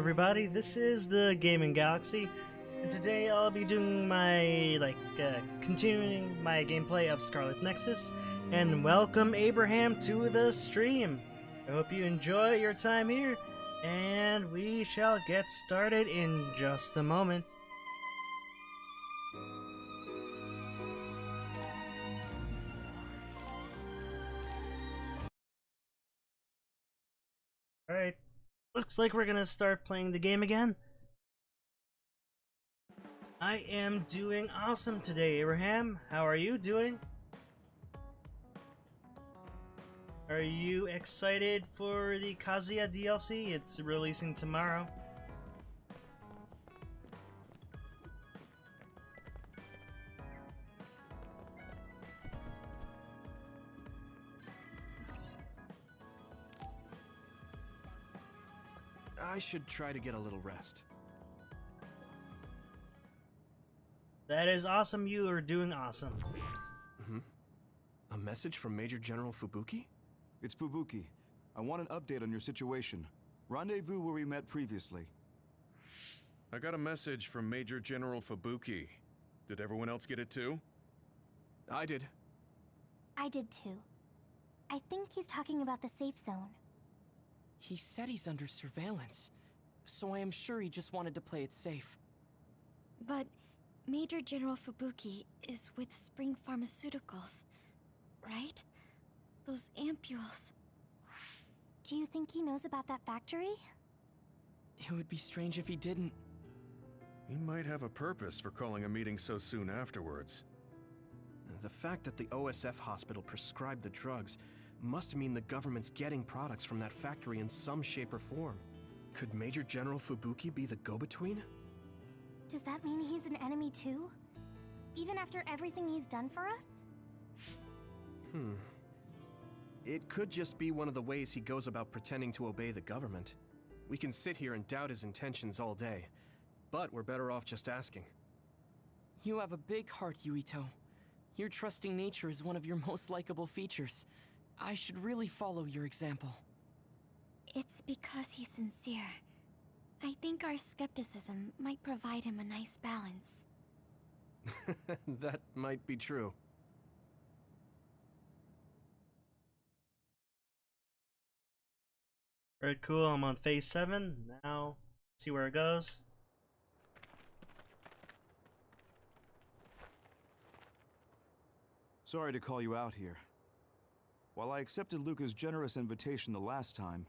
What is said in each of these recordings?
everybody, this is the Gaming Galaxy, and today I'll be doing my, continuing my gameplay of Scarlet Nexus, and welcome Abraham to the stream! I hope you enjoy your time here, and we shall get started in just a moment. Alright. Looks like we're gonna start playing the game again. I am doing awesome today, Abraham. How are you doing? Are you excited for the Kazuya DLC? It's releasing tomorrow. I should try to get a little rest. That is awesome. You are doing awesome. A message from Major General Fubuki? It's Fubuki. I want an update on your situation. Rendezvous where we met previously. I got a message from Major General Fubuki. Did everyone else get it too? I did. I did too. I think he's talking about the safe zone. He said he's under surveillance, so I am sure he just wanted to play it safe. But Major General Fubuki is with Spring Pharmaceuticals, right? Those ampules. Do you think he knows about that factory? It would be strange if he didn't. He might have a purpose for calling a meeting so soon afterwards. The fact that the OSF hospital prescribed the drugs must mean the government's getting products from that factory in some shape or form. Could Major General Fubuki be the go-between? Does that mean he's an enemy too? Even after everything he's done for us? It could just be one of the ways he goes about pretending to obey the government. We can sit here and doubt his intentions all day, but we're better off just asking. You have a big heart, Yuito. Your trusting nature is one of your most likable features. I should really follow your example. It's because he's sincere. I think our skepticism might provide him a nice balance. That might be true. Alright, cool. I'm on phase 7. Now, see where it goes. Sorry to call you out here. While I accepted Luca's generous invitation the last time,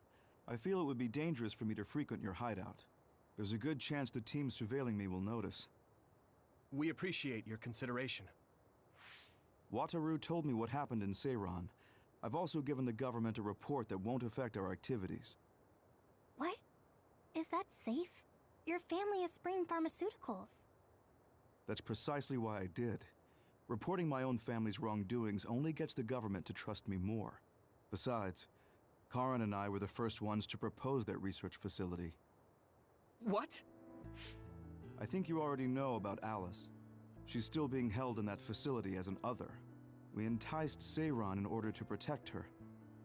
I feel it would be dangerous for me to frequent your hideout. There's a good chance the team surveilling me will notice. We appreciate your consideration. Wataru told me what happened in Seiran. I've also given the government a report that won't affect our activities. What? Is that safe? Your family is Spring Pharmaceuticals. That's precisely why I did. Reporting my own family's wrongdoings only gets the government to trust me more. Besides, Karin and I were the first ones to propose that research facility. What? I think you already know about Alice. She's still being held in that facility as an other. We enticed Seiran in order to protect her,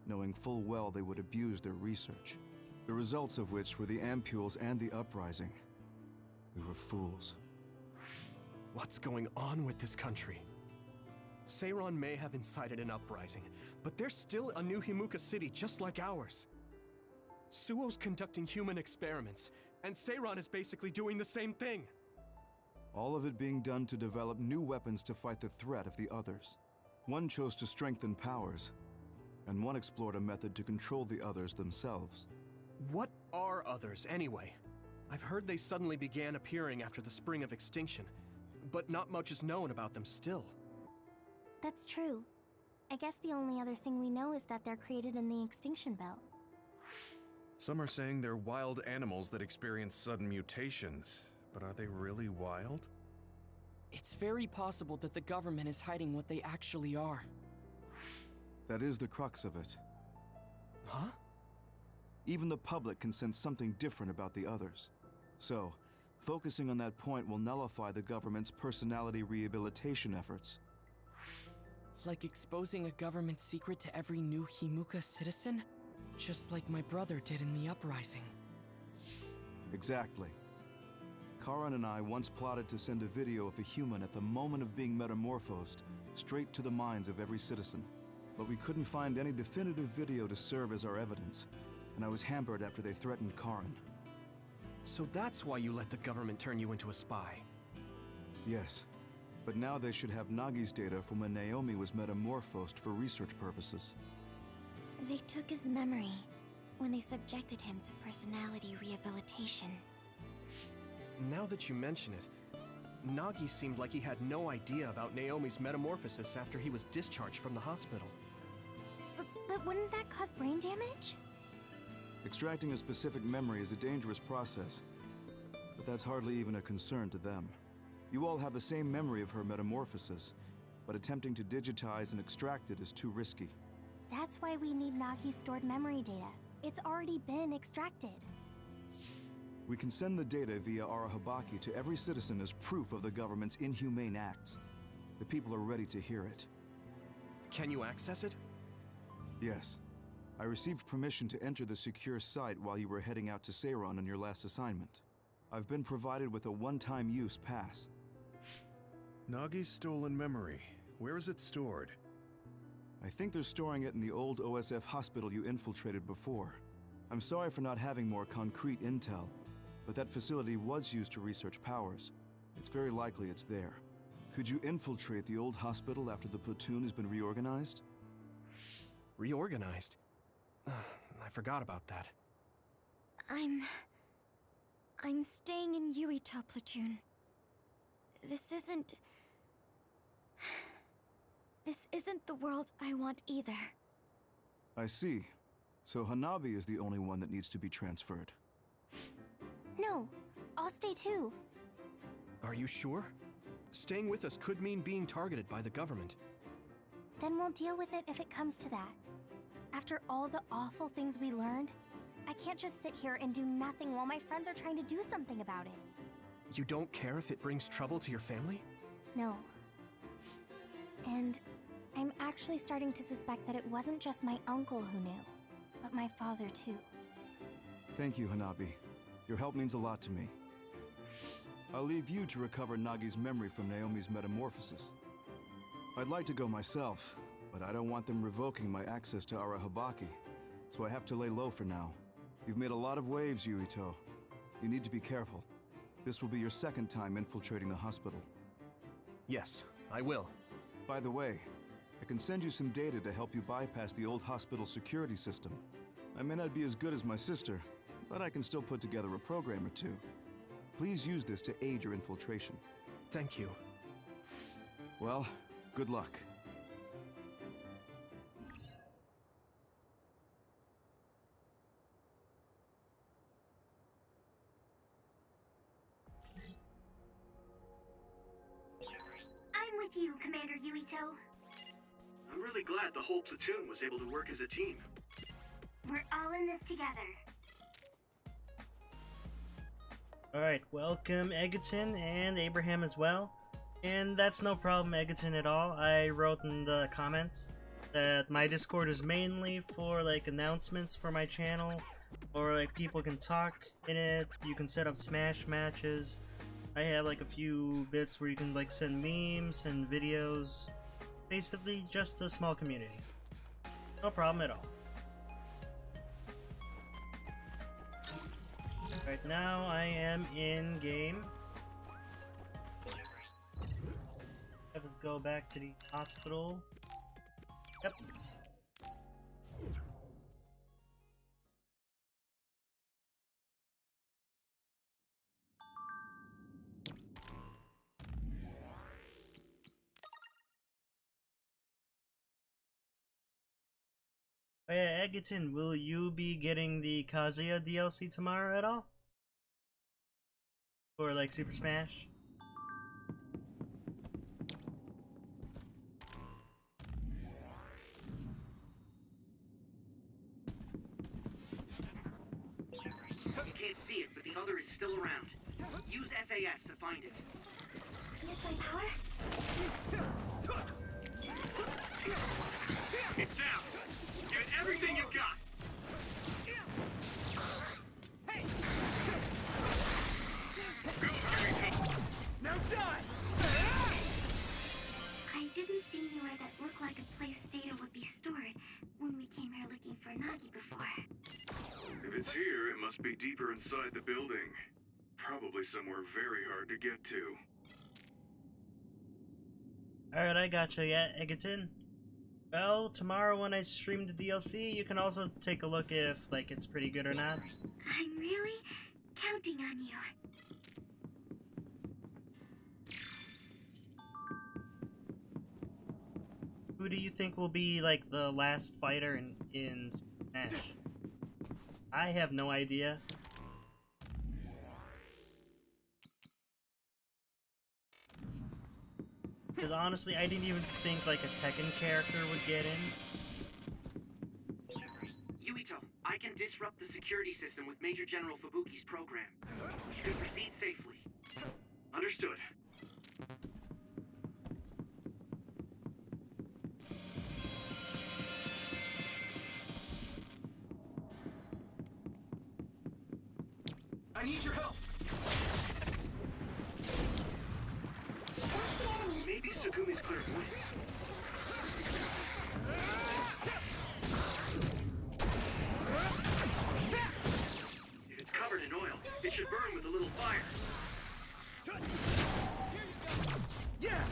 knowing full well they would abuse their research. The results of which were the ampules and the uprising. We were fools. What's going on with this country? Seiran may have incited an uprising, but there's still a new Himuka city just like ours. Suo's conducting human experiments, and Seiran is basically doing the same thing. All of it being done to develop new weapons to fight the threat of the others. One chose to strengthen powers, and one explored a method to control the others themselves. What are others, anyway? I've heard they suddenly began appearing after the Spring of Extinction, but not much is known about them still. That's true. I guess the only other thing we know is that they're created in the extinction belt. Some are saying they're wild animals that experience sudden mutations, but are they really wild? It's very possible that the government is hiding what they actually are. That is the crux of it. Huh? Even the public can sense something different about the others. So, focusing on that point will nullify the government's personality rehabilitation efforts. Like exposing a government secret to every new Himuka citizen? Just like my brother did in the uprising. Exactly. Karan and I once plotted to send a video of a human at the moment of being metamorphosed straight to the minds of every citizen. But we couldn't find any definitive video to serve as our evidence, and I was hampered after they threatened Karan. So that's why you let the government turn you into a spy. Yes, but now they should have Nagi's data from when Naomi was metamorphosed for research purposes. They took his memory when they subjected him to personality rehabilitation. Now that you mention it, Nagi seemed like he had no idea about Naomi's metamorphosis after he was discharged from the hospital. But wouldn't that cause brain damage? Extracting a specific memory is a dangerous process, but that's hardly even a concern to them. You all have the same memory of her metamorphosis, but attempting to digitize and extract it is too risky. That's why we need Nagi's stored memory data. It's already been extracted. We can send the data via Arahabaki to every citizen as proof of the government's inhumane acts. The people are ready to hear it. Can you access it? Yes. I received permission to enter the secure site while you were heading out to Seiron on your last assignment. I've been provided with a one-time use pass. Nagi's stolen memory. Where is it stored? I think they're storing it in the old OSF hospital you infiltrated before. I'm sorry for not having more concrete intel, but that facility was used to research powers. It's very likely it's there. Could you infiltrate the old hospital after the platoon has been reorganized? Reorganized? I forgot about that. I'm staying in Yuito platoon. This isn't the world I want either. I see. So Hanabi is the only one that needs to be transferred. No, I'll stay too. Are you sure? Staying with us could mean being targeted by the government. Then we'll deal with it if it comes to that. After all the awful things we learned, I can't just sit here and do nothing while my friends are trying to do something about it. You don't care if it brings trouble to your family? No. And I'm actually starting to suspect that it wasn't just my uncle who knew, but my father too. Thank you, Hanabi. Your help means a lot to me. I'll leave you to recover Nagi's memory from Naomi's metamorphosis. I'd like to go myself, but I don't want them revoking my access to Arahabaki, so I have to lay low for now. You've made a lot of waves, Yuito. You need to be careful. This will be your second time infiltrating the hospital. Yes, I will. By the way, I can send you some data to help you bypass the old hospital security system. I may not be as good as my sister, but I can still put together a program or two. Please use this to aid your infiltration. Thank you. Well, good luck. I'm with you, Commander Yuito. I'm really glad the whole platoon was able to work as a team. We're all in this together. Alright, welcome Egerton and Abraham as well. And that's no problem, Egerton, at all. I wrote in the comments that my Discord is mainly for like announcements for my channel, or like people can talk in it. You can set up Smash matches. I have like a few bits where you can like send memes and videos. Basically just a small community. No problem at all. Right now I am in game. Have to go back to the hospital. Yep. Oh yeah, Egerton, will you be getting the Kazuya DLC tomorrow at all? Or like Super Smash? You can't see it, but the other is still around. Use SAS to find it. Use my power? It's down! Give it everything you've got! must be deeper inside the building. Probably somewhere very hard to get to. Alright, I gotcha, yeah, Egerton. Well, tomorrow when I stream the DLC, you can also take a look if, like, it's pretty good or not. I'm really counting on you. Who do you think will be, like, the last fighter in Smash? I have no idea. Because honestly, I didn't even think, like, a Tekken character would get in. Yuito, I can disrupt the security system with Major General Fubuki's program. You can proceed safely. Understood. I need your help! Maybe Sugumi's clairvoyance. If it's covered in oil, it should burn with a little fire. Yeah!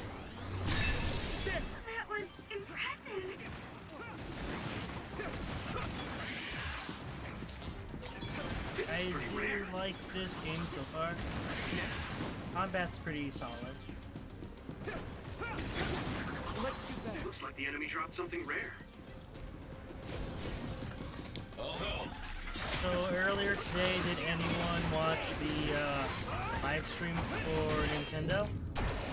That was impressive. I do like this game so far. Combat's pretty solid. Let's do better. Looks like the enemy dropped something rare. So earlier today, did anyone watch the live stream for Nintendo?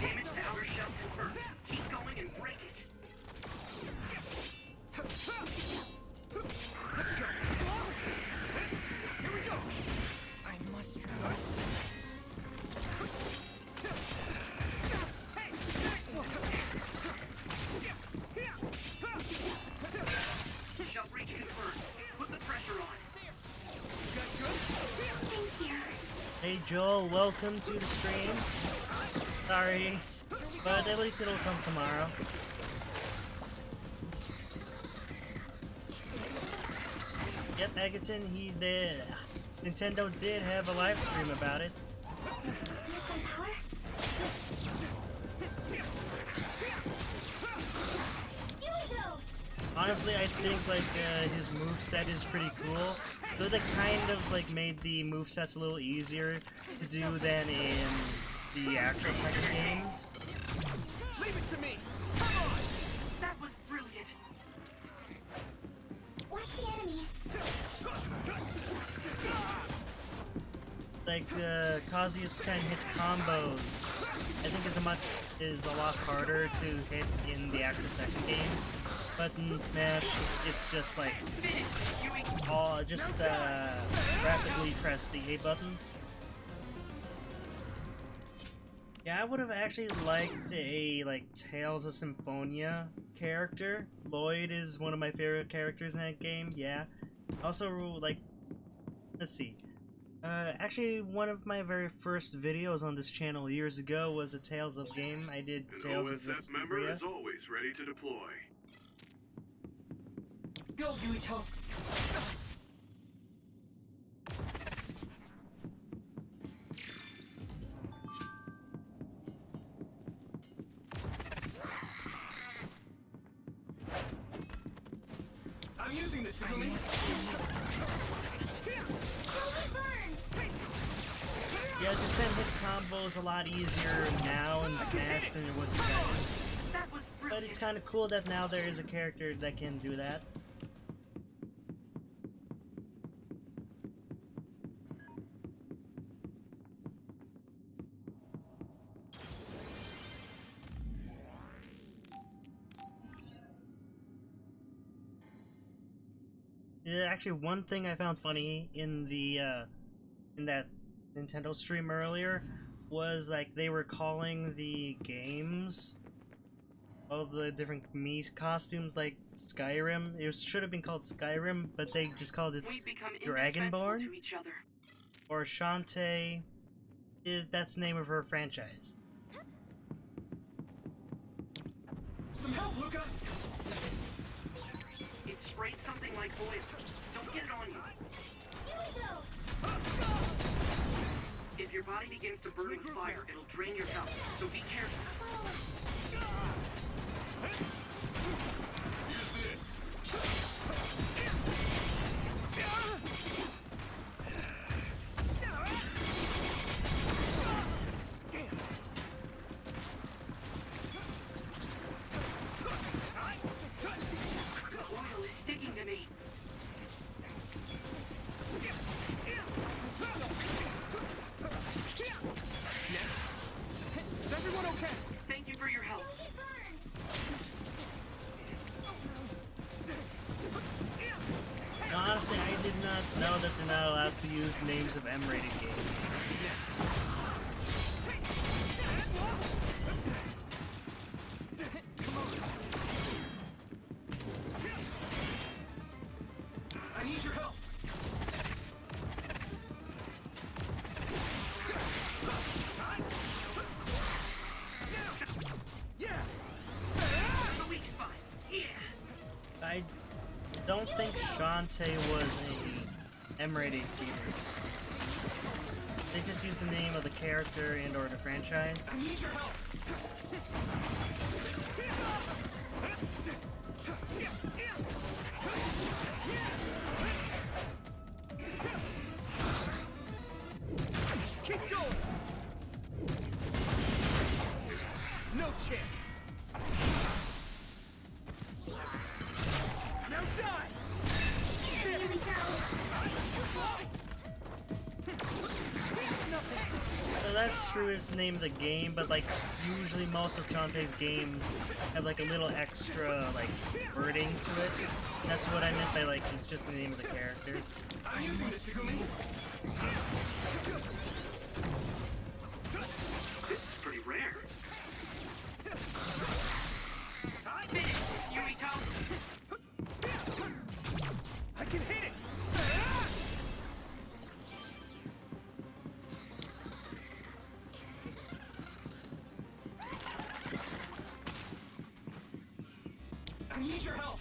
Damage to outer shell confirmed. Keep going and break it. Here we go! I must try. Shell breach confirmed. Put the pressure on. Hey Joel, welcome to the stream. Sorry, but at least it'll come tomorrow. Yep, Egerton, he did. Nintendo did have a live stream about it. Use some power? Yuito! Honestly, I think like his moveset is pretty cool. So they kind of like made the movesets a little easier to do than in the actual Tekken games. Leave it to me! Come on! That was brilliant. Watch the enemy. Like Kazuya's kind of hit combos, I think is a lot harder to hit in the actual Tekken game. But in Smash, it's just like rapidly press the A button. Yeah, I would have actually liked a like Tales of Symphonia character. Lloyd is one of my favorite characters in that game. Yeah. Also, like, let's see. Actually, one of my very first videos on this channel years ago was a Tales of game. I did An Tales of OSF member Vesperia. is always ready to deploy. Go, Yuito. I'm using the I Sugumi! must Yeah, the 10-hit combo is a lot easier now in Smash than it was in Tekken. That was But brilliant. it's kind of cool that now there is a character that can do that. Yeah, actually, one thing I found funny in the in that Nintendo stream earlier was like they were calling the games of the different Mii costumes like Skyrim. It should have been called Skyrim, but they just called it We've become Dragonborn? indispensable to each other. or Shantae. That's the name of her franchise. Some help, Luca! It's sprayed something like oil. Don't get it on you. Yuito! If your body begins to burn with fire, it'll drain your health, so be careful. Use this. The oil is sticking to me. Is everyone okay? Thank you for your help. Honestly, I did not know that they're not allowed to use names of M-rated games. I need your help. The weak spot. Yeah. I don't think Shantae was a M-rated gamer. They just used the name of the character and or the franchise. I need your help. Keep going. No chance. Now die. So that's true, it's the name of the game, but like usually most of Shantae's games have like a little extra like wording to it. That's what I meant by like it's just the name of the character. I'm using this to me. This is pretty rare. Finish, Yuito. I can hit it. I need your help.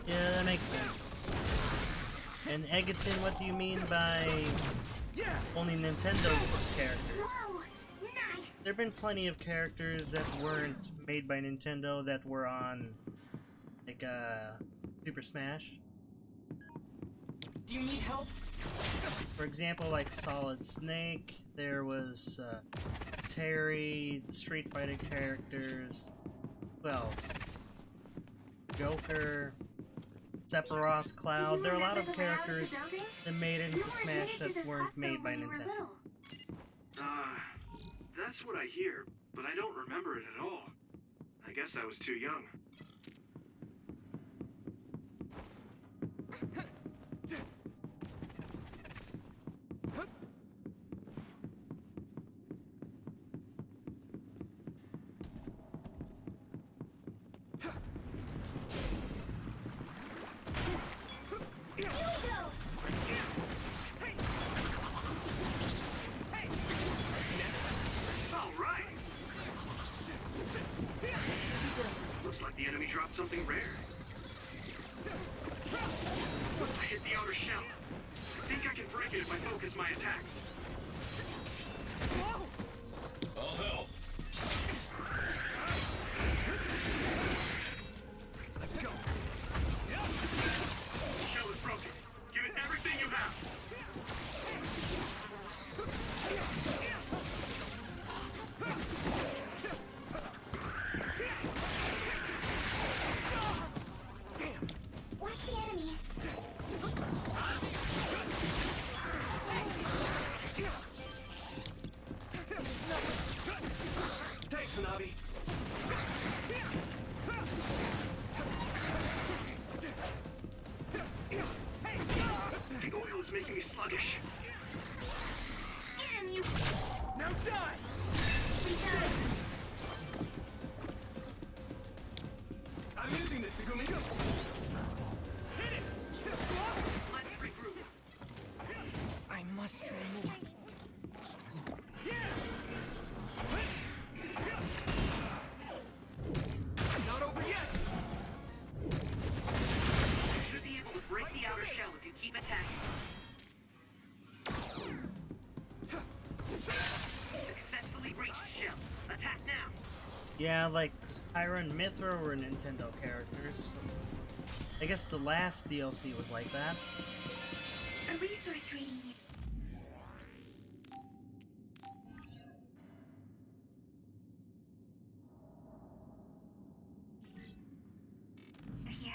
Yeah, that makes sense. And Egerton, what do you mean by only Nintendo characters? Whoa! Nice! There have been plenty of characters that weren't made by Nintendo that were on, like, Super Smash. Do you need help? For example, like Solid Snake, there was, Terry, the Street Fighter characters, who else? Joker, Sephiroth, Cloud. There are a lot of characters that made it into Smash that weren't made by Nintendo. That's what I hear, but I don't remember it at all. I guess I was too young. Looks like the enemy dropped something rare. I hit the outer shell. I think I can break it if I focus my attacks. I'll help. Let's go. The shell is broken. Give it everything you have. Watch the enemy! making me sluggish. Get him, you... Now die! I'm using this, Segumi. Hit it! Let's regroup. I must try more. Not over yet! You should be able to break the outer shell if you keep attacking. Successfully breached shell. Attack now. Yeah, like Pyra and Mithra were Nintendo characters. I guess the last DLC was like that. A resource reading here. Here.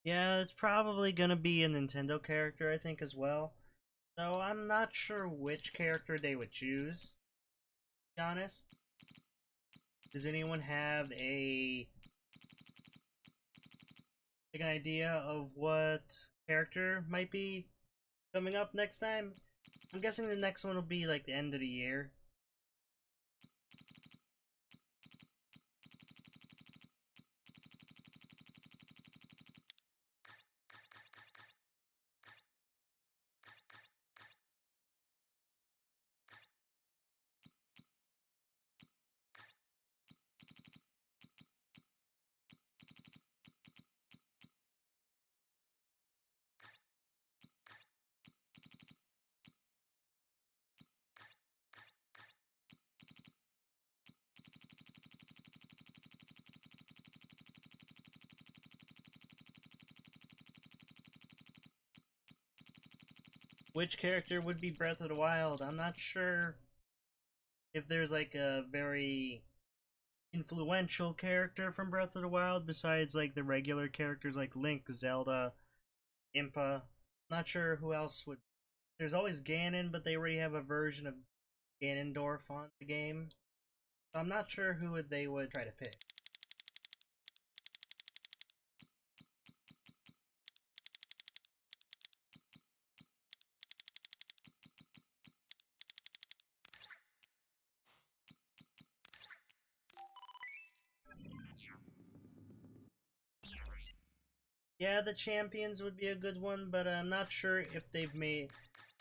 Yeah, it's probably gonna be a Nintendo character, I think, as well. So I'm not sure which character they would choose, to be honest. Does anyone have like an idea of what character might be coming up next time? I'm guessing the next one will be like the end of the year. Which character would be Breath of the Wild? I'm not sure if there's like a very influential character from Breath of the Wild besides like the regular characters like Link, Zelda, Impa. Not sure who else would. There's always Ganon, but they already have a version of Ganondorf on the game. So I'm not sure who they would try to pick. Yeah, the champions would be a good one, but I'm not sure if they've made...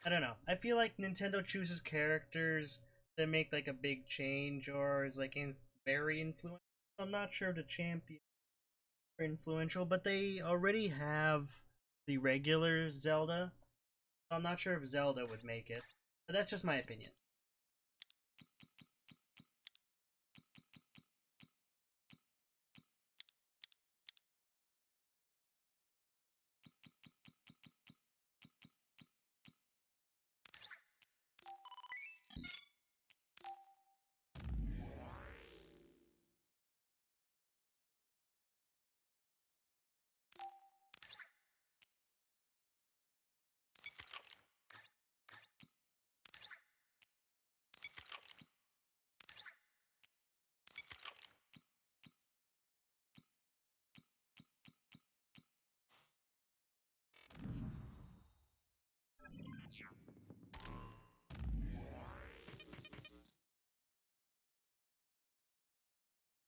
I don't know. I feel like Nintendo chooses characters that make like a big change or is like very influential. I'm not sure if the champions are influential, but they already have the regular Zelda. So I'm not sure if Zelda would make it. But that's just my opinion.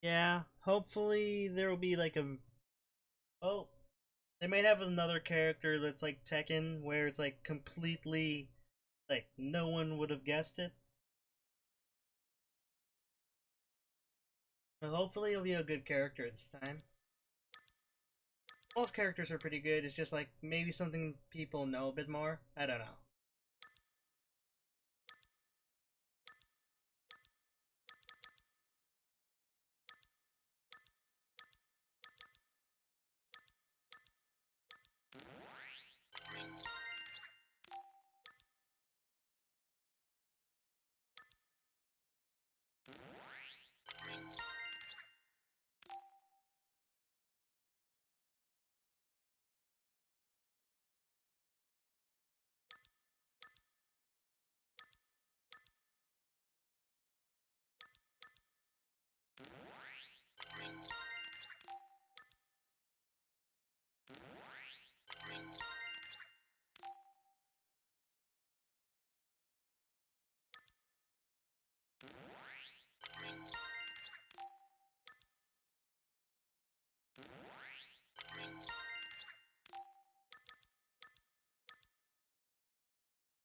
Yeah, hopefully there will be like a... Oh, they might have another character that's like Tekken, where it's like completely... like, no one would have guessed it. But hopefully it'll be a good character this time. Most characters are pretty good, it's just like, maybe something people know a bit more. I don't know.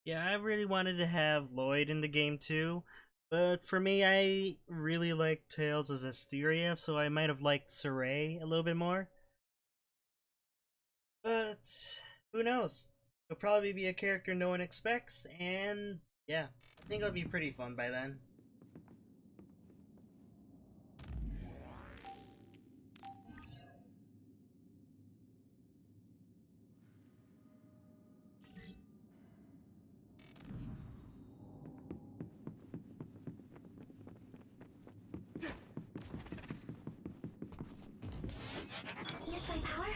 Yeah, I really wanted to have Lloyd in the game too, but for me, I really like Tales as Asteria, so I might have liked Saray a little bit more. But who knows? He'll probably be a character no one expects, and yeah, I think it'll be pretty fun by then. Use my power?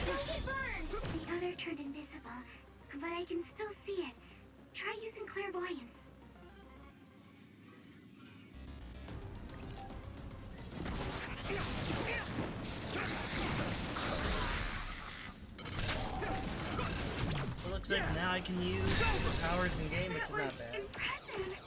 Don't get burned! The other turned invisible, but I can still see it. Try using clairvoyance. It looks like now I can use the powers in game, which is not bad. Impressive!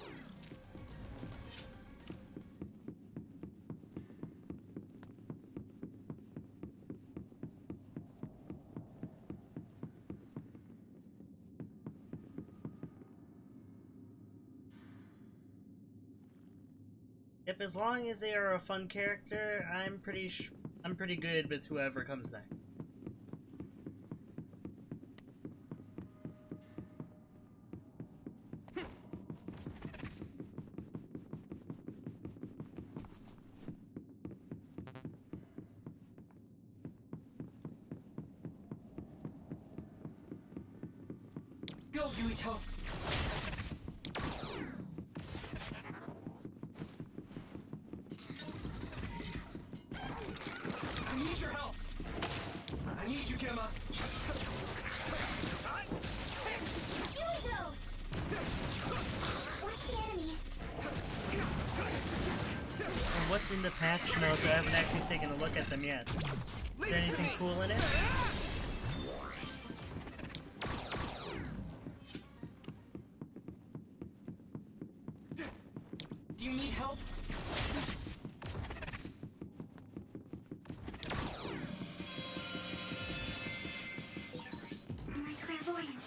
Yep, as long as they are a fun character, I'm pretty good with whoever comes next. Go, Yuito! I need your help! I need you, Gemma! Yuito! Watch the enemy. And what's in the patch notes? I haven't actually taken a look at them yet. Is there anything cool in it? Do you need help? My clairvoyance.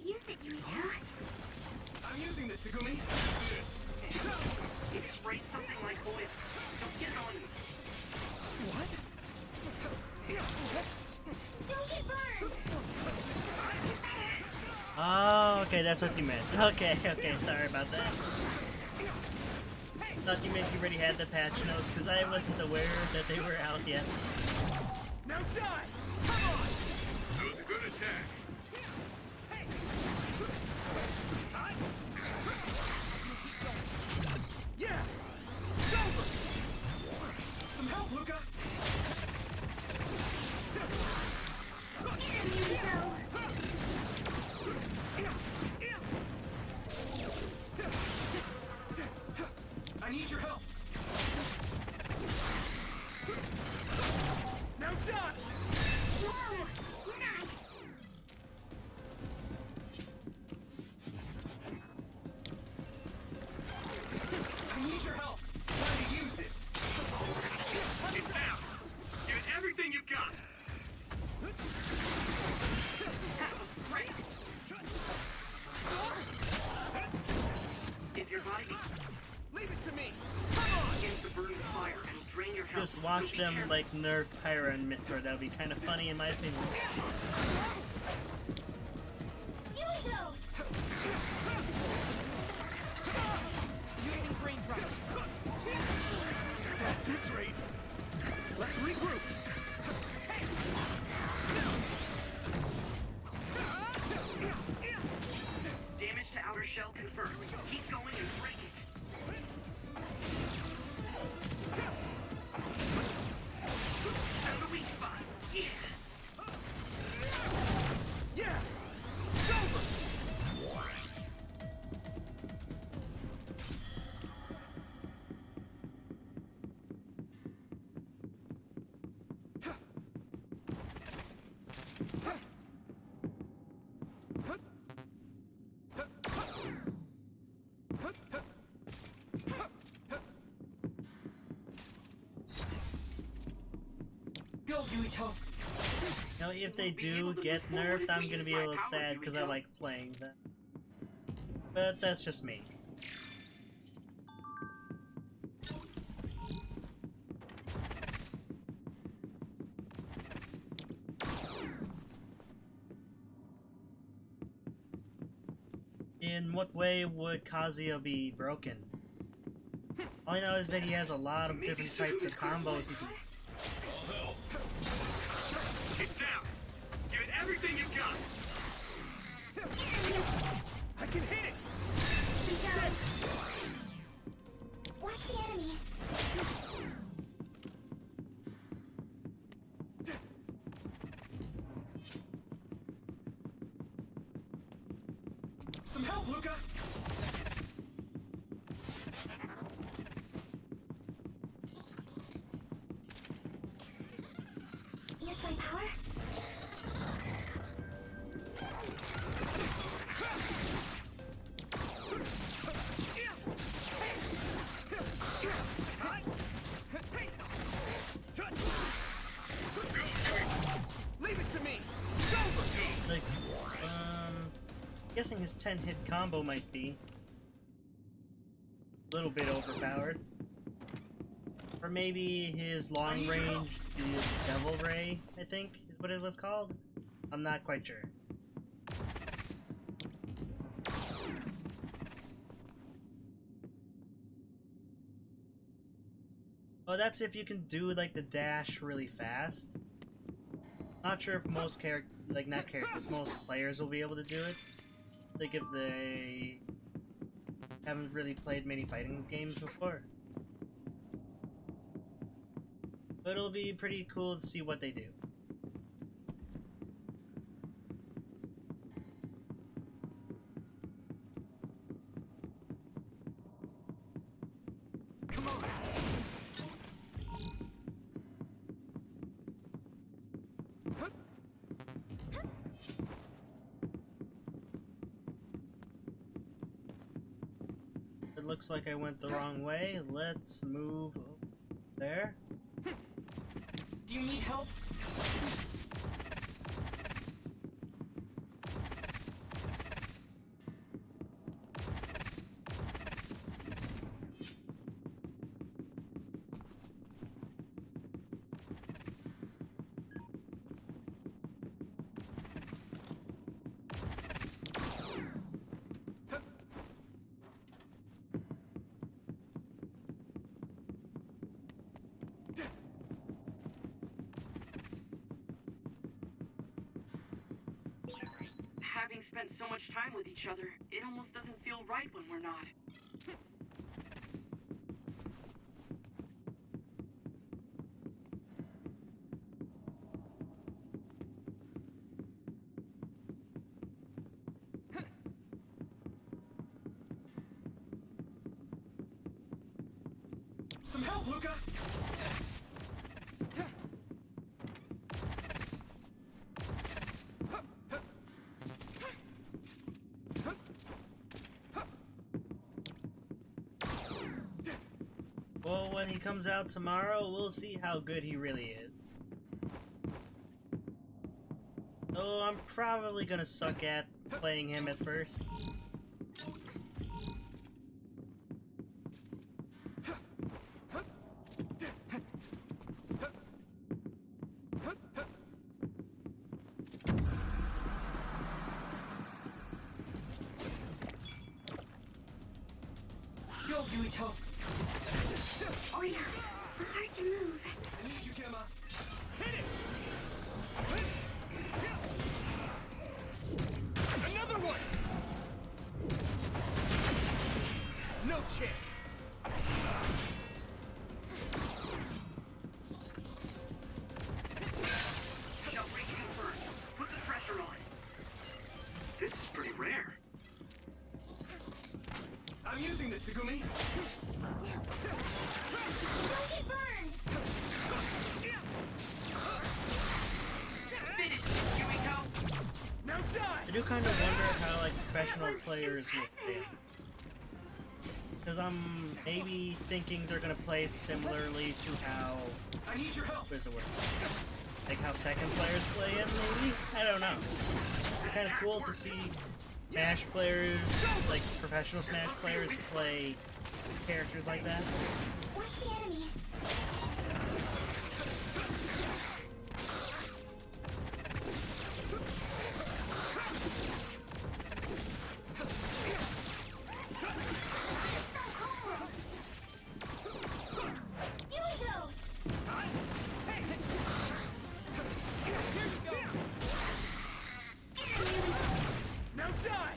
Use it, Yuito. I'm using this, Segumi! Use this! It sprays something like oil. Don't get it on you. What? Don't get burned! Oh, okay, that's what you meant. Okay, sorry about that. Thought you meant you already had the patch notes, because I wasn't aware that they were out yet. Now die! Come on! That was a good attack. Yeah! It's over! Some help, Luca! Yuito! I need your help! Now die! Whoa! Nice! I need your help! Try to use this! It's down. Give it everything you've got. That was great. If your body Leave it to me! begins to burn with fire, it'll drain your health. Just watch so be them careful. like nerf Pyra and Mythra. That would be kind of funny in my opinion. Yuito! Using brain drop. At this rate, let's regroup! Damage to outer shell confirmed. Keep going and break it. At the weak spot. Yeah. Yeah! It's over! Go, Yuito! You know, if they do get nerfed, I'm gonna be a little sad because I like playing them. But that's just me. In what way would Kazuya be broken? All I know is that he has a lot of different types of combos he can. It's down. Give it everything you've got. I can hit it! Watch the enemy. Some help, Luca! Use my power. Leave it to me! Like, guessing his 10-hit combo might be a little bit overpowered. Or maybe his long range is Devil Ray, I think is what it was called. I'm not quite sure. Oh, that's if you can do like the dash really fast. Not sure if most most players will be able to do it. Like if they haven't really played many fighting games before. But it'll be pretty cool to see what they do. Come on! It looks like I went the wrong way. Let's move over there. Do you need help? Having spent so much time with each other, it almost doesn't feel right when we're not. Some help, Luca! Well, when he comes out tomorrow, we'll see how good he really is. Though I'm probably gonna suck at playing him at first. Go, Yuito! Oh yeah, hard to move. I need you, Gemma! Hit it! Another one! No chance! Shell breach confirmed. Put the pressure on. This is pretty rare. I'm using this, Segumi! Don't get burned. Finish, Yuito! Now die! I do kind of wonder how like professional players will play. Because I'm maybe thinking they're gonna play it similarly to how I need your help! what is the word? Like how Tekken players play it, maybe? I don't know. It's kind of cool to see Smash players, like professional Smash players, play characters like that. Watch the enemy. Yuito! Now die!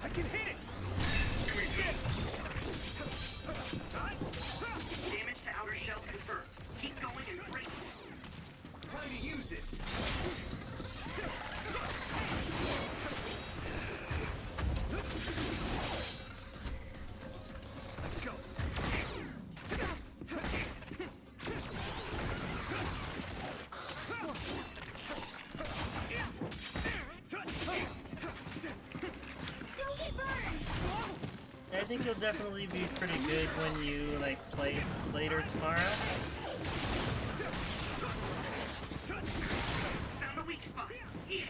I can hit it! Damage to outer shell confirmed. Keep going and break it. Time to use this! Let's go! Don't get burned! I think you'll definitely be pretty good when you like play later tomorrow. Found the weak spot. Yeah.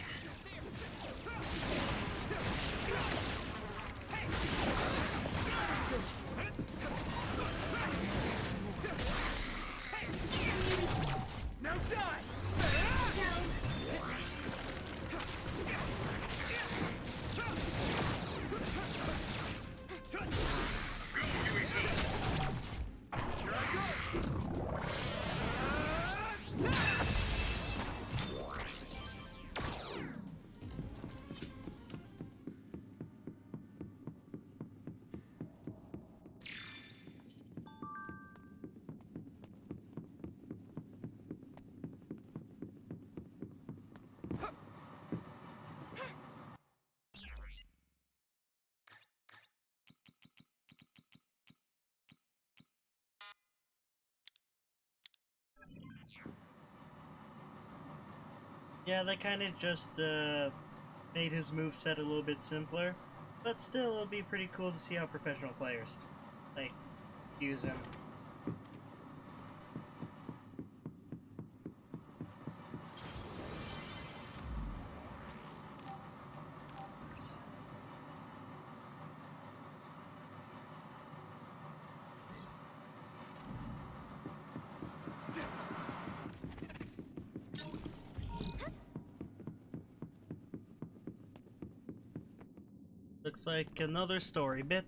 Now die! Here I go! Yeah, they kind of just made his moveset a little bit simpler, but still it'll be pretty cool to see how professional players like use him. Looks like another story bit.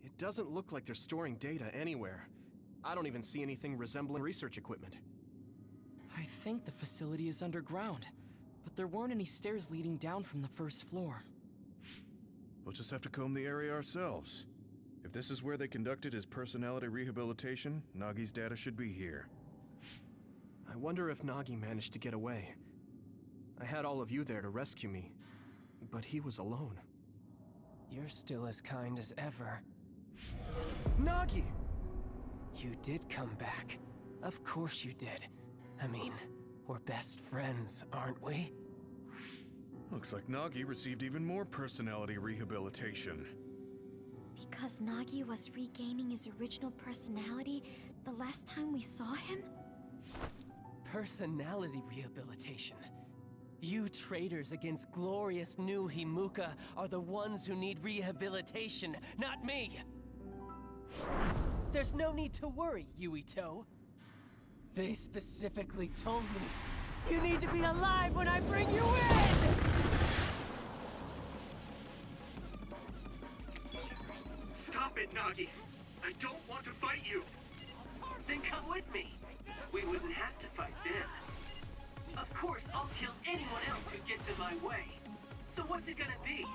It doesn't look like they're storing data anywhere. I don't even see anything resembling research equipment. I think the facility is underground, but there weren't any stairs leading down from the first floor. We'll just have to comb the area ourselves. If this is where they conducted his personality rehabilitation, Nagi's data should be here. I wonder if Nagi managed to get away. I had all of you there to rescue me, but he was alone. You're still as kind as ever. Nagi! You did come back. Of course you did. I mean, we're best friends, aren't we? Looks like Nagi received even more personality rehabilitation. Because Nagi was regaining his original personality the last time we saw him? Personality rehabilitation. You traitors against glorious new Himuka are the ones who need rehabilitation, not me! There's no need to worry, Yuito. They specifically told me you need to be alive when I bring you in! Stop it, Nagi. I don't want to fight you. Then come with me. We wouldn't have to fight then. Of course, I'll kill anyone else who gets in my way. So what's it gonna be?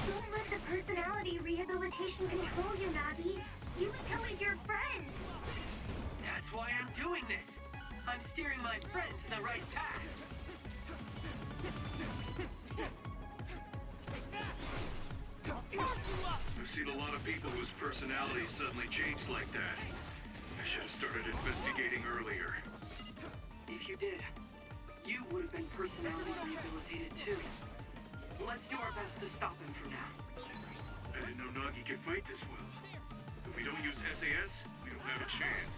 Don't let the personality rehabilitation control you, Nagi. Yuito is your friend. That's why I'm doing this. I'm steering my friend to the right path. I've seen a lot of people whose personalities suddenly changed like that. I should have started investigating earlier. If you did, you would have been personality rehabilitated too. Let's do our best to stop him for now. I didn't know Nagi could fight this well. If we don't use SAS, we don't have a chance.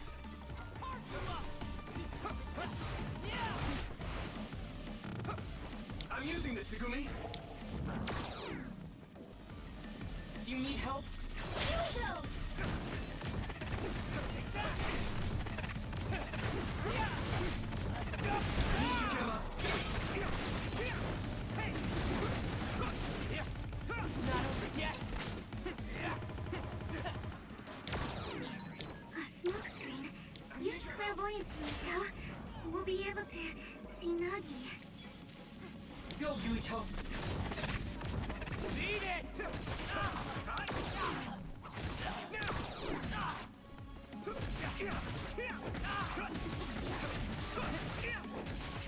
I'm using this, Segumi. Do you need help? Yuito! Not over yet! A smoke screen. Use clairvoyance, Yuito. We'll be able to see Nagi. Go, Yuito! Beat it!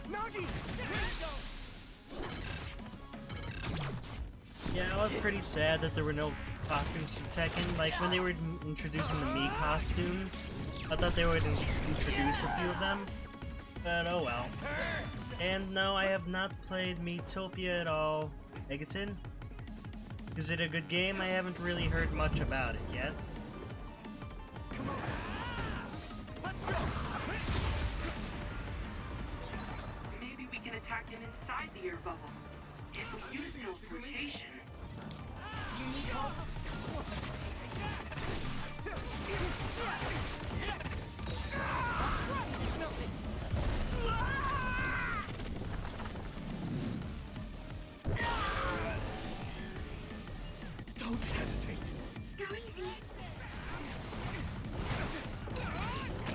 Nagi! Yeah, I was pretty sad that there were no costumes from Tekken. Like, when they were introducing the Mii costumes, I thought they would introduce a few of them. But oh well. And no, I have not played Miitopia at all. Egerton? Is it a good game? I haven't really heard much about it yet. Maybe we can attack him inside the air bubble. If we use teleportation. Do you need help? Don't hesitate. Go easy.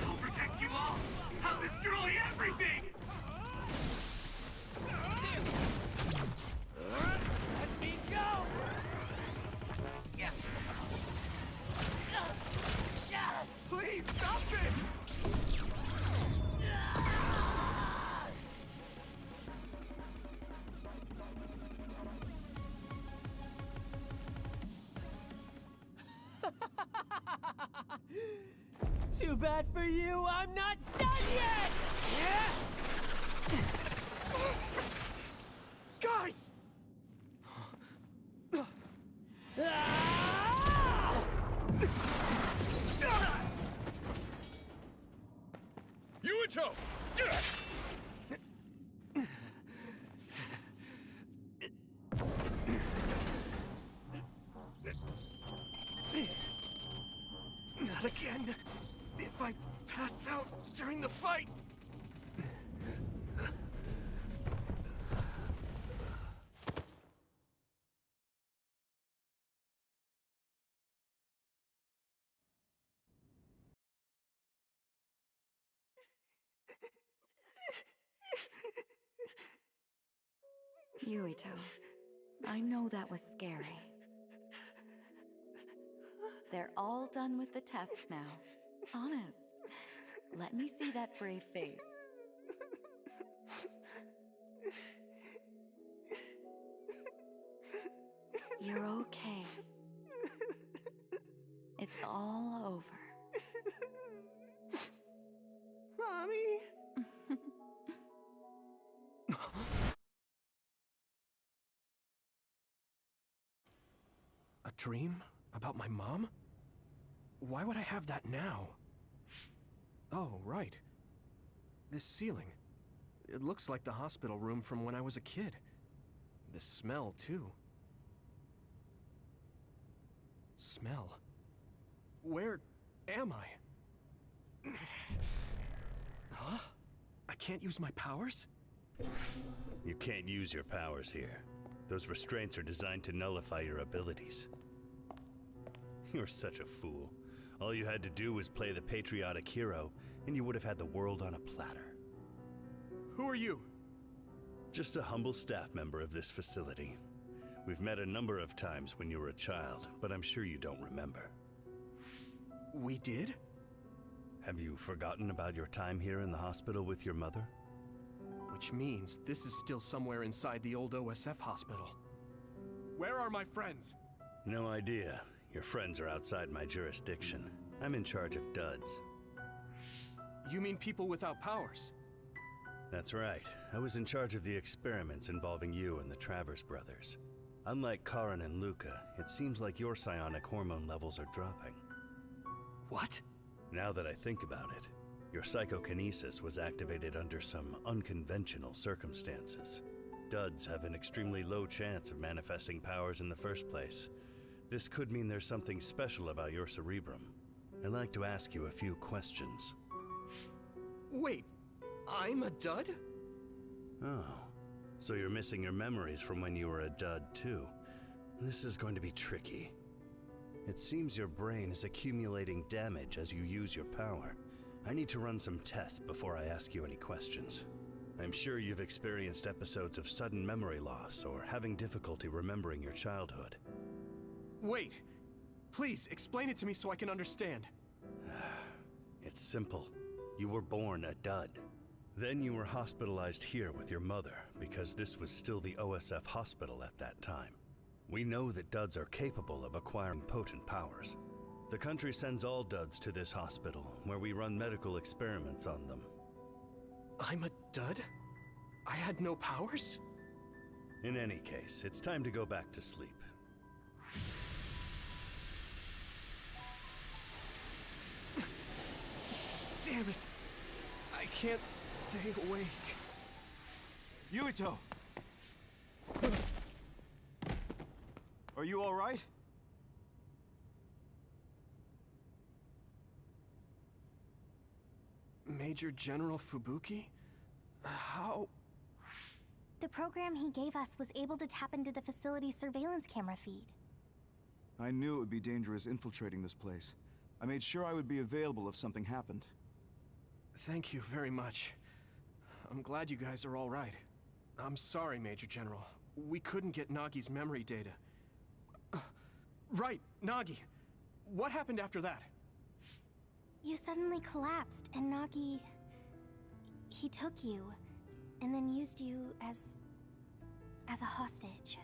I'll protect you all. I'll destroy everything. Let me go! Please stop this! Too bad for you, I'm not done yet! Guys! Yuito! Not again. If I pass out during the fight. Yuito, I know that was scary. They're all done with the tests now. Honest. Let me see that brave face. You're okay. It's all over. Mommy? A dream? About my mom? Why would I have that now? Oh, right. This ceiling. It looks like the hospital room from when I was a kid. The smell, too. Smell? Where am I? Huh? I can't use my powers? You can't use your powers here. Those restraints are designed to nullify your abilities. You're such a fool. All you had to do was play the patriotic hero, and you would have had the world on a platter. Who are you? Just a humble staff member of this facility. We've met a number of times when you were a child, but I'm sure you don't remember. We did? Have you forgotten about your time here in the hospital with your mother? Which means this is still somewhere inside the old OSF hospital. Where are my friends? No idea. Your friends are outside my jurisdiction. I'm in charge of duds. You mean people without powers? That's right. I was in charge of the experiments involving you and the Travers brothers. Unlike Karin and Luca, it seems like your psionic hormone levels are dropping. What? Now that I think about it, your psychokinesis was activated under some unconventional circumstances. Duds have an extremely low chance of manifesting powers in the first place. This could mean there's something special about your cerebrum. I'd like to ask you a few questions. Wait, I'm a dud? Oh, so you're missing your memories from when you were a dud too. This is going to be tricky. It seems your brain is accumulating damage as you use your power. I need to run some tests before I ask you any questions. I'm sure you've experienced episodes of sudden memory loss or having difficulty remembering your childhood. Wait, please explain it to me so I can understand. It's simple. You were born a dud. Then you were hospitalized here with your mother because this was still the OSF hospital at that time. We know that duds are capable of acquiring potent powers. The country sends all duds to this hospital where we run medical experiments on them. I'm a dud? I had no powers? In any case, it's time to go back to sleep. Damn it! I can't stay awake. Yuito! Are you all right? Major General Fubuki? How? The program he gave us was able to tap into the facility's surveillance camera feed. I knew it would be dangerous infiltrating this place. I made sure I would be available if something happened. Thank you very much. I'm glad you guys are all right. I'm sorry, Major General. We couldn't get Nagi's memory data. Right, Nagi. What happened after that? You suddenly collapsed, and Nagi... he took you, and then used you as a hostage.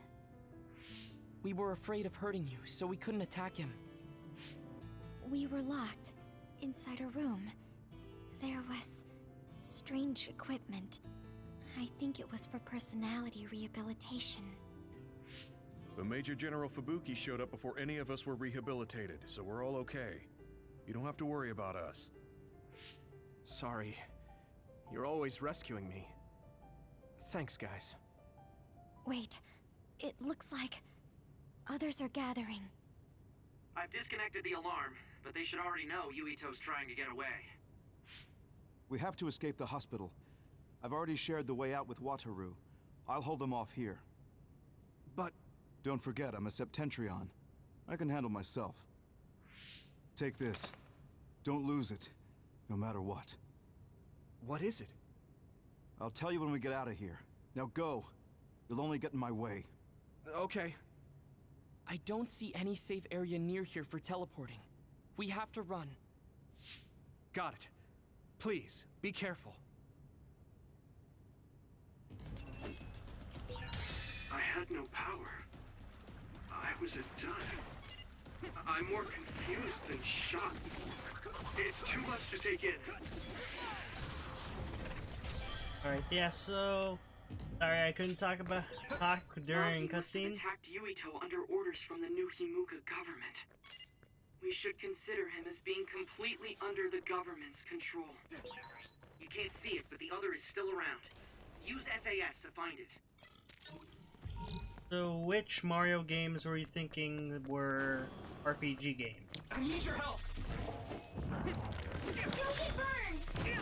We were afraid of hurting you, so we couldn't attack him. We were locked inside a room. There was strange equipment. I think it was for personality rehabilitation. But Major General Fubuki showed up before any of us were rehabilitated, so we're all okay. You don't have to worry about us. Sorry. You're always rescuing me. Thanks, guys. Wait, it looks like others are gathering. I've disconnected the alarm, but they should already know Yuito's trying to get away. We have to escape the hospital. I've already shared the way out with Wataru. I'll hold them off here. But... Don't forget, I'm a Septentrion. I can handle myself. Take this. Don't lose it, no matter what. What is it? I'll tell you when we get out of here. Now go. You'll only get in my way. Okay. I don't see any safe area near here for teleporting. We have to run. Got it. Please, be careful. I had no power. I was a dud. I'm more confused than shocked. It's too much to take in. Alright, yeah, so... Sorry, I couldn't talk during cutscenes. Attacked Yuito under orders from the new Himuka government. We should consider him as being completely under the government's control. You can't see it, but the other is still around. Use SAS to find it. So, which Mario games were you thinking were RPG games? I need your help! Don't get burned! Yeah!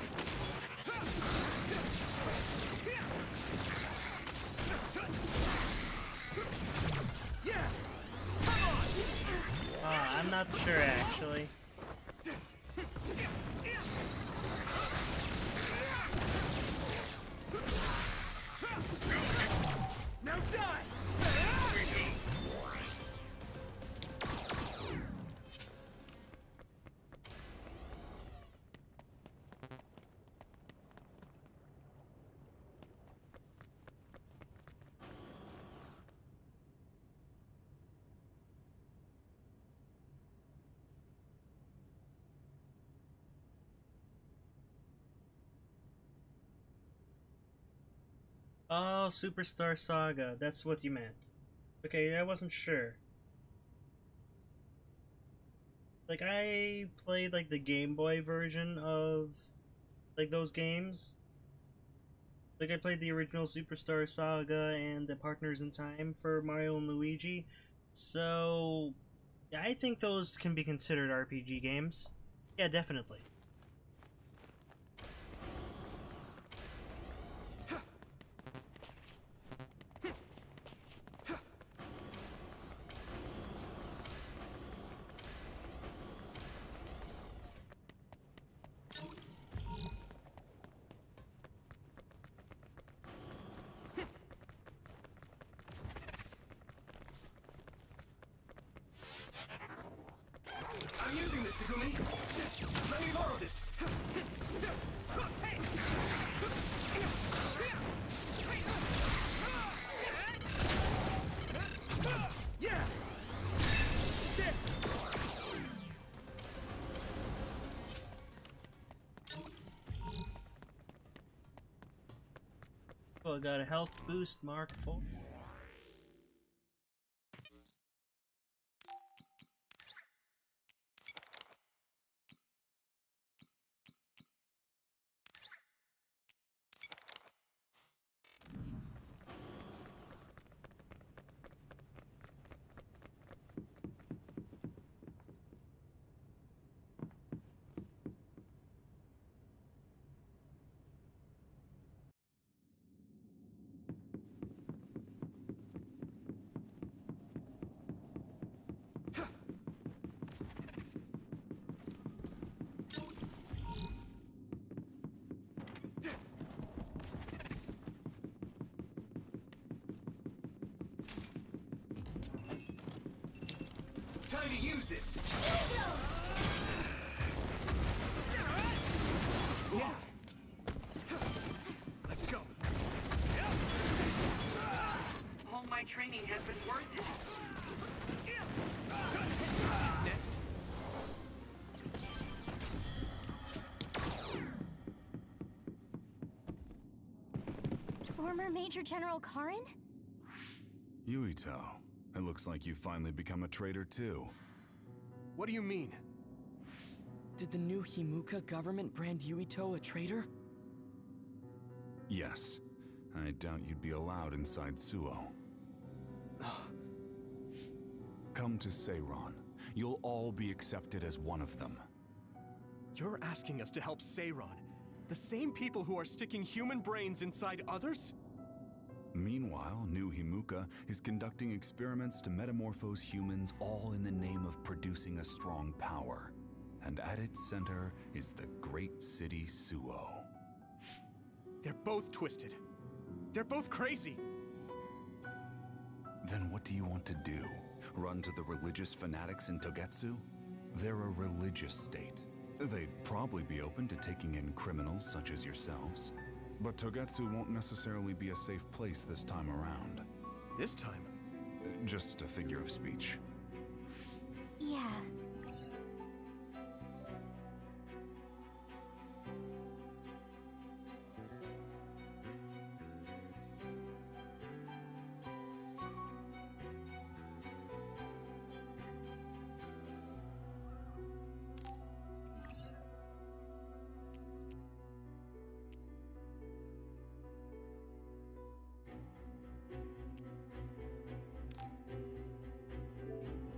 I'm not sure actually. Now die! Oh, Superstar Saga. That's what you meant. Okay, I wasn't sure. Like, I played, like, the Game Boy version of, like, those games. Like, I played the original Superstar Saga and the Partners in Time for Mario and Luigi. So, yeah, I think those can be considered RPG games. Yeah, definitely. I'm using this, Segumi! Let me borrow this! Yeah! Oh, I got a health boost, Mark 4. Time to use this! Yeah! Let's go! All my training has been worth it. Next. Former Major General Karin? Yuito, it looks like you've finally become a traitor too. What do you mean? Did the new Himuka government brand Yuito a traitor? Yes. I doubt you'd be allowed inside Suo. Come to Seiron. You'll all be accepted as one of them. You're asking us to help Seiron, the same people who are sticking human brains inside others? Meanwhile, New Himuka is conducting experiments to metamorphose humans, all in the name of producing a strong power. And at its center is the great city Suo. They're both twisted. They're both crazy. Then what do you want to do? Run to the religious fanatics in Togetsu? They're a religious state. They'd probably be open to taking in criminals such as yourselves. But Togetsu won't necessarily be a safe place this time around. This time? Just a figure of speech. Yeah.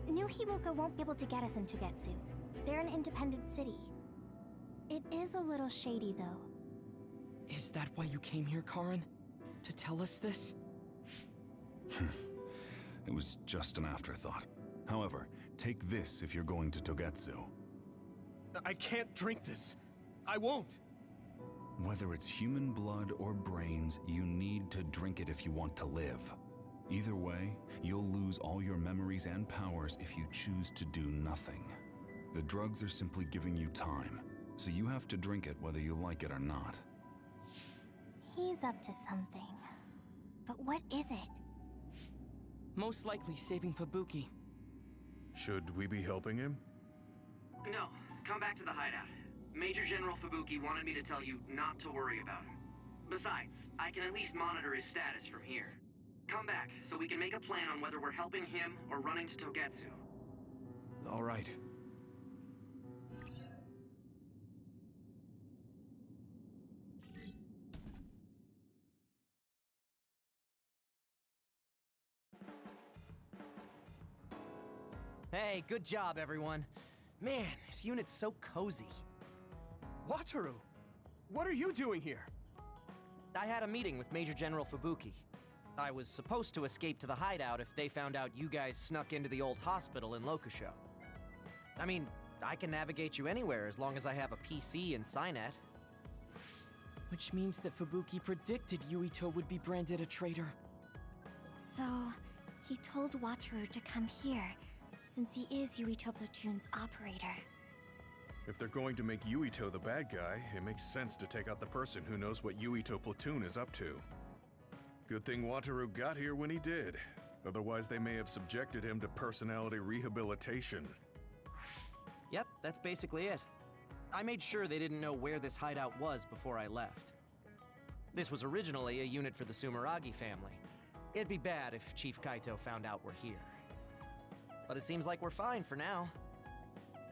New Himuka won't be able to get us in Togetsu. They're an independent city. It is a little shady, though. Is that why you came here, Karin? To tell us this? It was just an afterthought. However, take this if you're going to Togetsu. I can't drink this. I won't. Whether it's human blood or brains, you need to drink it if you want to live. Either way, you'll lose all your memories and powers if you choose to do nothing. The drugs are simply giving you time, so you have to drink it whether you like it or not. He's up to something. But what is it? Most likely saving Fubuki. Should we be helping him? No, come back to the hideout. Major General Fubuki wanted me to tell you not to worry about him. Besides, I can at least monitor his status from here. Come back, so we can make a plan on whether we're helping him or running to Togetsu. All right. Hey, good job, everyone. Man, this unit's so cozy. Wataru! What are you doing here? I had a meeting with Major General Fubuki. I was supposed to escape to the hideout if they found out you guys snuck into the old hospital in Lokusho. I mean, I can navigate you anywhere as long as I have a PC and Cynet. Which means that Fubuki predicted Yuito would be branded a traitor. So, he told Wataru to come here, since he is Yuito Platoon's operator. If they're going to make Yuito the bad guy, it makes sense to take out the person who knows what Yuito Platoon is up to. Good thing Wataru got here when he did. Otherwise, they may have subjected him to personality rehabilitation. Yep, that's basically it. I made sure they didn't know where this hideout was before I left. This was originally a unit for the Sumeragi family. It'd be bad if Chief Kaito found out we're here. But it seems like we're fine for now.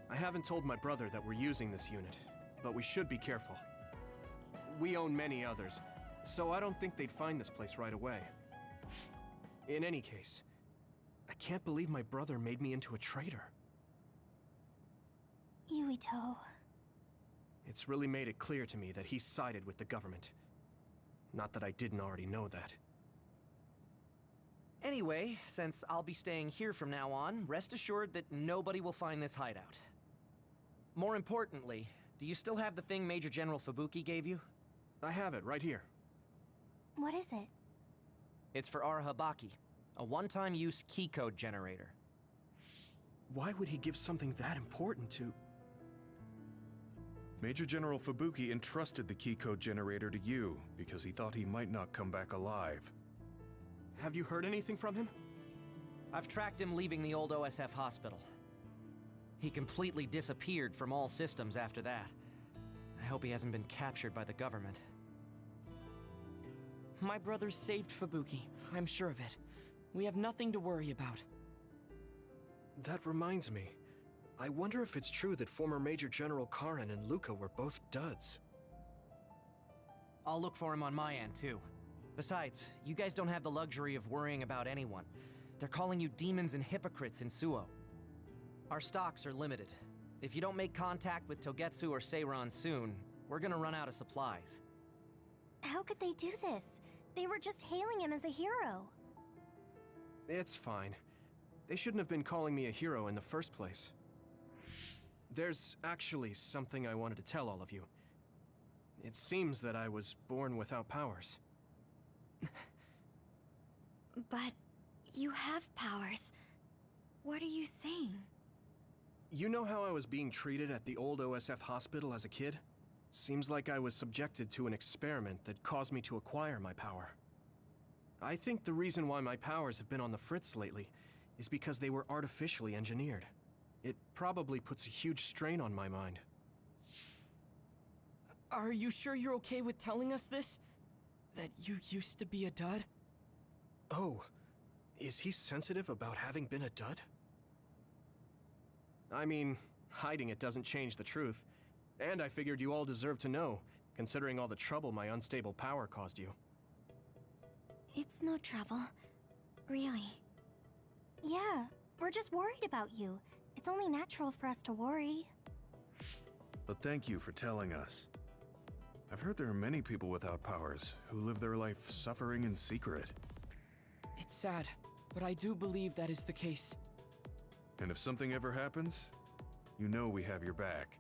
I haven't told my brother that we're using this unit, but we should be careful. We own many others, so I don't think they'd find this place right away. In any case, I can't believe my brother made me into a traitor. Yuito. It's really made it clear to me that he sided with the government. Not that I didn't already know that. Anyway, since I'll be staying here from now on, rest assured that nobody will find this hideout. More importantly, do you still have the thing Major General Fubuki gave you? I have it right here. What is it? It's for Arahabaki, a one-time use key code generator. Why would he give something that important to... Major General Fubuki entrusted the key code generator to you because he thought he might not come back alive. Have you heard anything from him? I've tracked him leaving the old OSF hospital. He completely disappeared from all systems after that. I hope he hasn't been captured by the government. My brother saved Fubuki, I'm sure of it. We have nothing to worry about. That reminds me. I wonder if it's true that former Major General Karen and Luca were both duds. I'll look for him on my end, too. Besides, you guys don't have the luxury of worrying about anyone. They're calling you demons and hypocrites in Suo. Our stocks are limited. If you don't make contact with Togetsu or Seiran soon, we're gonna run out of supplies. How could they do this? They were just hailing him as a hero. It's fine. They shouldn't have been calling me a hero in the first place. There's actually something I wanted to tell all of you. It seems that I was born without powers. But you have powers. What are you saying? You know how I was being treated at the old OSF hospital as a kid? Seems like I was subjected to an experiment that caused me to acquire my power. I think the reason why my powers have been on the fritz lately is because they were artificially engineered. It probably puts a huge strain on my mind. Are you sure you're okay with telling us this? That you used to be a dud? Oh, is he sensitive about having been a dud? I mean, hiding it doesn't change the truth. And I figured you all deserve to know, considering all the trouble my unstable power caused you. It's no trouble. Really. Yeah, we're just worried about you. It's only natural for us to worry. But thank you for telling us. I've heard there are many people without powers who live their life suffering in secret. It's sad, but I do believe that is the case. And if something ever happens, you know we have your back.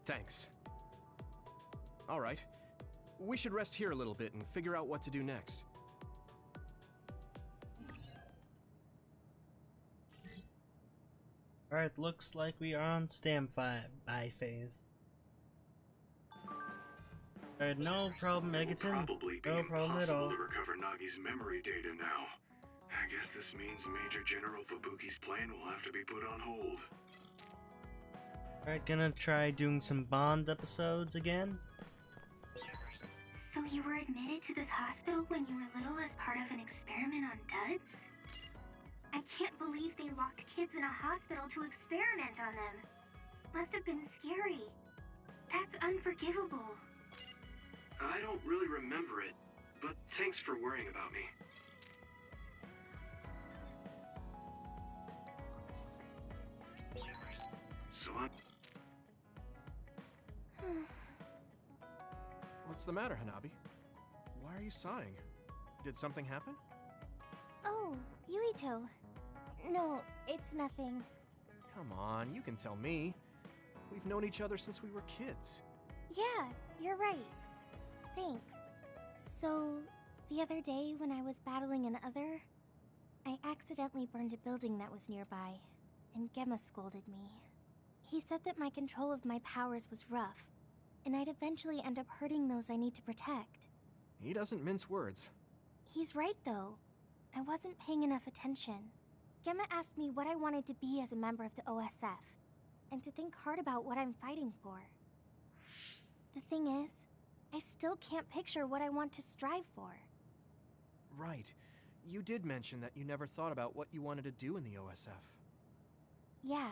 Thanks. All right. We should rest here a little bit and figure out what to do next. Alright, looks like we are on standby phase. Alright, no problem, Egerton. Probably be No problem at all. impossible to recover Nagi's memory data now. I guess this means Major General Fubuki's plan will have to be put on hold. Alright, gonna try doing some Bond episodes again. So you were admitted to this hospital when you were little as part of an experiment on duds? I can't believe they locked kids in a hospital to experiment on them. Must have been scary. That's unforgivable. I don't really remember it, but thanks for worrying about me. So What's the matter, Hanabi? Why are you sighing? Did something happen? Oh, Yuito. No, it's nothing. Come on, you can tell me. We've known each other since we were kids. Yeah, you're right. Thanks. So, the other day when I was battling an Other, I accidentally burned a building that was nearby, and Gemma scolded me. He said that my control of my powers was rough, and I'd eventually end up hurting those I need to protect. He doesn't mince words. He's right, though. I wasn't paying enough attention. Gemma asked me what I wanted to be as a member of the OSF, and to think hard about what I'm fighting for. The thing is, I still can't picture what I want to strive for. Right. You did mention that you never thought about what you wanted to do in the OSF. Yeah.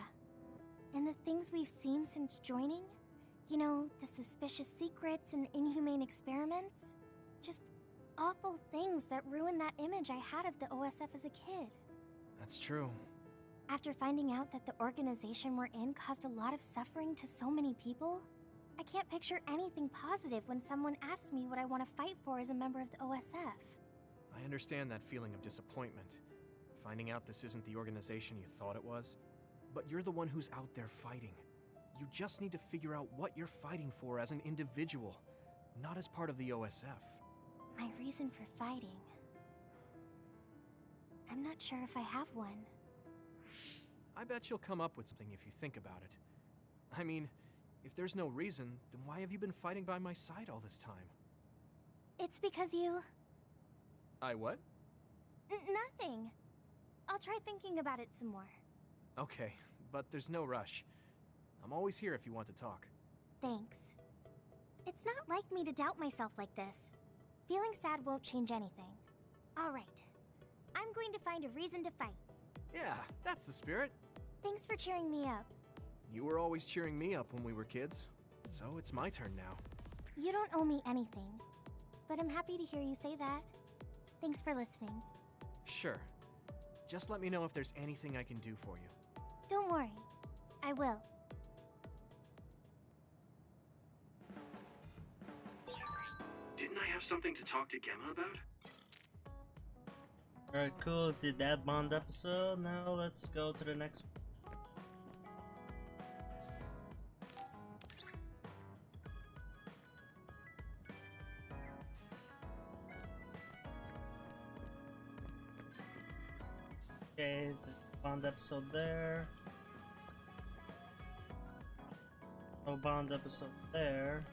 And the things we've seen since joining, you know, the suspicious secrets and inhumane experiments, just awful things that ruined that image I had of the OSF as a kid. That's true. After finding out that the organization we're in caused a lot of suffering to so many people, I can't picture anything positive when someone asks me what I want to fight for as a member of the OSF. I understand that feeling of disappointment. Finding out this isn't the organization you thought it was. But you're the one who's out there fighting. You just need to figure out what you're fighting for as an individual, not as part of the OSF. My reason for fighting... I'm not sure if I have one. I bet you'll come up with something if you think about it. I mean, if there's no reason, then why have you been fighting by my side all this time? It's because you... I what? Nothing. I'll try thinking about it some more. Okay, but there's no rush. I'm always here if you want to talk. Thanks. It's not like me to doubt myself like this. Feeling sad won't change anything. All right. I'm going to find a reason to fight. Yeah, that's the spirit. Thanks for cheering me up. You were always cheering me up when we were kids, so it's my turn now. You don't owe me anything, but I'm happy to hear you say that. Thanks for listening. Sure. Just let me know if there's anything I can do for you. Don't worry. I will. didn't I have something to talk to Gemma about? Alright, cool. Did that Bond episode. Now let's go to the next one. Okay, this Bond episode there. No Bond episode there.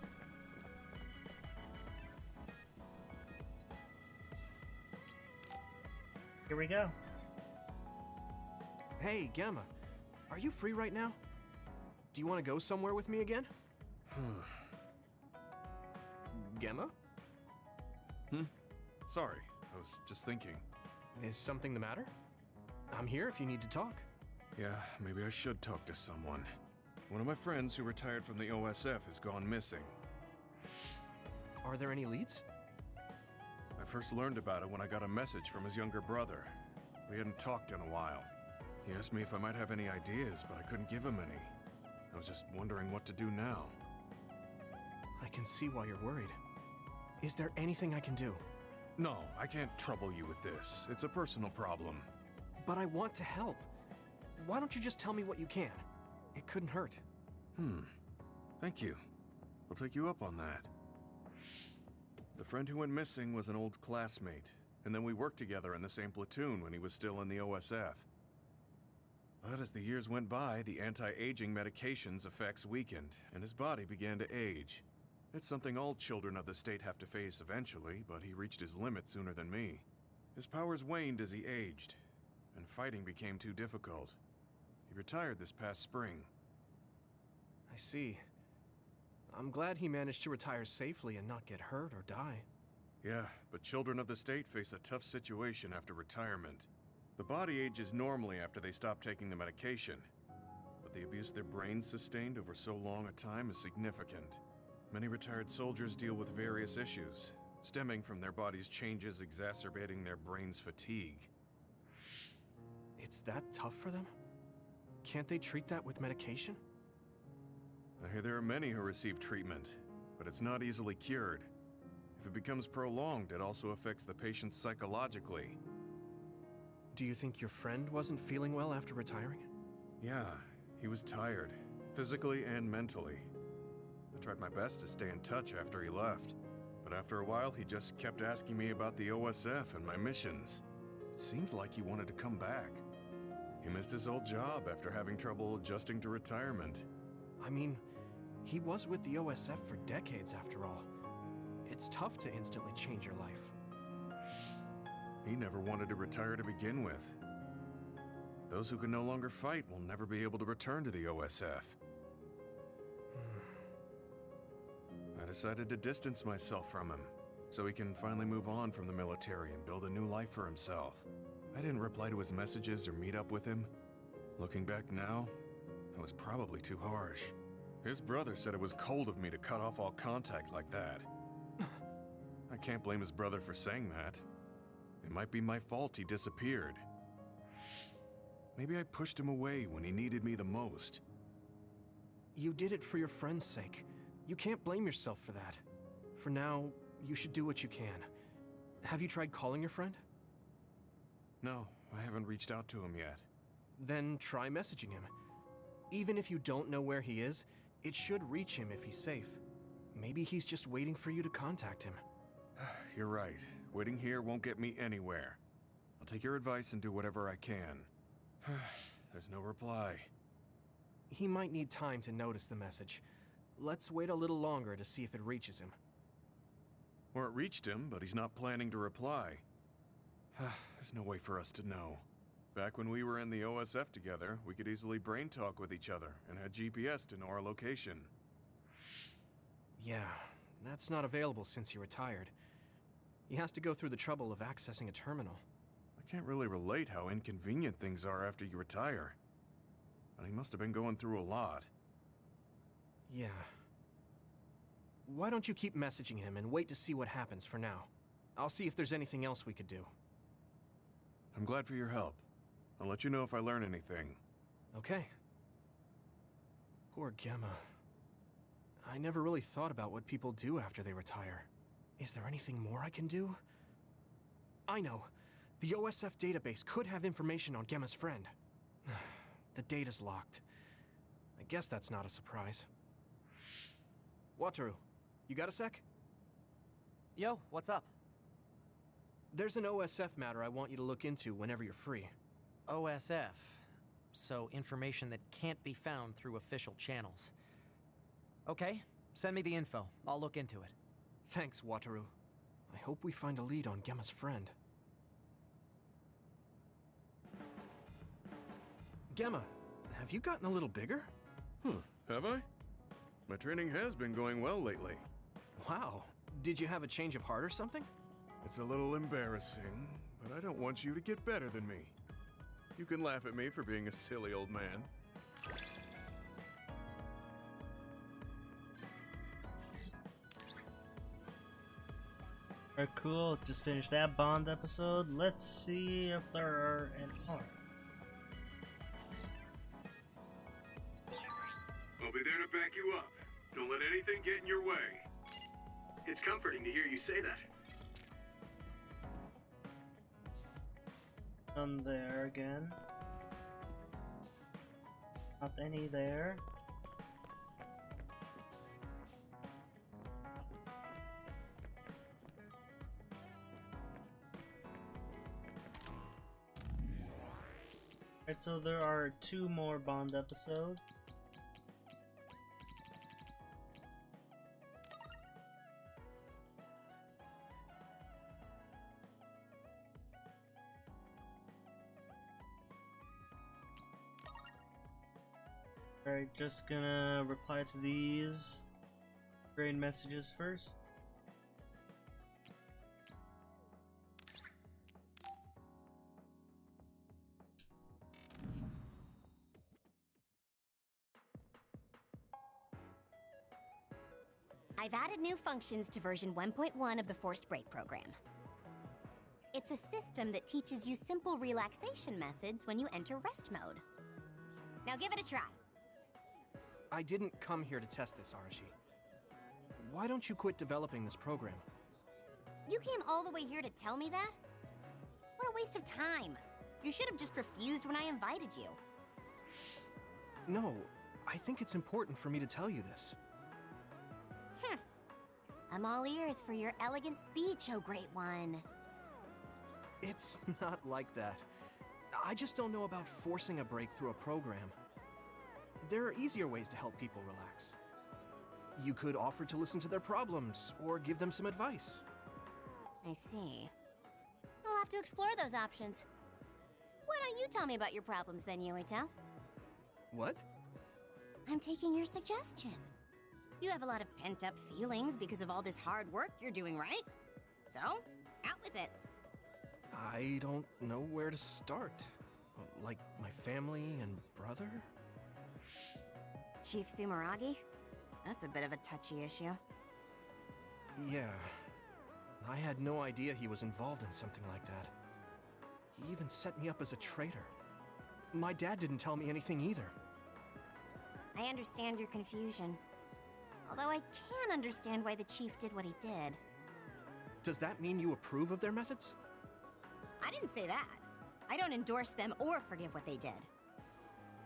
Here we go. Hey, Gemma. Are you free right now? Do you want to go somewhere with me again? Gemma? Sorry, I was just thinking. Is something the matter? I'm here if you need to talk. Yeah, maybe I should talk to someone. One of my friends who retired from the OSF has gone missing. Are there any leads? I first learned about it when I got a message from his younger brother. We hadn't talked in a while. He asked me if I might have any ideas, but I couldn't give him any. I was just wondering what to do now. I can see why you're worried. Is there anything I can do? No, I can't trouble you with this. It's a personal problem. But I want to help. Why don't you just tell me what you can? It couldn't hurt. Thank you. I'll take you up on that. The friend who went missing was an old classmate, and then we worked together in the same platoon when he was still in the OSF. But as the years went by, the anti-aging medication's effects weakened, and his body began to age. It's something all children of the state have to face eventually, but he reached his limit sooner than me. His powers waned as he aged, and fighting became too difficult. He retired this past spring. I see. I'm glad he managed to retire safely and not get hurt or die. Yeah, but children of the state face a tough situation after retirement. The body ages normally after they stop taking the medication, but the abuse their brains sustained over so long a time is significant. Many retired soldiers deal with various issues, stemming from their body's changes exacerbating their brain's fatigue. It's that tough for them? Can't they treat that with medication? I hear there are many who receive treatment, but it's not easily cured. If it becomes prolonged, it also affects the patient psychologically. Do you think your friend wasn't feeling well after retiring? Yeah, he was tired, physically and mentally. I tried my best to stay in touch after he left, but after a while he just kept asking me about the OSF and my missions. It seemed like he wanted to come back. He missed his old job after having trouble adjusting to retirement. I mean, he was with the OSF for decades after all. It's tough to instantly change your life. He never wanted to retire to begin with. Those who can no longer fight will never be able to return to the OSF. I decided to distance myself from him, so he can finally move on from the military and build a new life for himself. I didn't reply to his messages or meet up with him. Looking back now, I was probably too harsh. His brother said it was cold of me to cut off all contact like that. I can't blame his brother for saying that. It might be my fault he disappeared. Maybe I pushed him away when he needed me the most. You did it for your friend's sake. You can't blame yourself for that. For now, you should do what you can. Have you tried calling your friend? No, I haven't reached out to him yet. Then try messaging him. Even if you don't know where he is, it should reach him if he's safe. Maybe he's just waiting for you to contact him. You're right. Waiting here won't get me anywhere. I'll take your advice and do whatever I can. There's no reply. He might need time to notice the message. Let's wait a little longer to see if it reaches him. Or it reached him, but he's not planning to reply. There's no way for us to know. Back when we were in the OSF together, we could easily brain talk with each other and had GPS to know our location. Yeah, that's not available since he retired. He has to go through the trouble of accessing a terminal. I can't really relate how inconvenient things are after you retire. But he must have been going through a lot. Yeah. Why don't you keep messaging him and wait to see what happens for now? I'll see if there's anything else we could do. I'm glad for your help. I'll let you know if I learn anything. Okay. Poor Gemma. I never really thought about what people do after they retire. Is there anything more I can do? I know. The OSF database could have information on Gemma's friend. The data's locked. I guess that's not a surprise. Wataru, you got a sec? Yo, what's up? There's an OSF matter I want you to look into whenever you're free. OSF. So information that can't be found through official channels. Okay, send me the info. I'll look into it. Thanks, Wataru. I hope we find a lead on Gemma's friend. Gemma, have you gotten a little bigger? Have I? My training has been going well lately. Wow. Did you have a change of heart or something? It's a little embarrassing, but I don't want you to get better than me. You can laugh at me for being a silly old man. Alright, cool. Just finished that Bond episode. Let's see if there are any more. I'll be there to back you up. Don't let anything get in your way. It's comforting to hear you say that. None there again. Not any there. Alright, so there are 2 more Bond episodes. Alright, just gonna reply to these brain messages first. I've added new functions to version 1.1 of the Forced Break program. It's a system that teaches you simple relaxation methods when you enter rest mode. Now give it a try. I didn't come here to test this, Arashi. Why don't you quit developing this program? You came all the way here to tell me that? What a waste of time. You should have just refused when I invited you. No, I think it's important for me to tell you this. I'm all ears for your elegant speech, oh great one. It's not like that. I just don't know about forcing a break through a program. There are easier ways to help people relax. You could offer to listen to their problems, or give them some advice. I see. I'll have to explore those options. Why don't you tell me about your problems then, Yuito? What? I'm taking your suggestion. You have a lot of pent-up feelings because of all this hard work you're doing, right? So, out with it. I don't know where to start. Like my family and brother? Chief Sumeragi? That's a bit of a touchy issue. Yeah. I had no idea he was involved in something like that. He even set me up as a traitor. My dad didn't tell me anything either. I understand your confusion. Although I can understand why the chief did what he did. Does that mean you approve of their methods? I didn't say that. I don't endorse them or forgive what they did.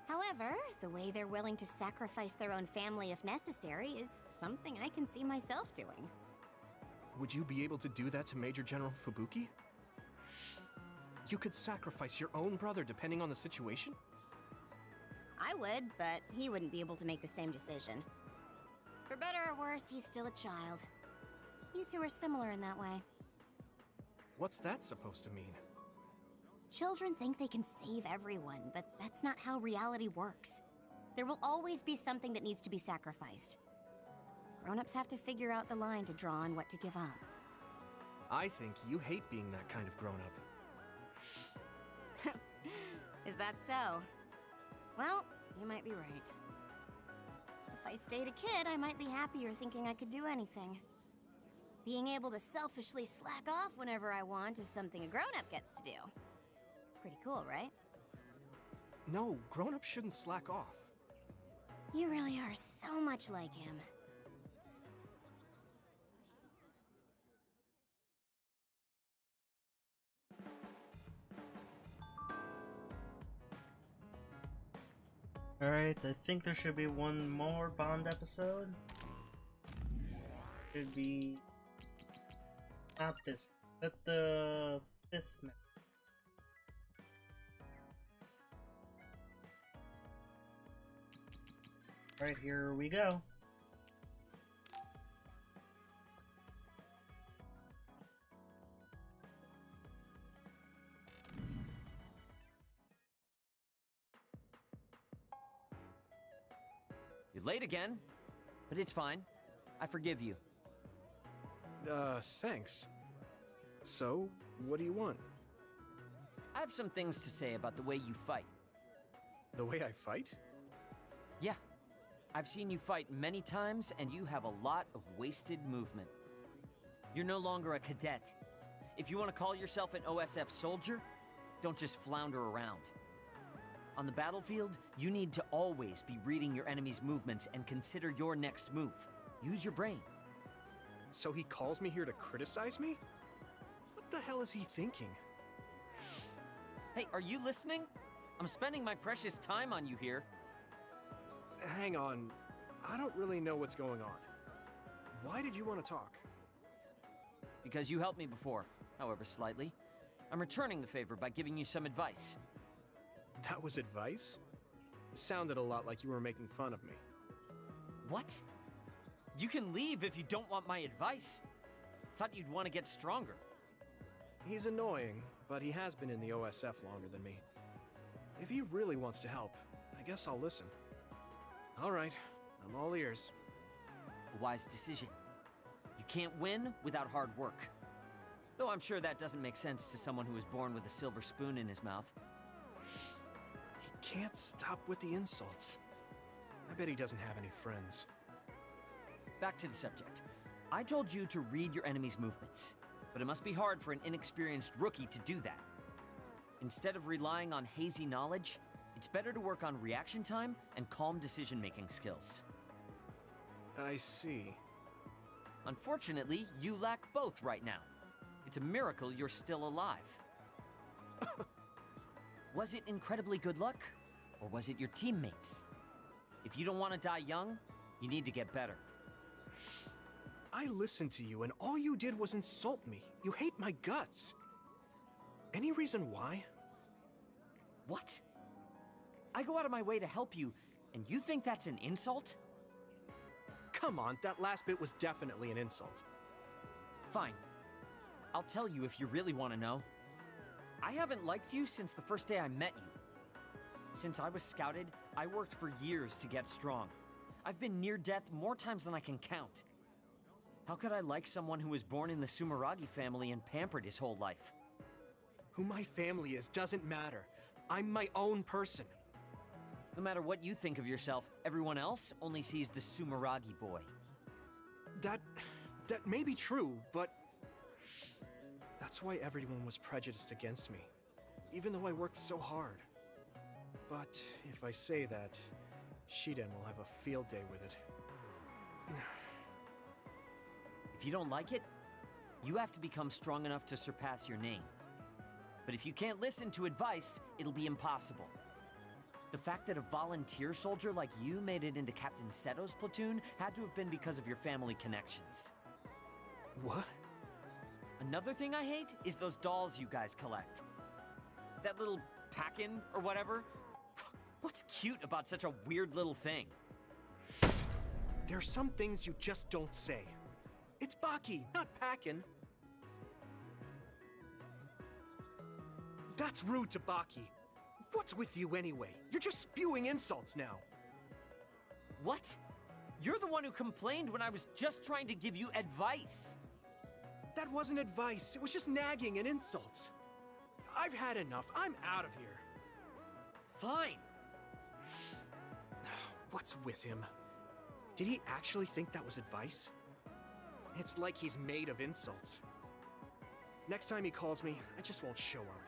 However, the way they're willing to sacrifice their own family if necessary is something I can see myself doing. Would you be able to do that to Major General Fubuki? You could sacrifice your own brother depending on the situation? I would, but he wouldn't be able to make the same decision. For better or worse, he's still a child. You two are similar in that way. What's that supposed to mean? Children think they can save everyone, but that's not how reality works. There will always be something that needs to be sacrificed. Grown-ups have to figure out the line to draw on what to give up. I think you hate being that kind of grown-up. Is that so? Well, you might be right. If I stayed a kid, I might be happier thinking I could do anything. Being able to selfishly slack off whenever I want is something a grown-up gets to do. Pretty cool, right? No, grown-ups shouldn't slack off. You really are so much like him. Alright, I think there should be one more Bond episode. Should be... not this, but the 5th minute. Alright, here we go. You're late again, but it's fine. I forgive you. Thanks. So, what do you want? I have some things to say about the way you fight. The way I fight? Yeah. I've seen you fight many times, and you have a lot of wasted movement. You're no longer a cadet. If you want to call yourself an OSF soldier, don't just flounder around. On the battlefield, you need to always be reading your enemy's movements and consider your next move. Use your brain. So he calls me here to criticize me? What the hell is he thinking? Hey, are you listening? I'm spending my precious time on you here. Hang on. I don't really know what's going on. Why did you want to talk? Because you helped me before, however slightly. I'm returning the favor by giving you some advice. That was advice? It sounded a lot like you were making fun of me. What? You can leave if you don't want my advice. Thought you'd want to get stronger. He's annoying, but he has been in the OSF longer than me. If he really wants to help, I guess I'll listen. Alright, I'm all ears. A wise decision. You can't win without hard work. Though I'm sure that doesn't make sense to someone who was born with a silver spoon in his mouth. He can't stop with the insults. I bet he doesn't have any friends. back to the subject. I told you to read your enemy's movements, but it must be hard for an inexperienced rookie to do that. Instead of relying on hazy knowledge, it's better to work on reaction time and calm decision-making skills. I see. Unfortunately, you lack both right now. It's a miracle you're still alive. Was it incredibly good luck, or was it your teammates? If you don't want to die young, you need to get better. I listened to you, and all you did was insult me. You hate my guts. Any reason why? What? I go out of my way to help you, and you think that's an insult? Come on, that last bit was definitely an insult. Fine. I'll tell you if you really want to know. I haven't liked you since the first day I met you. Since I was scouted, I worked for years to get strong. I've been near death more times than I can count. How could I like someone who was born in the Sumeragi family and pampered his whole life? Who my family is doesn't matter. I'm my own person. No matter what you think of yourself, everyone else only sees the Sumeragi boy. That may be true, but that's why everyone was prejudiced against me, even though I worked so hard. But if I say that, Shiden will have a field day with it. If you don't like it, you have to become strong enough to surpass your name. But if you can't listen to advice, it'll be impossible. The fact that a volunteer soldier like you made it into Captain Seto's platoon had to have been because of your family connections. What? Another thing I hate is those dolls you guys collect. That little pack-in or whatever. What's cute about such a weird little thing? There are some things you just don't say. It's Baki, not Packin. That's rude to Baki. What's with you anyway? You're just spewing insults now. What? You're the one who complained when I was just trying to give you advice. That wasn't advice. It was just nagging and insults. I've had enough. I'm out of here. Fine. What's with him? Did he actually think that was advice? It's like he's made of insults. Next time he calls me, I just won't show up.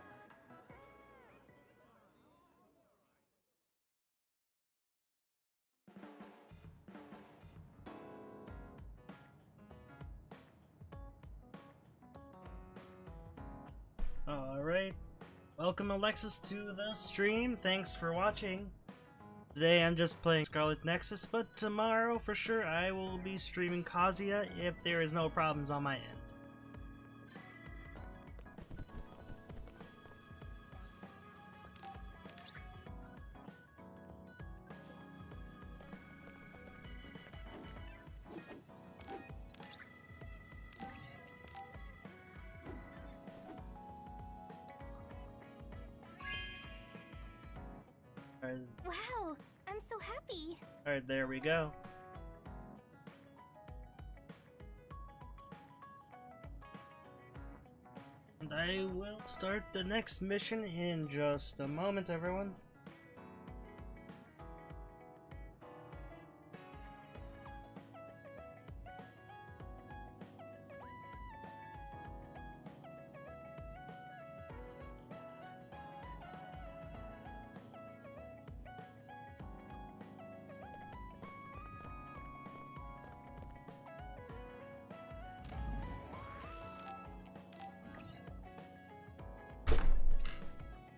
Alright, welcome Alexis to the stream, thanks for watching. Today I'm just playing Scarlet Nexus, but tomorrow for sure I will be streaming Kazuya if there is no problems on my end. Wow, I'm so happy. Alright, there we go. And I will start the next mission in just a moment, everyone.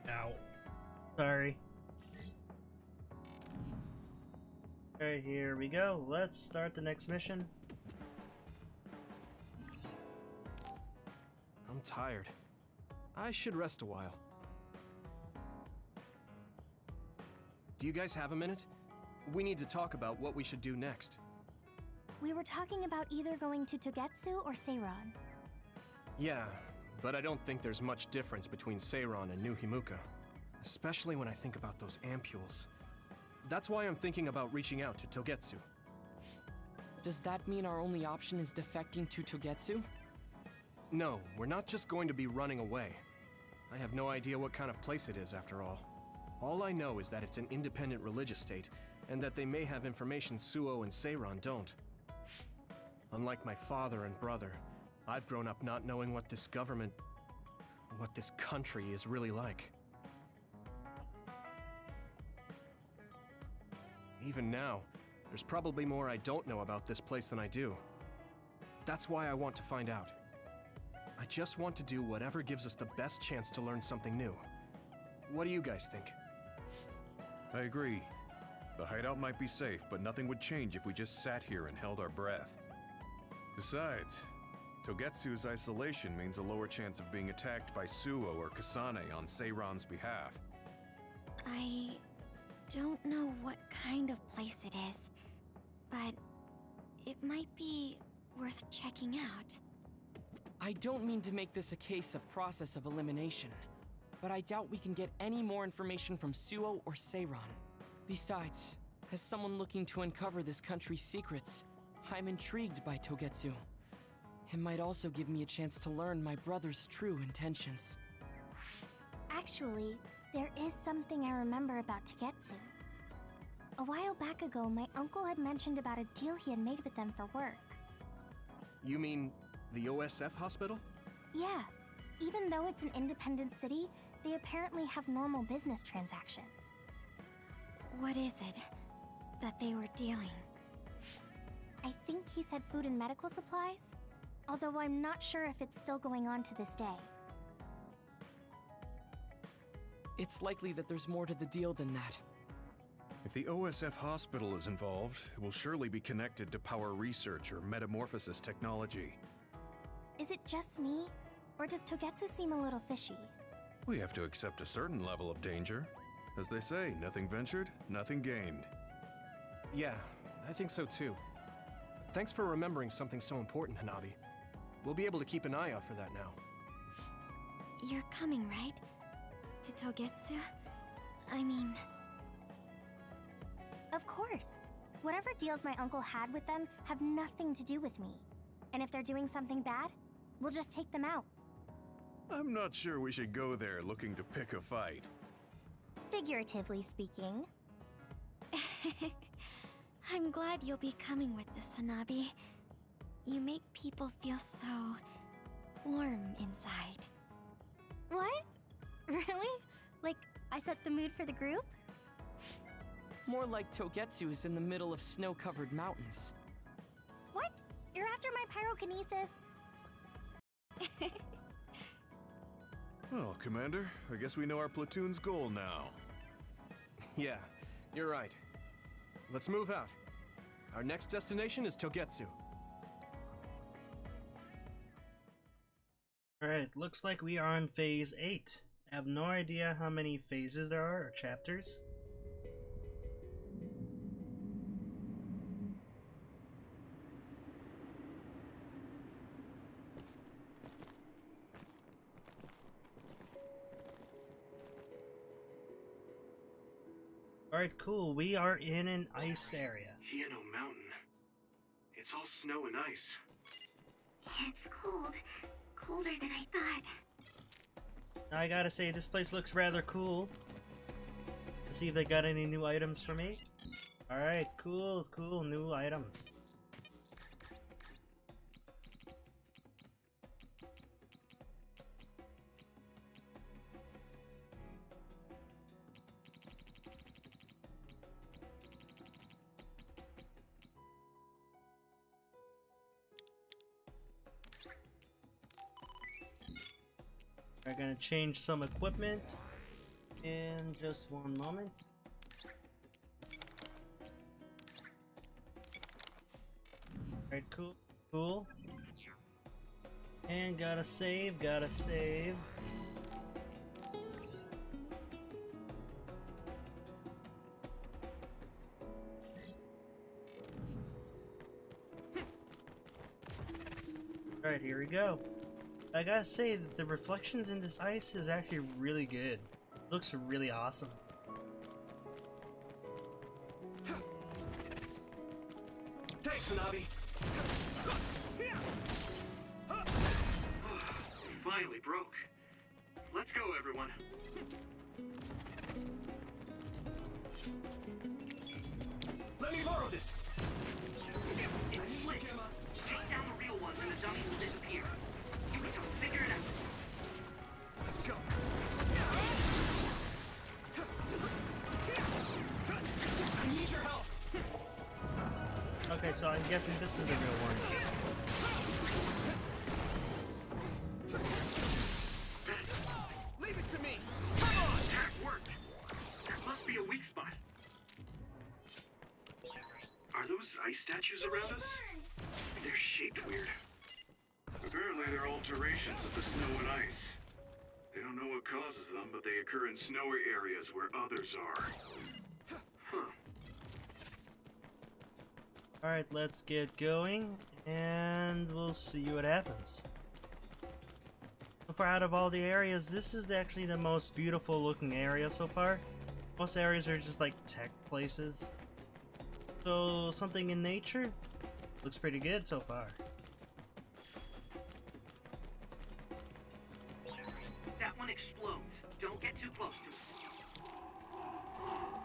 Ow. Sorry. Alright, here we go. Let's start the next mission. I'm tired. I should rest a while. Do you guys have a minute? We need to talk about what we should do next. We were talking about either going to Togetsu or Seiron. Yeah, but I don't think there's much difference between Seiron and New Himuka. Especially when I think about those ampules. That's why I'm thinking about reaching out to Togetsu. Does that mean our only option is defecting to Togetsu? No, we're not just going to be running away. I have no idea what kind of place it is after all. All I know is that it's an independent religious state, and that they may have information Suo and Seiron don't. Unlike my father and brother, I've grown up not knowing what this government, what this country is really like. Even now, there's probably more I don't know about this place than I do. That's why I want to find out. I just want to do whatever gives us the best chance to learn something new. What do you guys think? I agree. The hideout might be safe, but nothing would change if we just sat here and held our breath. Besides, Togetsu's isolation means a lower chance of being attacked by Suo or Kasane on Seiran's behalf. I don't know what kind of place it is, but it might be worth checking out. I don't mean to make this a case of process of elimination, but I doubt we can get any more information from Suo or Seiran. Besides, as someone looking to uncover this country's secrets, I'm intrigued by Togetsu. It might also give me a chance to learn my brother's true intentions. Actually, there is something I remember about Togetsu. A while back ago, my uncle had mentioned about a deal he had made with them for work. You mean the OSF hospital? Yeah. Even though it's an independent city, they apparently have normal business transactions. What is it that they were dealing? I think he said food and medical supplies, although I'm not sure if it's still going on to this day. It's likely that there's more to the deal than that. If the OSF hospital is involved, it will surely be connected to power research or metamorphosis technology. Is it just me? Or does Togetsu seem a little fishy? We have to accept a certain level of danger. As they say, nothing ventured, nothing gained. Yeah, I think so too. Thanks for remembering something so important, Hanabi. We'll be able to keep an eye out for that now. You're coming, right? To Togetsu? I mean... Of course. Whatever deals my uncle had with them have nothing to do with me. And if they're doing something bad, we'll just take them out. I'm not sure we should go there looking to pick a fight. Figuratively speaking. I'm glad you'll be coming with this, Hanabi. You make people feel so... warm inside. What? Really? Like, I set the mood for the group? More like Togetsu is in the middle of snow-covered mountains. What? You're after my pyrokinesis? Well, Commander, I guess we know our platoon's goal now. Yeah, you're right. Let's move out. Our next destination is Togetsu. Alright, looks like we are on phase 8. I have no idea how many phases there are, or chapters. Alright, cool. We are in an ice area. Hieno Mountain. It's all snow and ice. It's cold. Colder than I thought. I gotta say, this place looks rather cool. Let's see if they got any new items for me. Alright, cool, new items. We're gonna change some equipment in just one moment. Alright, cool. And gotta save. Alright, here we go. I gotta say that the reflections in this ice is actually really good. Looks really awesome. Thanks, Hanabi! Finally broke. Let's go, everyone. Let me borrow this! It's slick. Take Okay, so I'm guessing this is a real one. Leave it to me! Come on! That worked! That must be a weak spot. Are those ice statues around us? They're shaped weird. Apparently they're alterations of the snow and ice. They don't know what causes them, but they occur in snowy areas where others are. Huh. Alright, let's get going, and we'll see what happens. So far out of all the areas, this is actually the most beautiful looking area so far. Most areas are just like tech places. So something in nature looks pretty good so far. That one explodes. Don't get too close to it.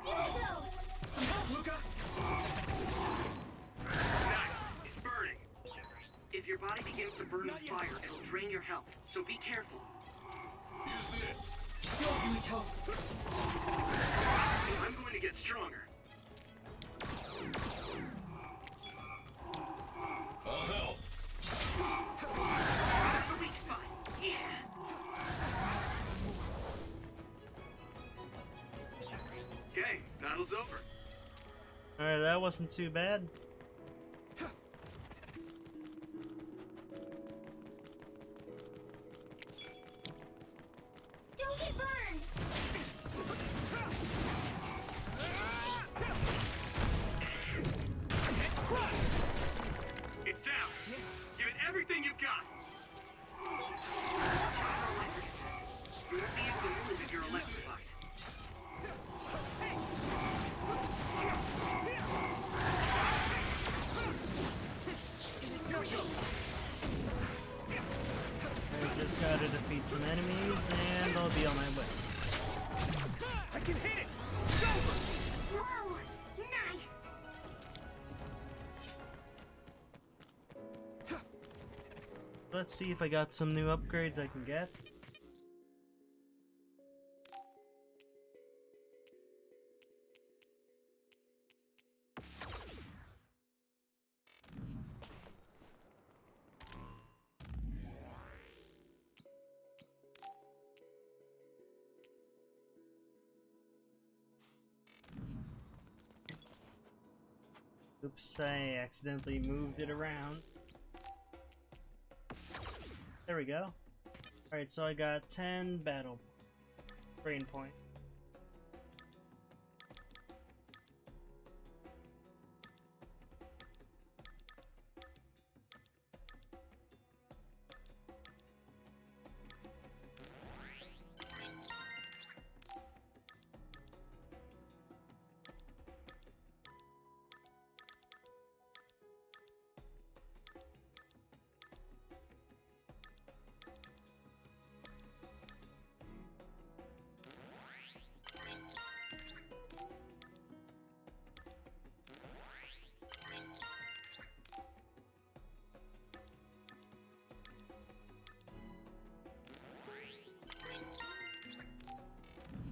Yuito! Some help, Luca! Nice. It's burning. If your body begins to burn with fire, it'll drain your health. So be careful. Use this! Go, Yuito! I'm going to get stronger. I'll help. That's the weak spot. Yeah. Okay, battle's over. Alright, that wasn't too bad. Don't get burned! It's down. Give it everything you've got. You won't be able to move if you're electrified. I just gotta defeat some enemies, and I'll be on my way. I can hit it! It's over! Whoa! Nice! Let's see if I got some new upgrades I can get. Oops, I accidentally moved it around. There we go. Alright, so I got 10 battle brain point.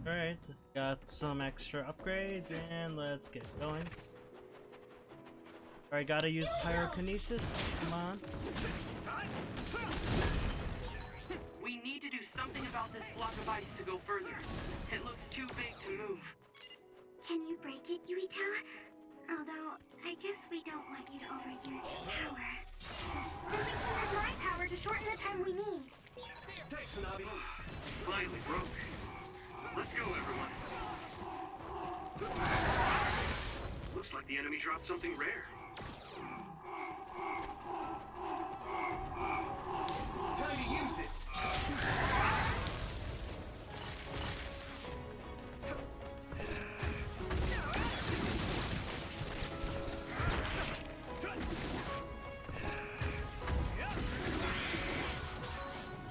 Alright, got some extra upgrades, and let's get going. Alright, gotta use pyrokinesis. Come on. We need to do something about this block of ice to go further. It looks too big to move. Can you break it, Yuito? Although, I guess we don't want you to overuse your power. Then we can use my power to shorten the time we need. Thanks, Tsunabi. Finally broke. Let's go, everyone. Looks like the enemy dropped something rare. Time to use this.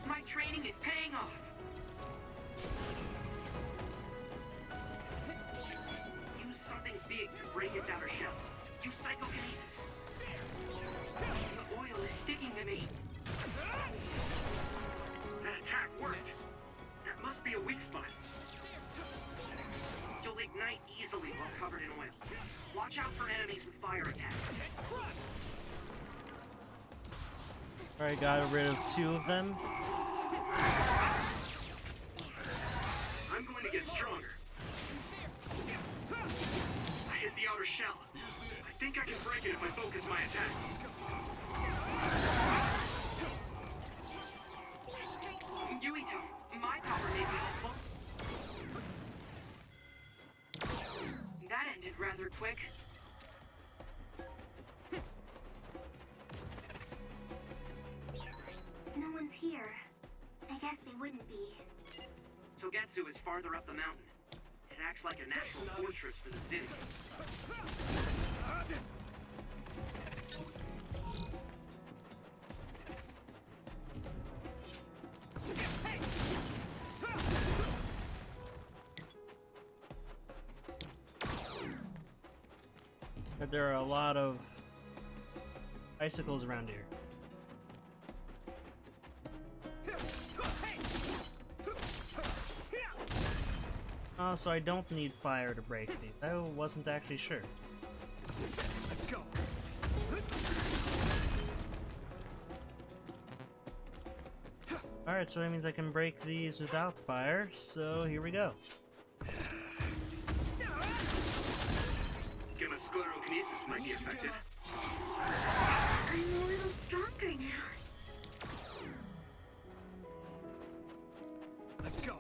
My training is paying off. Use something big to break its outer shell. Use psychokinesis. The oil is sticking to me. That attack worked. That must be a weak spot. You'll ignite easily while covered in oil. Watch out for enemies with fire attacks. Alright, got rid of 2 of them. I'm going to get stronger. I hit the outer shell. I think I can break it if I focus my attacks. Yuito, my power may be helpful. That ended rather quick. No one's here. I guess they wouldn't be. Togetsu is farther up the mountain. It acts like a natural fortress for the city. But there are a lot of icicles around here. Oh, so I don't need fire to break these. I wasn't actually sure. Let's go. Alright, so that means I can break these without fire, so here we go. Gamma sclerokinesis might be effective. I'm a little stronger now. Let's go.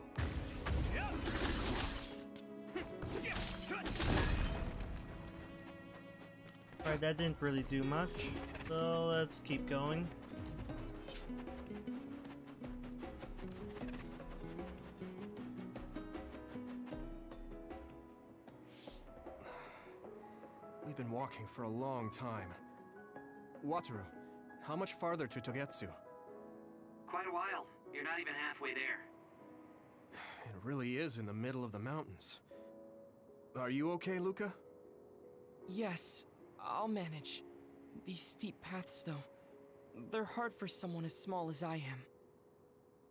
Alright, that didn't really do much, so let's keep going. We've been walking for a long time. Wataru, how much farther to Togetsu? Quite a while. You're not even halfway there. It really is in the middle of the mountains. Are you okay, Luca? Yes, I'll manage. These steep paths, though, they're hard for someone as small as I am.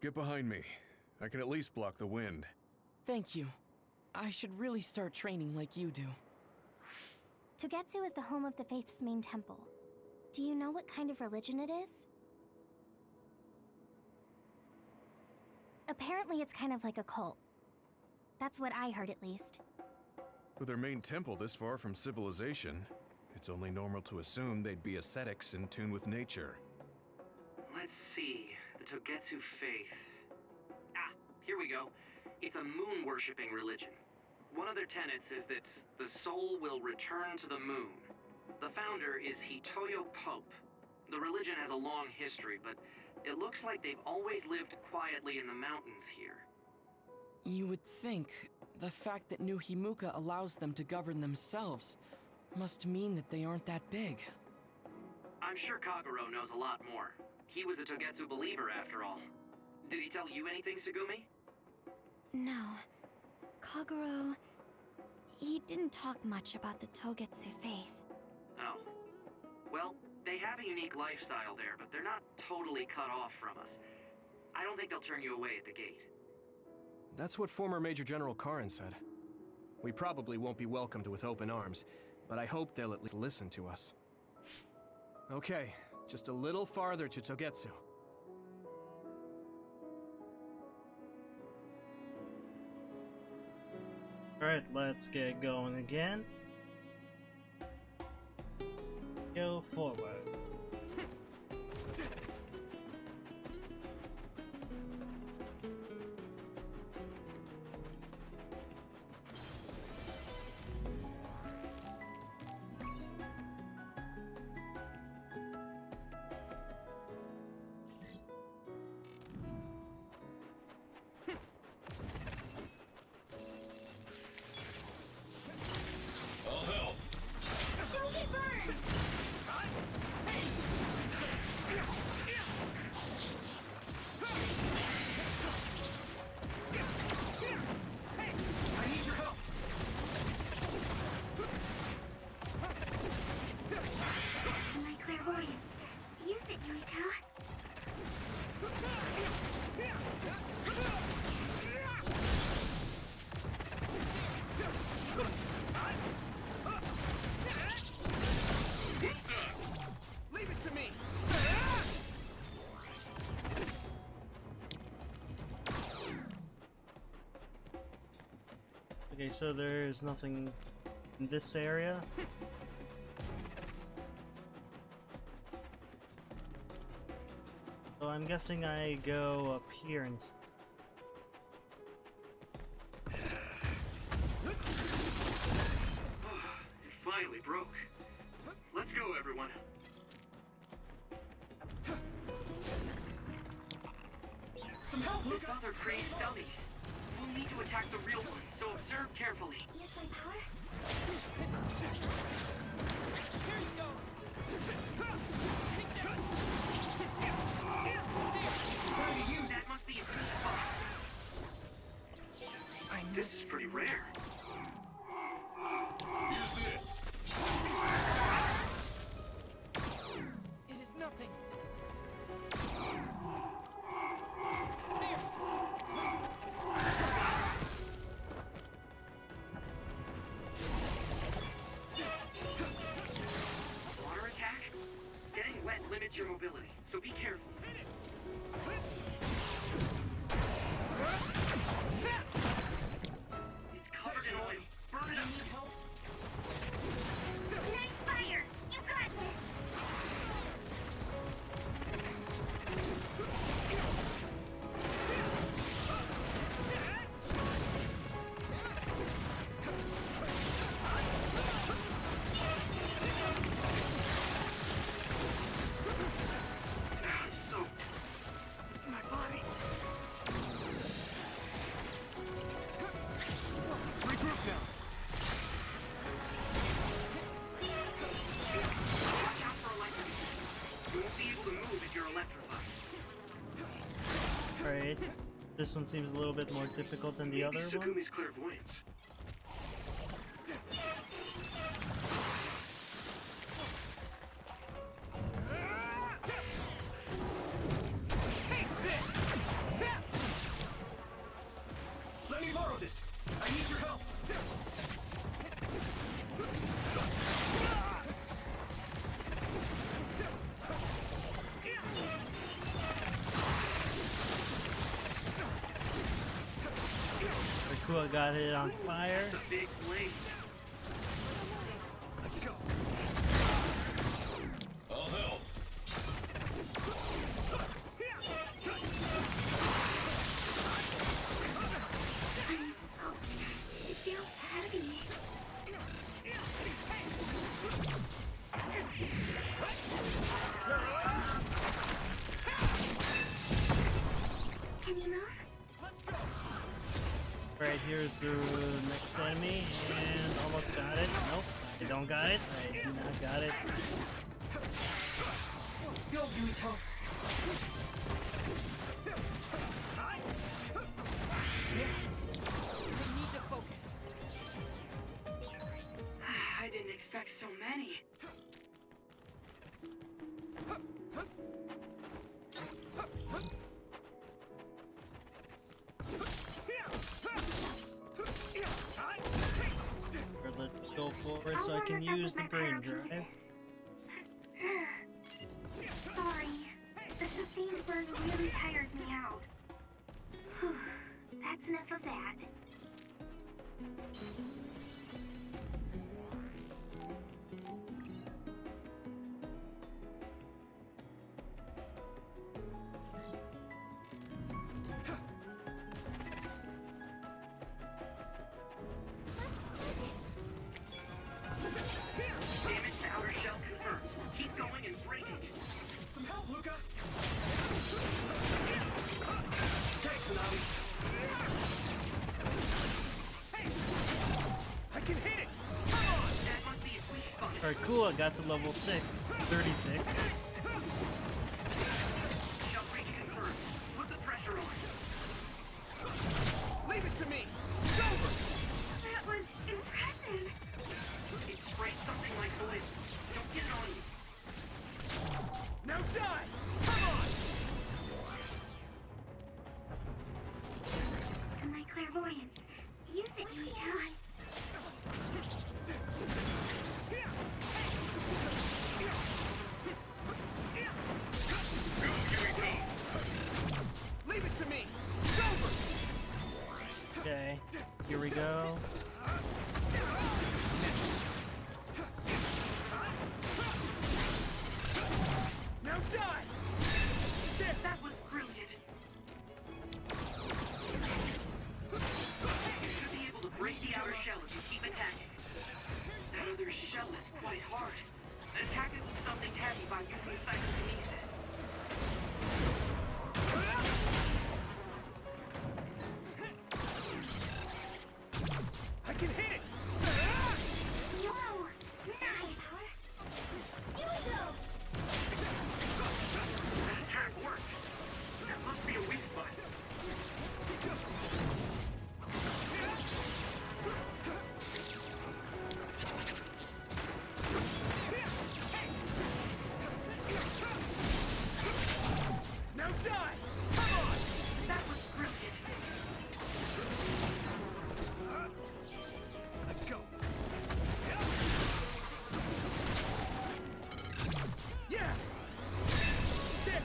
Get behind me. I can at least block the wind. Thank you. I should really start training like you do. Togetsu is the home of the Faith's main temple. Do you know what kind of religion it is? Apparently it's kind of like a cult. That's what I heard, at least. With their main temple this far from civilization, it's only normal to assume they'd be ascetics in tune with nature. Let's see. The Togetsu faith. Ah, here we go. It's a moon-worshipping religion. One of their tenets is that the soul will return to the moon. The founder is Hitoyo Pope. The religion has a long history, but it looks like they've always lived quietly in the mountains here. You would think the fact that New Himuka allows them to govern themselves must mean that they aren't that big. I'm sure Kagero knows a lot more. He was a Togetsu believer, after all. Did he tell you anything, Sugumi? No. Kagero... he didn't talk much about the Togetsu faith. Oh. Well, they have a unique lifestyle there, but they're not totally cut off from us. I don't think they'll turn you away at the gate. That's what former Major General Karin said. We probably won't be welcomed with open arms, but I hope they'll at least listen to us. Okay, just a little farther to Togetsu. Alright, let's get going again. Go forward. Okay, so there's nothing in this area. So I'm guessing I go up here and... It finally broke. Let's go, everyone. Some help, Luca! This other creates stealthies. We'll need to attack the real ones, so observe carefully. Use my power? Here you go! Time to use That this. must be a sweet spot. This is pretty rare. Use this. It is nothing. Water attack? Getting wet limits your mobility, so be careful. It's covered in oil. Burn it up. Nice fire! You got this! I'm soaked. My body. Let's regroup now. Watch out for electrocution. You won't be able to move if you're electrified. Alright. This one seems a little bit more difficult than the other one. Tsukumi's clairvoyance. Let me borrow this. I need your help. Very cool, I got it on fire. That's a big blade. Let's go. I'll help. It feels heavy. Can you move? Right, here's the next enemy, and almost got it. Nope, I don't got it. I do not got it. Go, Yuito. We need to focus. I didn't expect so many. Or let's go forward so I can use the brain drive. Sorry. The sustained burn really tires me out. Whew. That's enough of that. Damage to outer shell confirmed. Keep going and break it. Some help, Luca. Thanks, Tsunami. Hey! I can hit it! Come on! That must be a sweet spot. Alright, cool, I got to level 6. 36. Shell breach confirmed. Put the pressure on. Leave it to me! It's over! That was impressive. It sprayed something like oil. Don't get it on you. Now die! Come on! My clairvoyance. Use it, Yuito. Leave it to me! It's over! Okay, here we go. psychokinesis. I can hit it! Whoa! Nice! Yuito! That attack worked. There must be a weak spot. Now die! Come on! That was brilliant. Let's go! Yeah! There!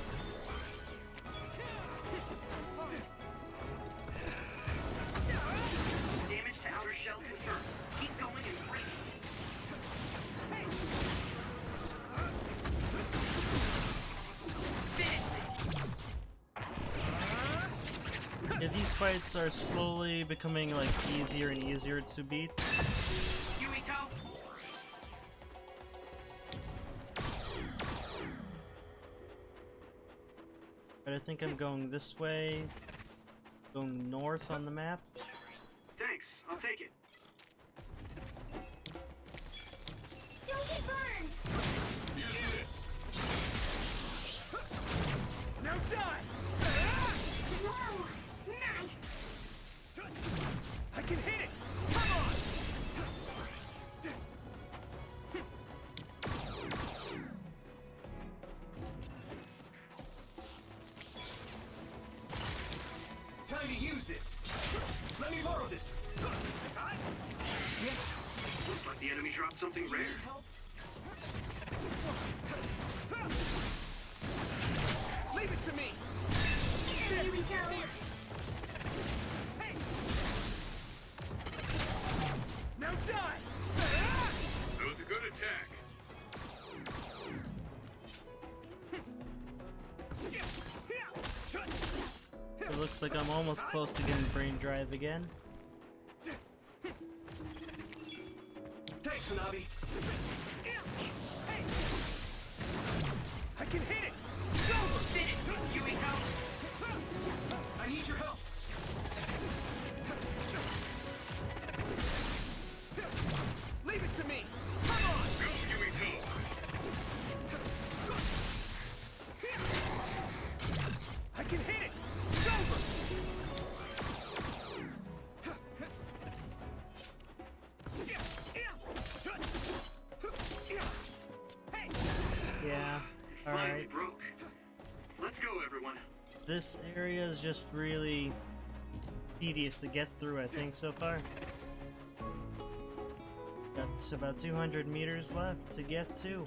Damage to outer shell confirmed. Keep going and break it. Finish this. Yeah, these fights are slowly becoming like easier and easier to beat. Yuito! But I think I'm going this way, going north on the map. Thanks, I'll take it. Don't get burned! Use this! Now die! Whoa! Nice! I can hit it! Come on! Time to use this! Let me borrow this! Looks like the enemy dropped something rare. Leave it to me! Here we go! Hey! Now die! That was a good attack. It looks like I'm almost close to getting brain drive again. Thanks, Hanabi. I can hit it! It's over! Finish, Yuito! I need your help! Leave it to me! Come on! Go, Yuito! I can hit it! It's over! Yeah, Finally alright. broke. Let's go, everyone. This area is just really tedious to get through, I think, so far. That's about 200 meters left to get to.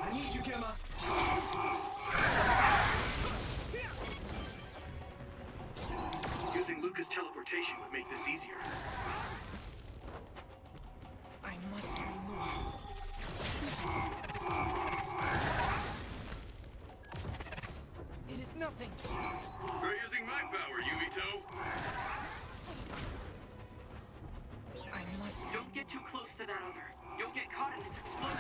I need you, Gemma! Using Luca's teleportation would make this easier. I must remove. It is nothing. We're using my power, Yuito. I must. Don't get too close to that other. You'll get caught in its explosion.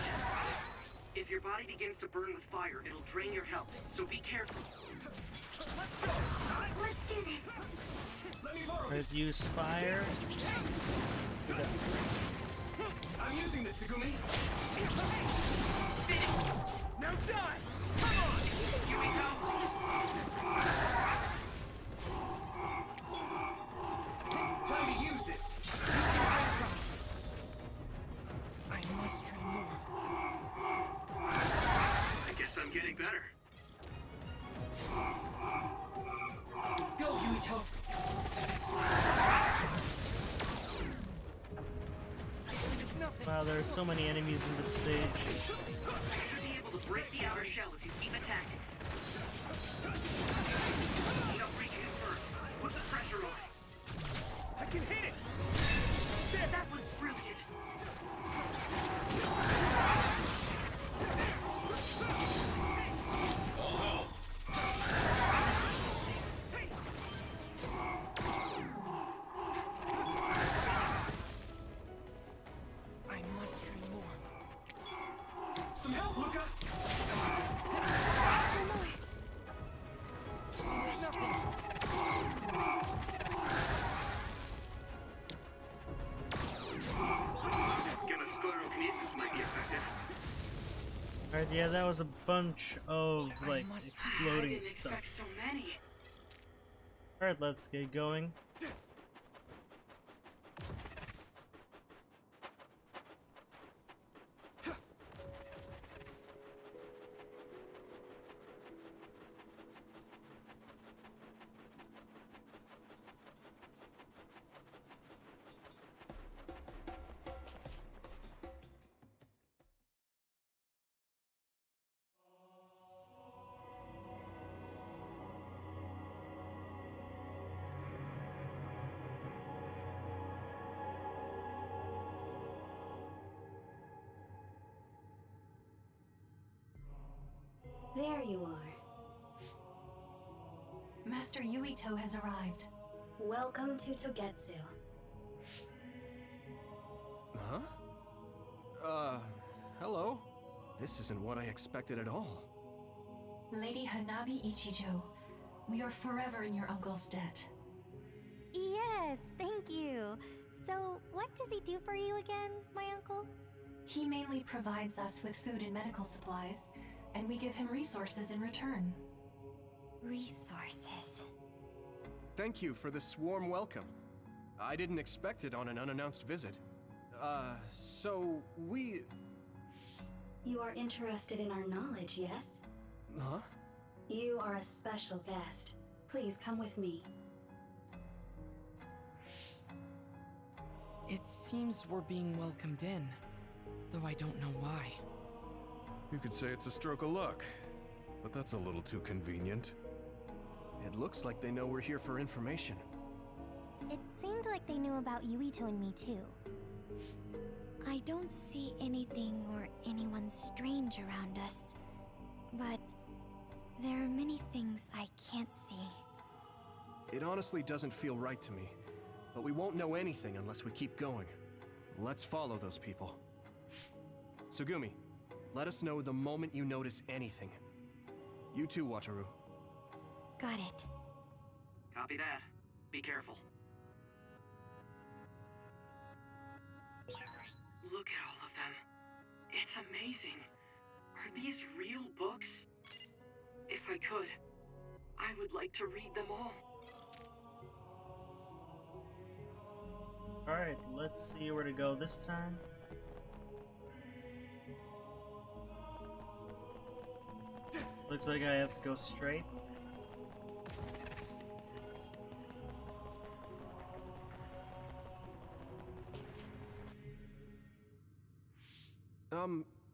If your body begins to burn with fire, it'll drain your health, so be careful. Let's do this! Let me borrow Let's this! use fire. I'm using this, Segumi! Now die! Come on! Yuito! Time to use this! I must train more. I guess I'm getting better. Go, Yuito. It is nothing. Wow, there are so many enemies in this stage. Should be able to break the outer shell if you keep attacking. Shell reconfirmed. Put the pressure on it. I can hit it! That was brilliant. I must train more. Some help, Luca! Sclerokinesis might be effective. Alright, yeah, that was a bunch of, like, I exploding didn't stuff. expect so many. Alright, let's get going. There you are. Master Yuito has arrived. Welcome to Togetsu. Huh? Hello? This isn't what I expected at all. Lady Hanabi Ichijo, we are forever in your uncle's debt. Yes, thank you. So, what does he do for you again, my uncle? He mainly provides us with food and medical supplies, and we give him resources in return. Resources. Thank you for this warm welcome. I didn't expect it on an unannounced visit. So we... You are interested in our knowledge, yes? Huh? You are a special guest. Please come with me. It seems we're being welcomed in, though I don't know why. You could say it's a stroke of luck, but that's a little too convenient. It looks like they know we're here for information. It seemed like they knew about Yuito and me too. I don't see anything or anyone strange around us, but there are many things I can't see. It honestly doesn't feel right to me, but we won't know anything unless we keep going. Let's follow those people. Sugumi, let us know the moment you notice anything. You too, Wataru. Got it. Copy that. Be careful. Look at all of them. It's amazing. Are these real books? If I could, I would like to read them all. Alright, let's see where to go this time. Looks like I have to go straight.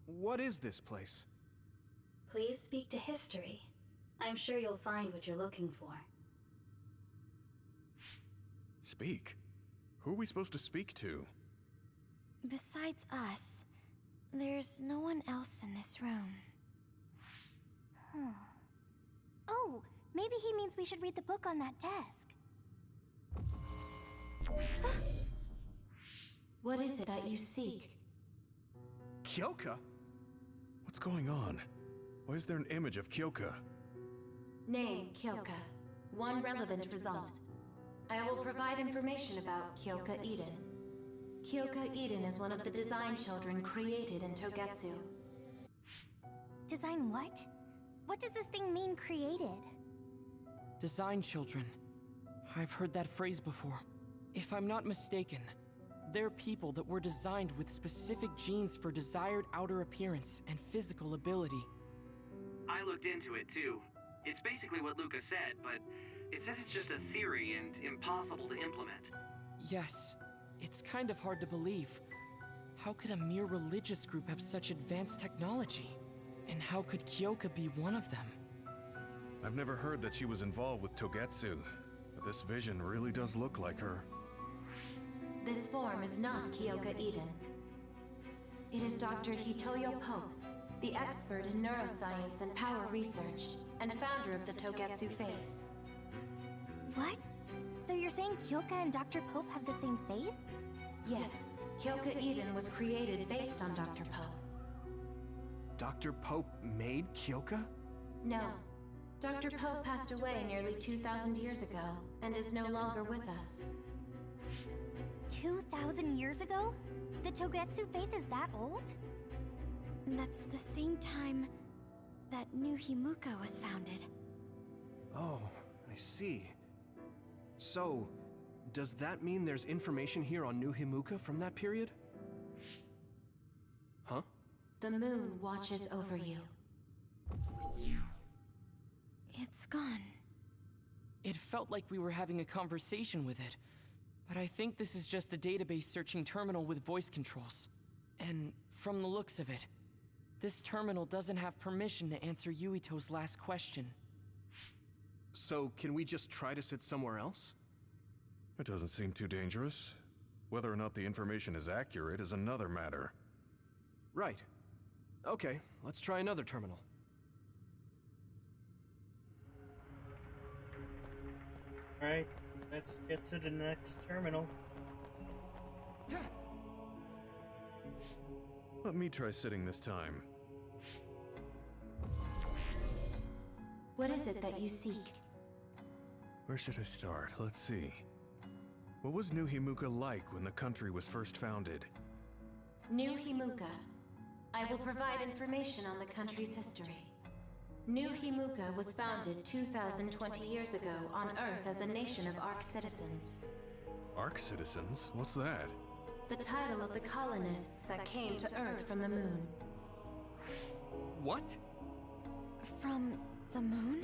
What is this place? Please speak to history. I'm sure you'll find what you're looking for. Speak? Who are we supposed to speak to? Besides us, there's no one else in this room. Oh, maybe he means we should read the book on that desk. What is it that you seek? Kyoka? What's going on? Why is there an image of Kyoka? Name, Kyoka. One relevant result. I will provide information about Kyoka Eden. Kyoka Eden is one of the design children created in Togetsu. Design what? What does this thing mean, created? Design children. I've heard that phrase before. If I'm not mistaken, they're people that were designed with specific genes for desired outer appearance and physical ability. I looked into it too. It's basically what Luca said, but it says it's just a theory and impossible to implement. Yes, it's kind of hard to believe. How could a mere religious group have such advanced technology? And how could Kyoka be one of them? I've never heard that she was involved with Togetsu, but this vision really does look like her. This form is not Kyoka Eden. It is Dr. Hitoyo Pope, the expert in neuroscience and power research, and founder of the Togetsu faith. What? So you're saying Kyoka and Dr. Pope have the same face? Yes, Kyoka Eden was created based on Dr. Pope. Dr. Pope made Kyoka? No. Dr. Pope passed away nearly 2,000 years ago, and is no longer with us. 2,000 years ago? The Togetsu faith is that old? That's the same time that New Himuka was founded. Oh, I see. So, does that mean there's information here on New Himuka from that period? Huh? The moon watches over you. It's gone. It felt like we were having a conversation with it, but I think this is just a database searching terminal with voice controls. And from the looks of it, this terminal doesn't have permission to answer Yuito's last question. So, can we just try to sit somewhere else? It doesn't seem too dangerous. Whether or not the information is accurate is another matter. Right. Okay, let's try another terminal. Alright, let's get to the next terminal. Let me try sitting this time. What is it that you seek? Where should I start? Let's see. What was New Himuka like when the country was first founded? New Himuka. I will provide information on the country's history. New Himuka was founded 2,020 years ago on Earth as a nation of Ark citizens. Ark citizens? What's that? The title of the colonists that came to Earth from the moon. What? From the moon?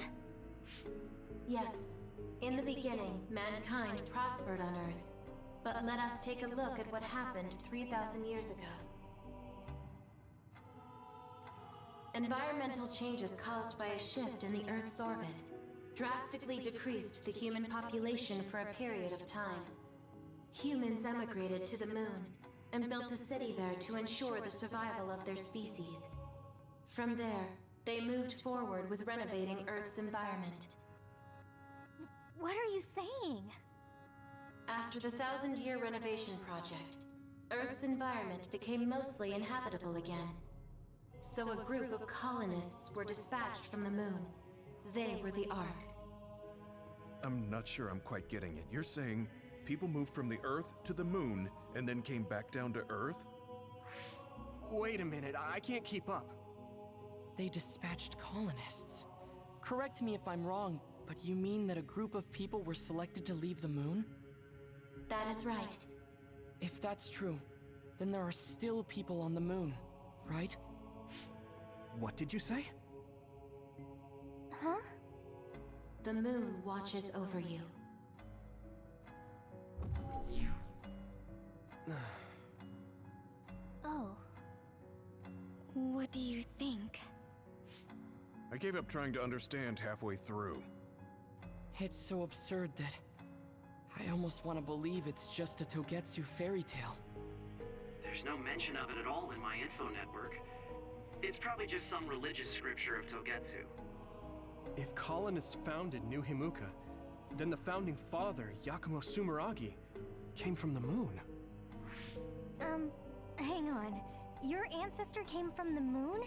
Yes. In the beginning, mankind prospered on Earth. But let us take a look at what happened 3,000 years ago. Environmental changes caused by a shift in the Earth's orbit drastically decreased the human population for a period of time. Humans emigrated to the moon and built a city there to ensure the survival of their species. From there, they moved forward with renovating Earth's environment. What are you saying? After the 1,000-year renovation project, Earth's environment became mostly inhabitable again. So a group of colonists were dispatched from the moon. They were the Ark. I'm not sure I'm quite getting it. You're saying people moved from the Earth to the moon and then came back down to Earth? Wait a minute, I can't keep up. They dispatched colonists. Correct me if I'm wrong, but you mean that a group of people were selected to leave the moon? That is right. If that's true, then there are still people on the moon, right? What did you say? Huh? The moon watches over you. Oh. What do you think? I gave up trying to understand halfway through. It's so absurd that I almost want to believe it's just a Togetsu fairy tale. There's no mention of it at all in my info network. It's probably just some religious scripture of Togetsu. If colonists founded New Himuka, then the founding father, Yuito Sumeragi, came from the moon. Hang on. Your ancestor came from the moon?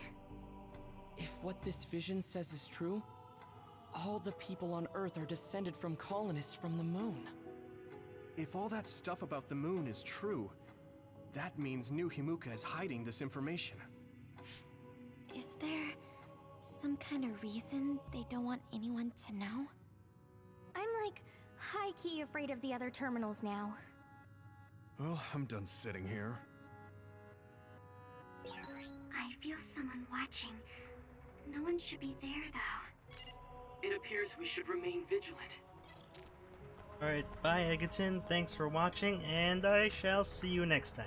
If what this vision says is true, all the people on Earth are descended from colonists from the moon. If all that stuff about the moon is true, that means New Himuka is hiding this information. Is there some kind of reason they don't want anyone to know? I'm like high-key afraid of the other terminals now. Well, I'm done sitting here. I feel someone watching. No one should be there, though. It appears we should remain vigilant. Alright, bye Egerton, thanks for watching, and I shall see you next time.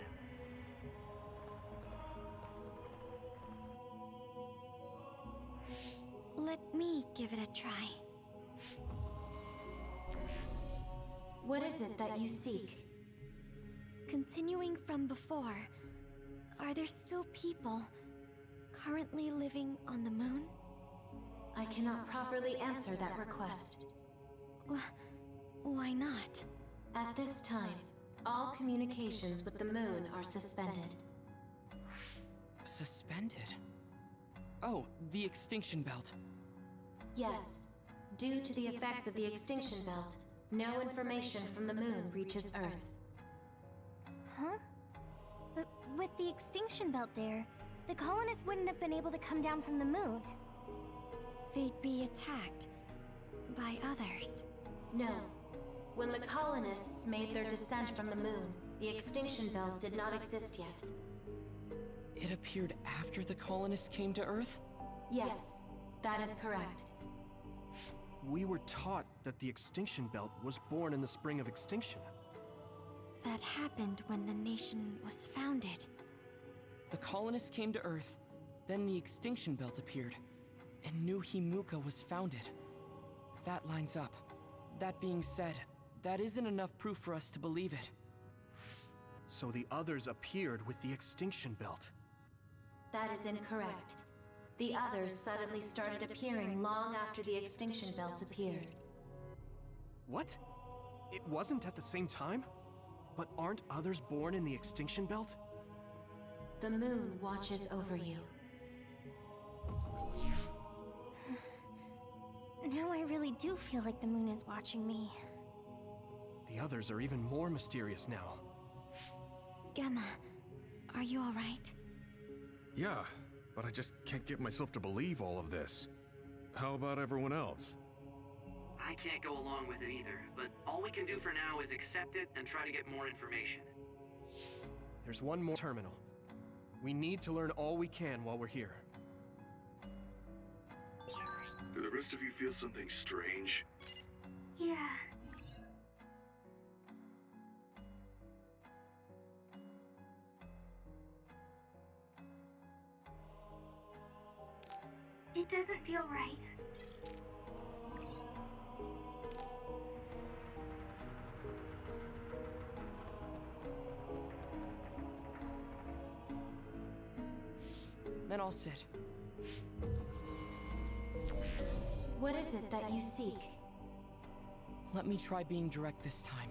me give it a try. What is it that you seek? Continuing from before, are there still people currently living on the moon? I cannot properly answer that request. Why not? At this time, all communications with the moon are suspended. Suspended? Oh, the extinction belt. Yes. Due to the effects of the extinction belt, no information from the moon reaches Earth. Huh? But with the extinction belt there, the colonists wouldn't have been able to come down from the moon. They'd be attacked by others. No. When the colonists made their descent from the moon, the extinction belt did not exist yet. It appeared after the colonists came to Earth? Yes, that is correct. We were taught that the extinction belt was born in the spring of extinction. That happened when the nation was founded. The colonists came to Earth, then the extinction belt appeared, and New Himuka was founded. That lines up. That being said, that isn't enough proof for us to believe it. So the others appeared with the extinction belt. That is incorrect. The others suddenly started appearing long after the extinction belt appeared. What? It wasn't at the same time? But aren't others born in the extinction belt? The moon watches over you. Now I really do feel like the moon is watching me. The others are even more mysterious now. Gemma, are you alright? Yeah, but I just can't get myself to believe all of this. How about everyone else? I can't go along with it either, but all we can do for now is accept it and try to get more information. There's one more terminal. We need to learn all we can while we're here. Do the rest of you feel something strange? Yeah. It doesn't feel right. Then I'll sit. What is it that you seek? Let me try being direct this time.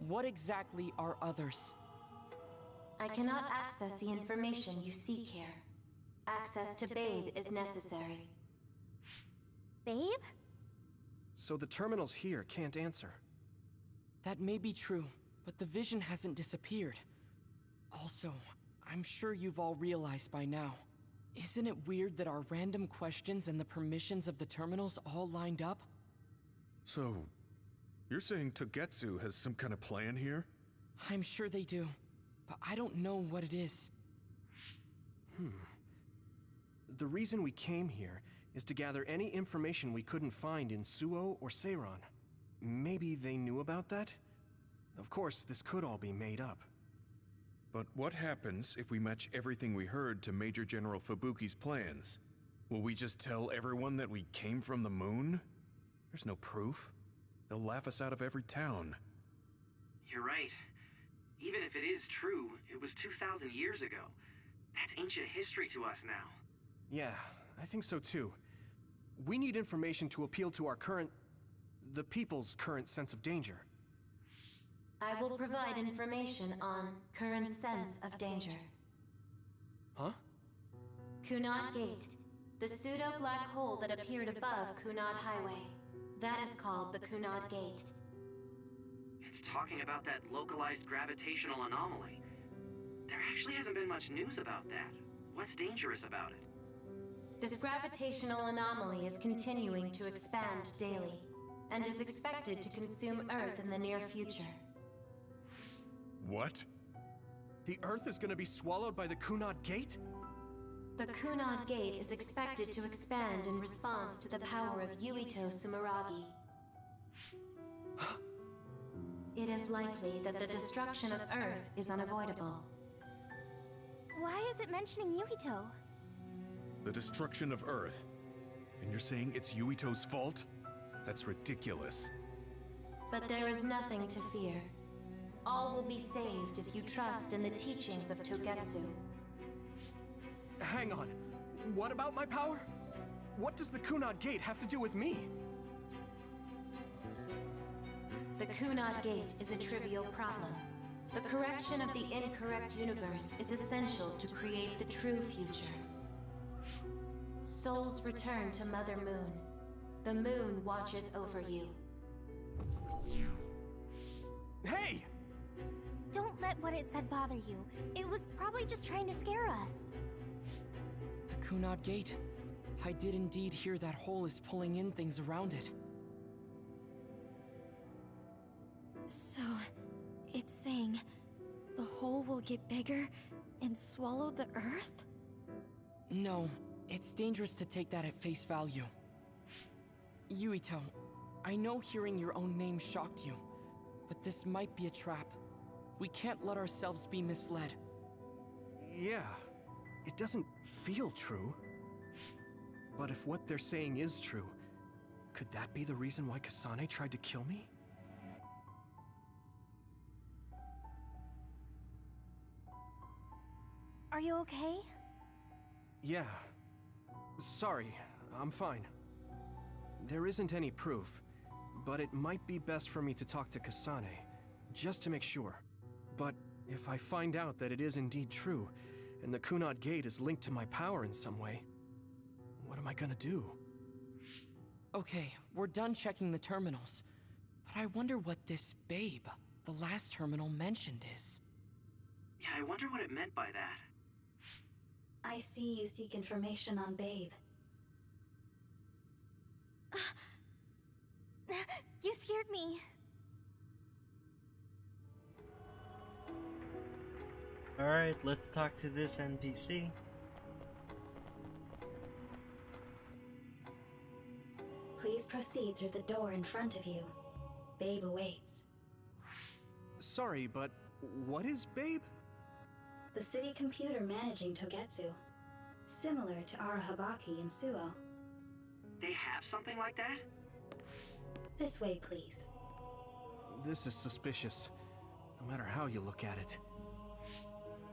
What exactly are others? I cannot access the information you seek here. Access to Babe is necessary. Babe? So the terminals here can't answer. That may be true, but the vision hasn't disappeared. Also, I'm sure you've all realized by now. Isn't it weird that our random questions and the permissions of the terminals all lined up? So, you're saying Togetsu has some kind of plan here? I'm sure they do, but I don't know what it is. The reason we came here is to gather any information we couldn't find in Suo or Seiron. Maybe they knew about that? Of course, this could all be made up. But what happens if we match everything we heard to Major General Fubuki's plans? Will we just tell everyone that we came from the moon? There's no proof. They'll laugh us out of every town. You're right. Even if it is true, it was 2,000 years ago. That's ancient history to us now. Yeah, I think so too. We need information to appeal to our the people's current sense of danger. I will provide information on current sense of danger. Huh? Kunad Gate, the pseudo-black hole that appeared above Kunad Highway. That is called the Kunad Gate. It's talking about that localized gravitational anomaly. There actually hasn't been much news about that. What's dangerous about it? This gravitational anomaly is continuing to expand daily, and is expected to consume Earth in the near future. What? The Earth is gonna be swallowed by the Kunad Gate? The Kunad Gate is expected to expand in response to the power of Yuito Sumeragi. It is likely that the destruction of Earth is unavoidable. Why is it mentioning Yuito? The destruction of Earth. And you're saying it's Yuito's fault? That's ridiculous. But there is nothing to fear. All will be saved if you trust in the teachings of Togetsu. Hang on. What about my power? What does the Kunad Gate have to do with me? The Kunad Gate is a trivial problem. The correction of the incorrect universe is essential to create the true future. Souls return to Mother Moon. The moon watches over you. Hey! Don't let what it said bother you. It was probably just trying to scare us. The Kunad Gate. I did indeed hear that hole is pulling in things around it. So, it's saying the hole will get bigger and swallow the Earth? No, it's dangerous to take that at face value. Yuito, I know hearing your own name shocked you, but this might be a trap. We can't let ourselves be misled. Yeah, it doesn't feel true. But if what they're saying is true, could that be the reason why Kasane tried to kill me? Are you okay? Yeah. Sorry, I'm fine. There isn't any proof, but it might be best for me to talk to Kasane, just to make sure. But if I find out that it is indeed true, and the Kunad Gate is linked to my power in some way, what am I gonna do? Okay, we're done checking the terminals. But I wonder what this babe, the last terminal mentioned, is. Yeah, I wonder what it meant by that. I see you seek information on Babe. You scared me. Alright, let's talk to this NPC. Please proceed through the door in front of you. Babe awaits. Sorry, but what is Babe? The city computer managing Togetsu. Similar to Arahabaki and Suo. They have something like that? This way, please. This is suspicious, no matter how you look at it.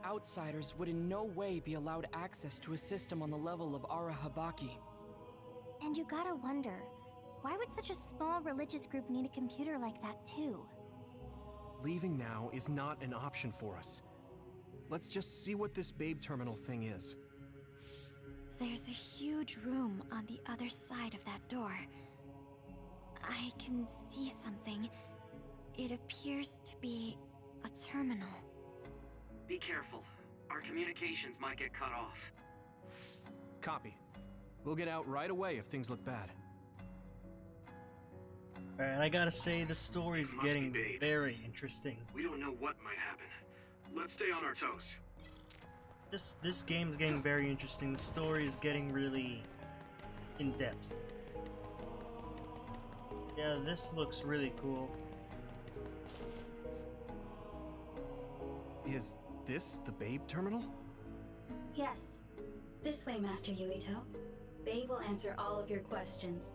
Outsiders would in no way be allowed access to a system on the level of Arahabaki. And you gotta wonder, why would such a small religious group need a computer like that too? Leaving now is not an option for us. Let's just see what this Babe terminal thing is. There's a huge room on the other side of that door. I can see something. It appears to be a terminal. Be careful. Our communications might get cut off. Copy. We'll get out right away if things look bad. Alright, I gotta say, the story's getting very interesting. We don't know what might happen. Let's stay on our toes. This game's getting very interesting. The story is getting really in-depth. Yeah, this looks really cool. Is this the Babe terminal? Yes. This way, Master Yuito. Babe will answer all of your questions.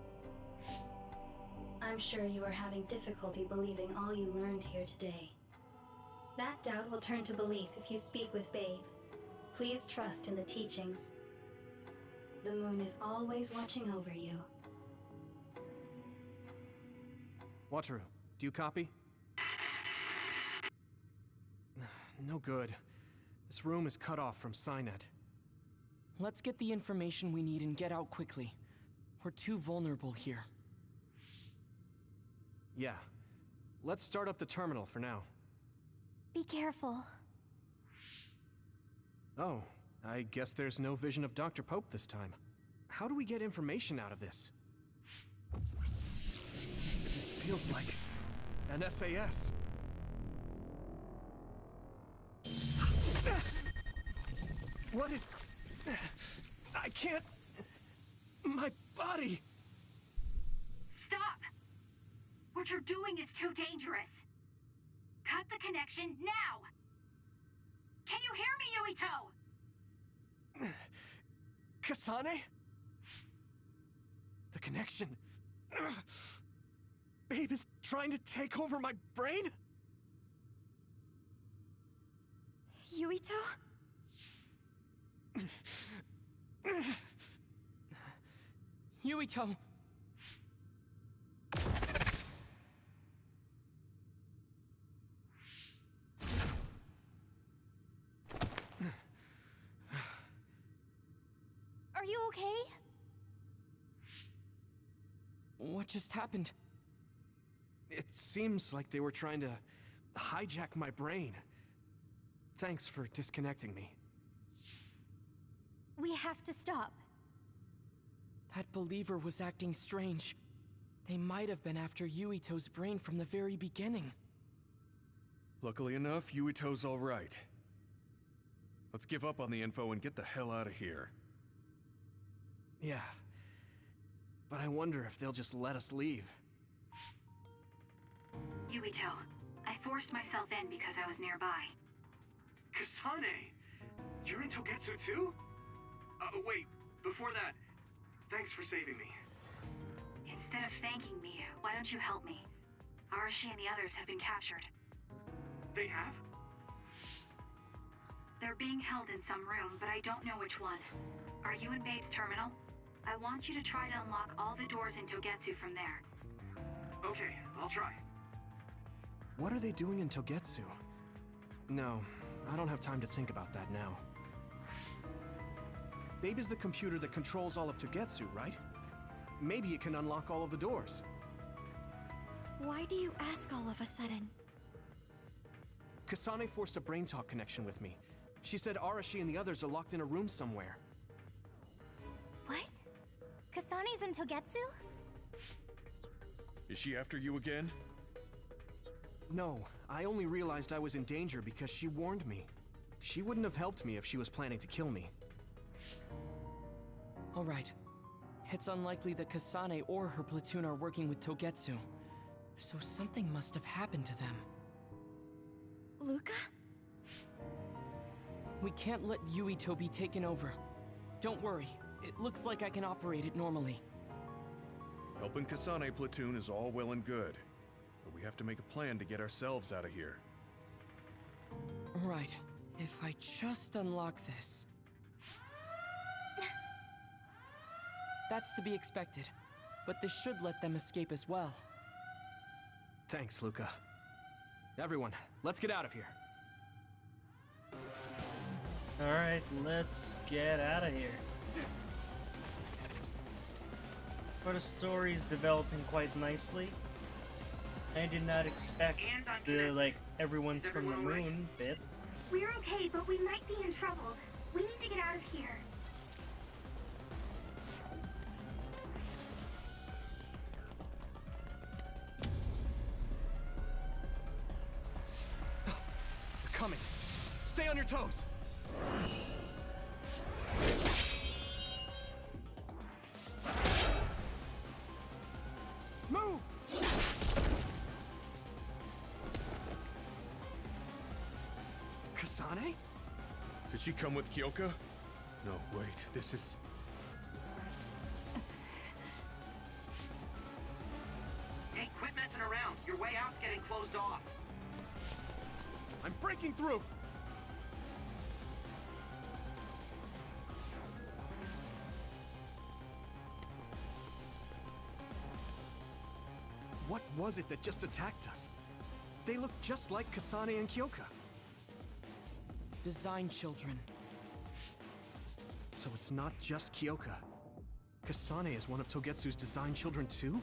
I'm sure you are having difficulty believing all you learned here today. That doubt will turn to belief if you speak with Babe. Please trust in the teachings. The moon is always watching over you. Wataru, do you copy? No good. This room is cut off from Psynet. Let's get the information we need and get out quickly. We're too vulnerable here. Yeah. Let's start up the terminal for now. Be careful. Oh, I guess there's no vision of Dr. Pope this time. How do we get information out of this? This feels like an SAS. What is... I can't... My body... Stop! What you're doing is too dangerous. Cut the connection now! Can you hear me, Yuito? Kasane? connection. Babe is trying to take over my brain? Yuito? Yuito! Are you okay? What just happened? It seems like they were trying to hijack my brain. Thanks for disconnecting me. We have to stop. That believer was acting strange. They might have been after Yuito's brain from the very beginning. Luckily enough, Yuito's all right. Let's give up on the info and get the hell out of here. Yeah. But I wonder if they'll just let us leave. Yuito, I forced myself in because I was nearby. Kasane! You're in Togetsu too? Wait, before that, thanks for saving me. Instead of thanking me, why don't you help me? Arashi and the others have been captured. They have? They're being held in some room, but I don't know which one. Are you in Babe's terminal? I want you to try to unlock all the doors in Togetsu from there. Okay, I'll try. What are they doing in Togetsu? No, I don't have time to think about that now. Babe is the computer that controls all of Togetsu, right? Maybe it can unlock all of the doors. Why do you ask all of a sudden? Kasane forced a brain talk connection with me. She said Arashi and the others are locked in a room somewhere. What? Kasane's in Togetsu? Is she after you again? No, I only realized I was in danger because she warned me. She wouldn't have helped me if she was planning to kill me. All right. It's unlikely that Kasane or her platoon are working with Togetsu. So something must have happened to them. Luca? We can't let Yuito be taken over. Don't worry. It looks like I can operate it normally. Helping Kasane platoon is all well and good. But we have to make a plan to get ourselves out of here. Right. If I just unlock this... That's to be expected. But this should let them escape as well. Thanks, Luca. Everyone, let's get out of here. Alright, let's get out of here. But the story's developing quite nicely. I did not expect the, everyone's from the moon bit. We're okay, but we might be in trouble. We need to get out of here. They're coming. Stay on your toes. Move! Kasane? Did she come with Kyoka? No, wait, this is... Hey, quit messing around. Your way out's getting closed off. I'm breaking through! What was it that just attacked us? They look just like Kasane and Kyoka. Design children. So it's not just Kyoka. Kasane is one of Togetsu's design children too?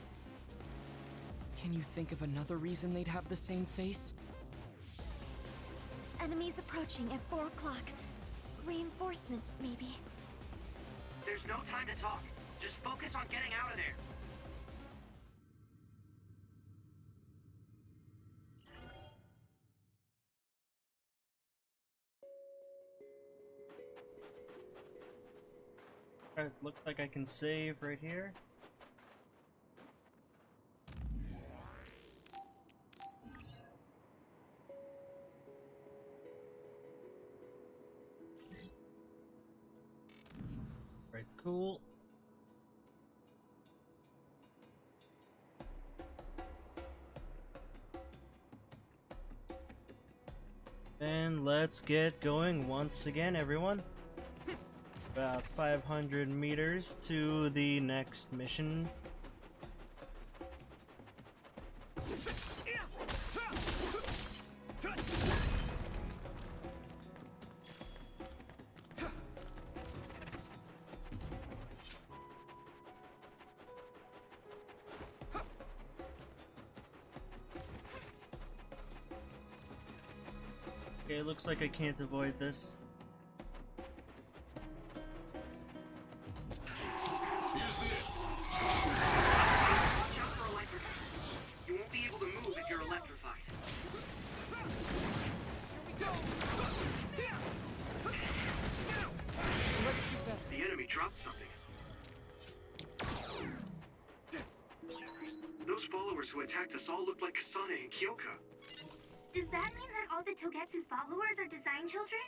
Can you think of another reason they'd have the same face? Enemies approaching at 4 o'clock. Reinforcements, maybe. There's no time to talk. Just focus on getting out of there. Alright, looks like I can save right here. Right, cool. let's get going once again, everyone. About 500 meters to the next mission. Okay, it looks like I can't avoid this. You won't be able to move if you're electrified. Let's do that. The enemy dropped something. Those followers who attacked us all look like Kasane and Kyoka. Does that mean that all the Togetsu followers are design children?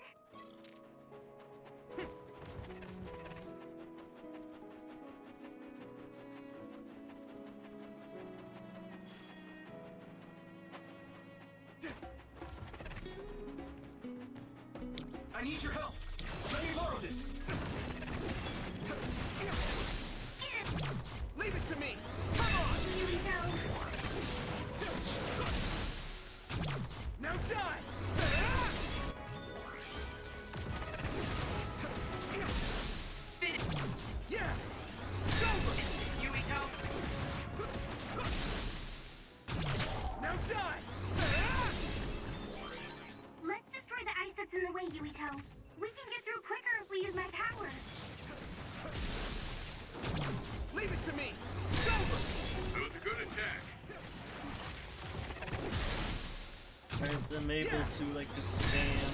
I need your help. Let me borrow this. Leave it to me. Come on. Now die. Yeah. Yuito! Now die. Let's destroy the ice that's in the way, Yuito. We can get through quicker if we use my power. Leave it to me. It's over. That was a good attack. Right, I'm able to like just spam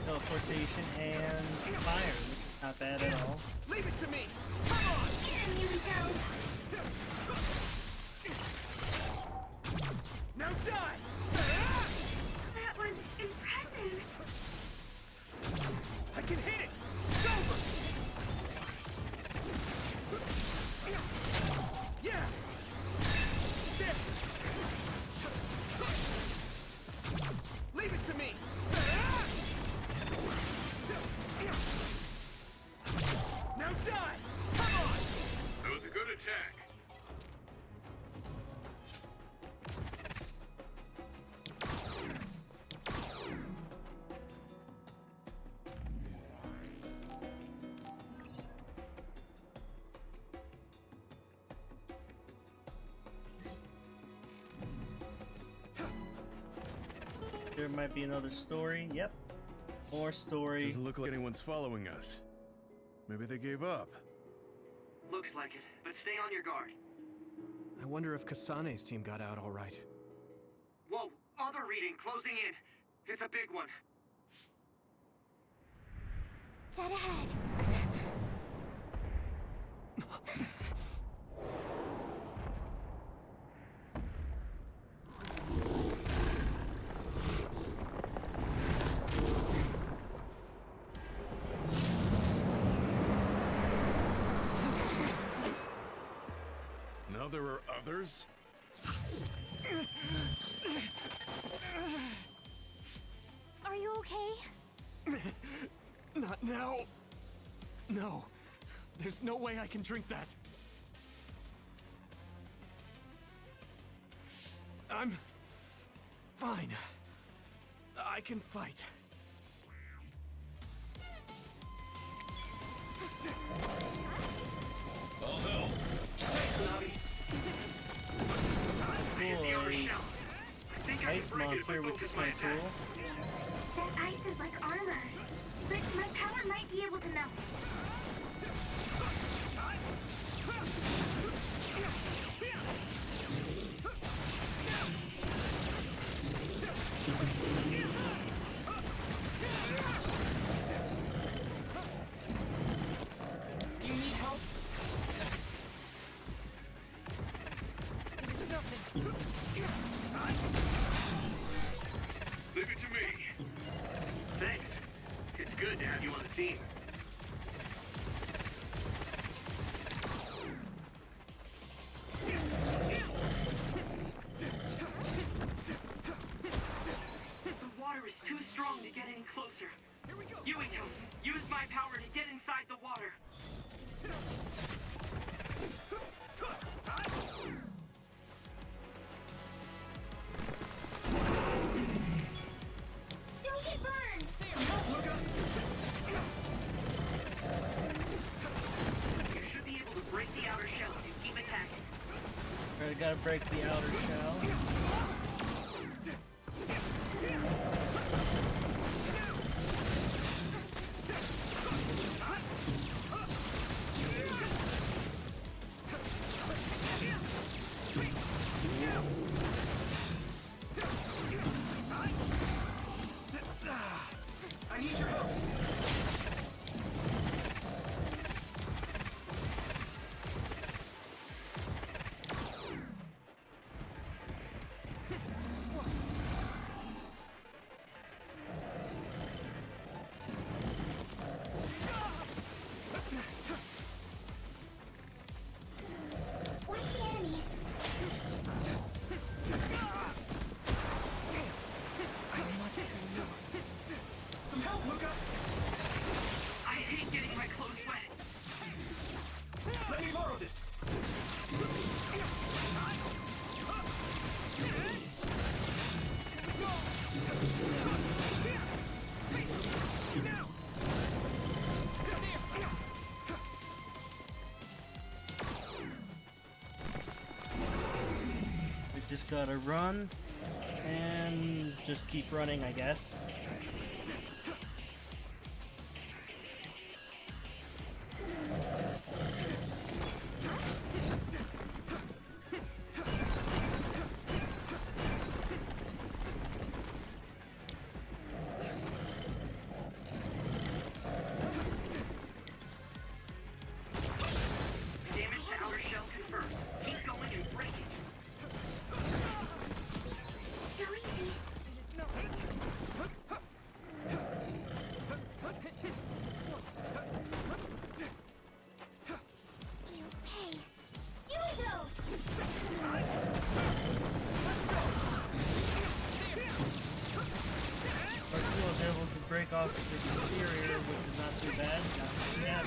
teleportation and fire, which is not bad at all. Leave it to me. Come on. Get him, Yuito. Now die. That was impressive. I can hit it. It's over. Yeah. Leave it to me. Now die. Come on. That was a good attack. There might be another story. Yep. More story. Doesn't look like anyone's following us. Maybe they gave up. Looks like it, but stay on your guard. I wonder if Kasane's team got out all right. Whoa, other reading closing in. It's a big one. Dead ahead. Now there are others? Are you okay? Not now. No. There's no way I can drink that. I'm fine. I can fight. I'll help. Ice monster, which is my tool. That ice is like armor. But my power might be able to melt it. Do you need help? Leave it to me. Thanks. It's good to have you on the team. closer. Yuito, use my power to get inside the water. Don't get burned! You should be able to break the outer shell if you keep attacking. Alright, gotta break the outer shell. I need your help. Watch the enemy. I must train you. Some help, Luca. I hate getting my clothes wet. Let me borrow this. We just gotta run and just keep running, I guess. Damage to outer shell confirmed. Keep going and break it. Go easy. Hey, Yuito! Arturo was able to break off its exterior, which is not too bad. Not too bad.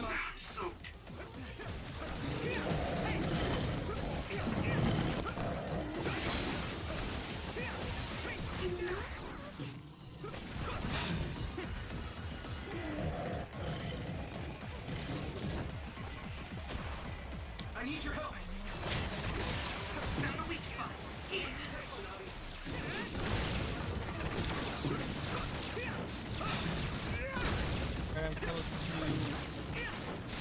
I'm soaked. I need your help. Found a weak spot. Yeah. I'm close to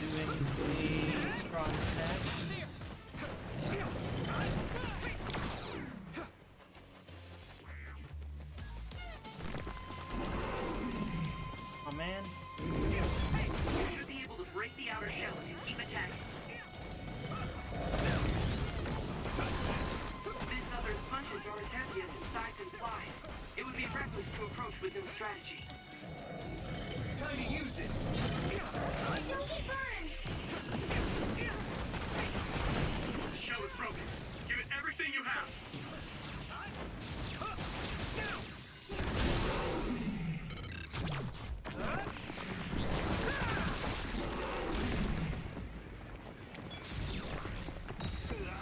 doing a strong attack. Oh man. You should be able to break the outer shell if you keep attacking. This other's punches are as heavy as its size implies. It would be reckless to approach with no strategy. Time to use this. Don't get burned! The shell is broken. Give it everything you have.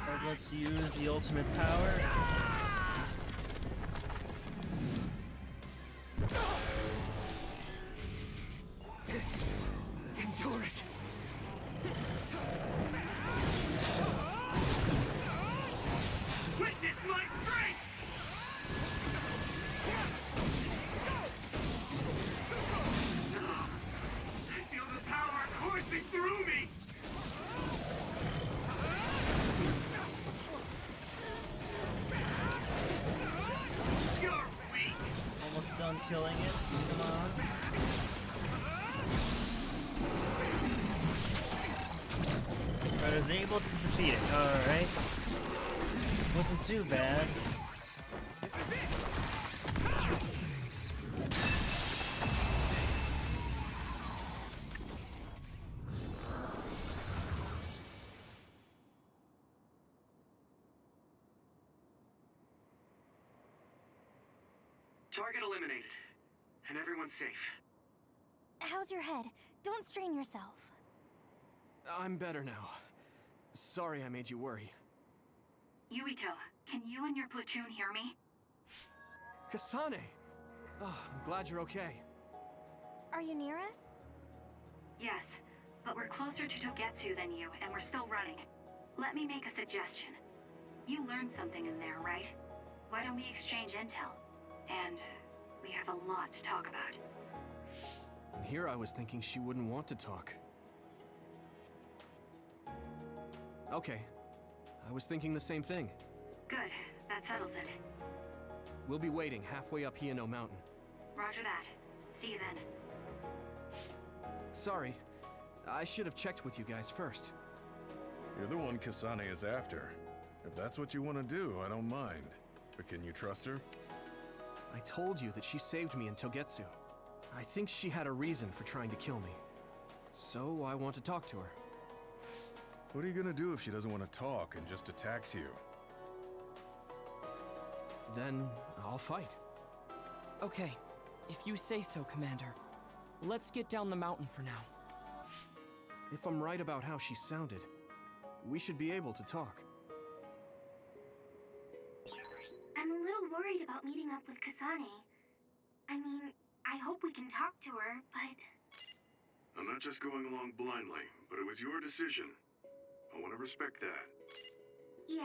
Alright, let's use the ultimate power. Endure it. Witness my strength! I feel the power coursing through me! You're weak! Almost done killing it. Come on. Alright, I was able to defeat it. Alright. Wasn't too bad. This is it. Target eliminated. And everyone's safe. How's your head? Don't strain yourself. I'm better now. Sorry I made you worry. Yuito, can you and your platoon hear me? Kasane! Oh, I'm glad you're okay. Are you near us? Yes, but we're closer to Togetsu than you, and we're still running. Let me make a suggestion. You learned something in there, right? Why don't we exchange intel? And we have a lot to talk about. And here I was thinking she wouldn't want to talk. Okay. I was thinking the same thing. Good. That settles it. We'll be waiting halfway up Hino Mountain. Roger that. See you then. Sorry. I should have checked with you guys first. You're the one Kasane is after. If that's what you want to do, I don't mind. But can you trust her? I told you that she saved me in Togetsu. I think she had a reason for trying to kill me. So I want to talk to her. What are you gonna do if she doesn't want to talk and just attacks you? Then I'll fight. Okay, if you say so, Commander. Let's get down the mountain for now. If I'm right about how she sounded, we should be able to talk. I'm a little worried about meeting up with Kasane. I mean, I hope we can talk to her, but... I'm not just going along blindly, but it was your decision. I want to respect that. Yeah.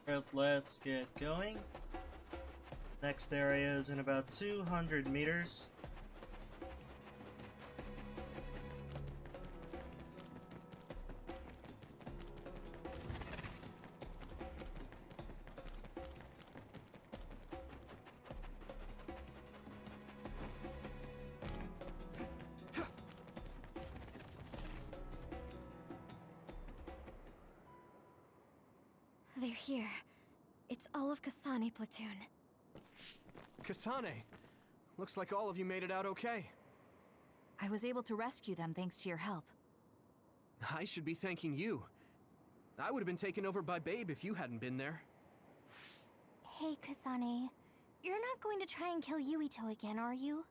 Alright, let's get going. Next area is in about 200 meters. They're here. It's all of Kasane platoon. Kasane! Looks like all of you made it out okay. I was able to rescue them thanks to your help. I should be thanking you. I would have been taken over by Babe if you hadn't been there. Hey, Kasane. You're not going to try and kill Yuito again, are you?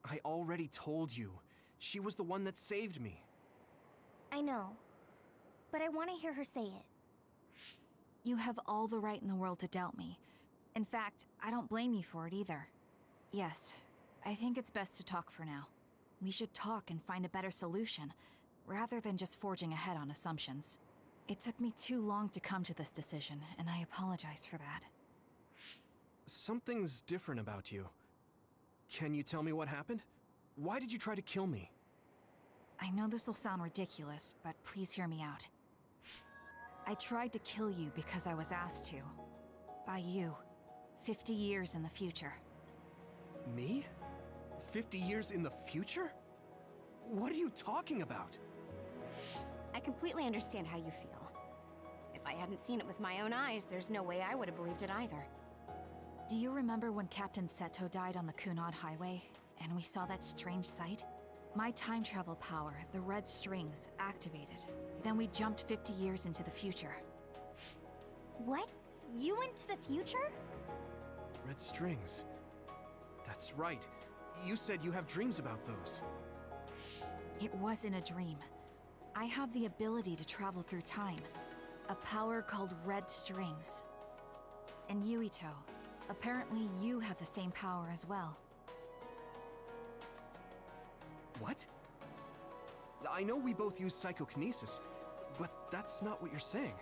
I already told you. She was the one that saved me. I know. But I want to hear her say it. You have all the right in the world to doubt me. In fact, I don't blame you for it either. Yes, I think it's best to talk for now. We should talk and find a better solution, rather than just forging ahead on assumptions. It took me too long to come to this decision, and I apologize for that. Something's different about you. Can you tell me what happened? Why did you try to kill me? I know this will sound ridiculous, but please hear me out. I tried to kill you because I was asked to. By you. 50 years in the future. Me? 50 years in the future? What are you talking about? I completely understand how you feel. If I hadn't seen it with my own eyes, there's no way I would have believed it either. Do you remember when Captain Seto died on the Kunad Highway, and we saw that strange sight? My time travel power, the red strings, activated. Then we jumped 50 years into the future. What? You went to the future? Red strings. That's right. You said you have dreams about those. It wasn't a dream. I have the ability to travel through time. A power called red strings. And Yuito, apparently you have the same power as well. What? I know we both use psychokinesis, but that's not what you're saying.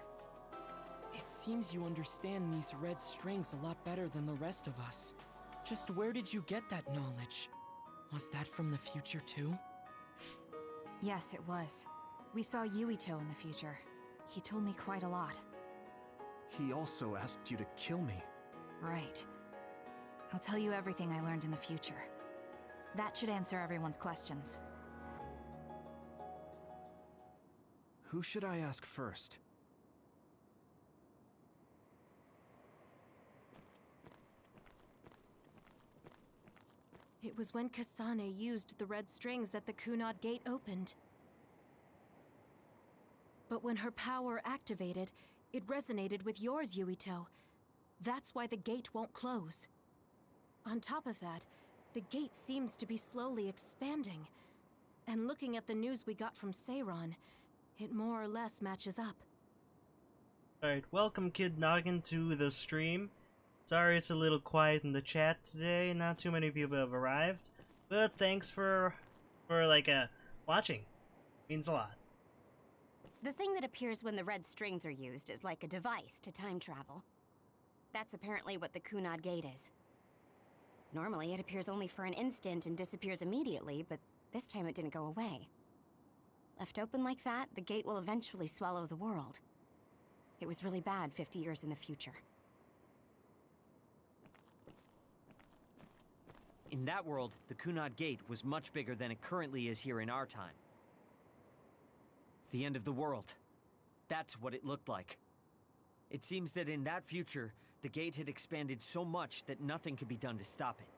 It seems you understand these red strings a lot better than the rest of us. Just where did you get that knowledge? Was that from the future too? Yes, it was. We saw Yuito in the future. He told me quite a lot. He also asked you to kill me. Right. I'll tell you everything I learned in the future. That should answer everyone's questions. Who should I ask first? It was when Kasane used the red strings that the Kunad Gate opened. But when her power activated, it resonated with yours, Yuito. That's why the gate won't close. On top of that, the gate seems to be slowly expanding. And looking at the news we got from Seiron, it more or less matches up. Alright, welcome Kid Noggin to the stream. Sorry it's a little quiet in the chat today, not too many people have arrived. But thanks for watching. Means a lot. The thing that appears when the red strings are used is like a device to time travel. That's apparently what the Kunad Gate is. Normally, it appears only for an instant and disappears immediately, but this time it didn't go away. Left open like that, the gate will eventually swallow the world. It was really bad 50 years in the future. In that world, the Kunad Gate was much bigger than it currently is here in our time. The end of the world. That's what it looked like. It seems that in that future, the gate had expanded so much that nothing could be done to stop it.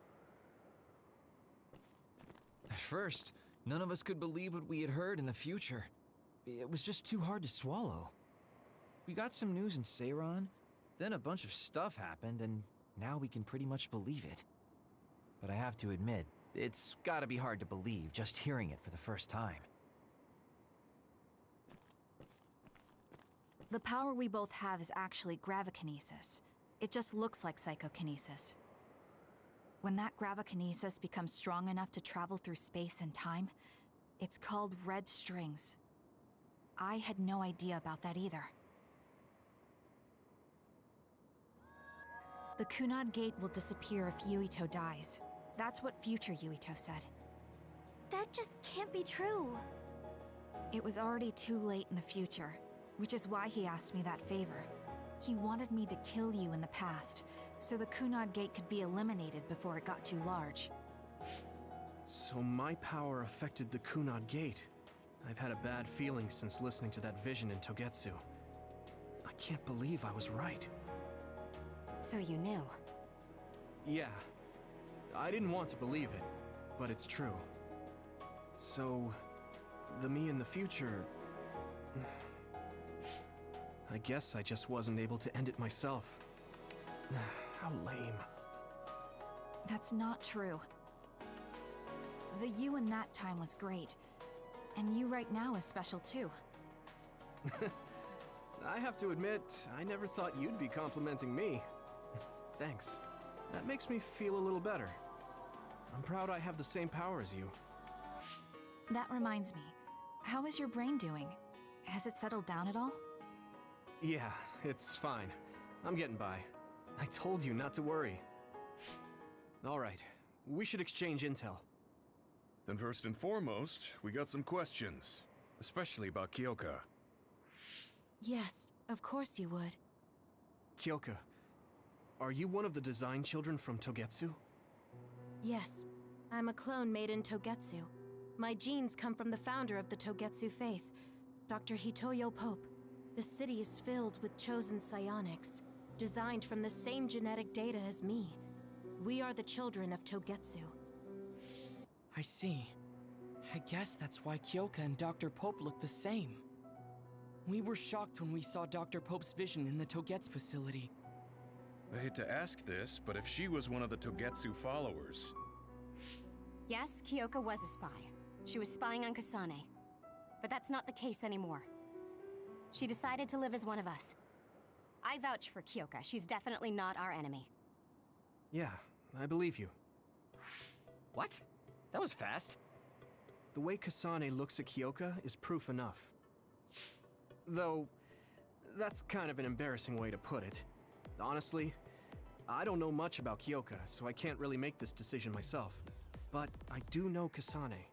At first, none of us could believe what we had heard in the future. It was just too hard to swallow. We got some news in Seiron, then a bunch of stuff happened, and now we can pretty much believe it. But I have to admit, it's gotta be hard to believe just hearing it for the first time. The power we both have is actually gravikinesis. It just looks like psychokinesis. When that gravikinesis becomes strong enough to travel through space and time, it's called red strings. I had no idea about that either. The Kunad Gate will disappear if Yuito dies. That's what future Yuito said. That just can't be true. It was already too late in the future, which is why he asked me that favor. He wanted me to kill you in the past, so the Kunad Gate could be eliminated before it got too large. So my power affected the Kunad Gate. I've had a bad feeling since listening to that vision in Togetsu. I can't believe I was right. So you knew? Yeah. I didn't want to believe it, but it's true. So, the me in the future... I guess I just wasn't able to end it myself. How lame. That's not true. The you in that time was great, and you right now is special too. I have to admit, I never thought you'd be complimenting me. Thanks. That makes me feel a little better. I'm proud I have the same power as you. That reminds me, how is your brain doing? Has it settled down at all? Yeah, it's fine. I'm getting by. I told you not to worry. Alright, we should exchange intel. Then first and foremost, we got some questions. Especially about Kyoka. Yes, of course you would. Kyoka, are you one of the design children from Togetsu? Yes, I'm a clone made in Togetsu. My genes come from the founder of the Togetsu faith, Dr. Hitoyo Pope. The city is filled with chosen psionics, designed from the same genetic data as me. We are the children of Togetsu. I see. I guess that's why Kyoka and Dr. Pope look the same. We were shocked when we saw Dr. Pope's vision in the Togetsu facility. I hate to ask this, but if she was one of the Togetsu followers... Yes, Kyoka was a spy. She was spying on Kasane. But that's not the case anymore. She decided to live as one of us. I vouch for Kyoka. She's definitely not our enemy. Yeah, I believe you. What? That was fast. The way Kasane looks at Kyoka is proof enough. Though, that's kind of an embarrassing way to put it. Honestly, I don't know much about Kyoka, so I can't really make this decision myself. But I do know Kasane.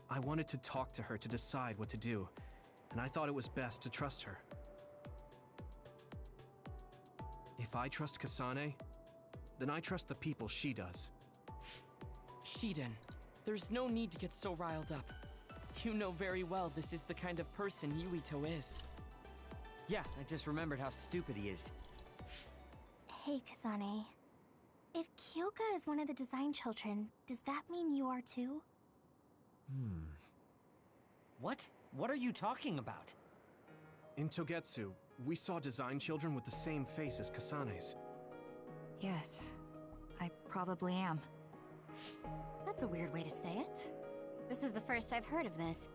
I wanted to talk to her to decide what to do, and I thought it was best to trust her. If I trust Kasane, then I trust the people she does. Shiden, there's no need to get so riled up. You know very well this is the kind of person Yuito is. Yeah, I just remembered how stupid he is. Hey, Kasane. If Kyoka is one of the design children, does that mean you are too? What? What are you talking about? In Togetsu, we saw design children with the same face as Kasane's. Yes, I probably am. That's a weird way to say it. This is the first I've heard of this.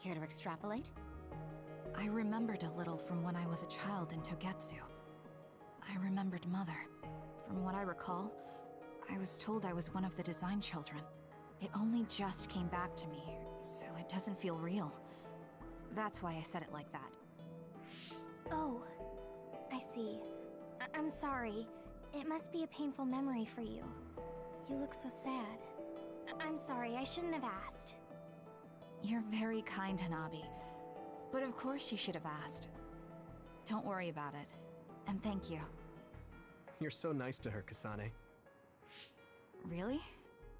Care to extrapolate? I remembered a little from when I was a child in Togetsu. I remembered Mother. From what I recall, I was told I was one of the design children. It only just came back to me, so it doesn't feel real. That's why I said it like that. Oh, I see. I'm sorry. It must be a painful memory for you. You look so sad. I'm sorry, I shouldn't have asked. You're very kind, Hanabi. But of course you should have asked. Don't worry about it. And thank you. You're so nice to her, Kasane. Really?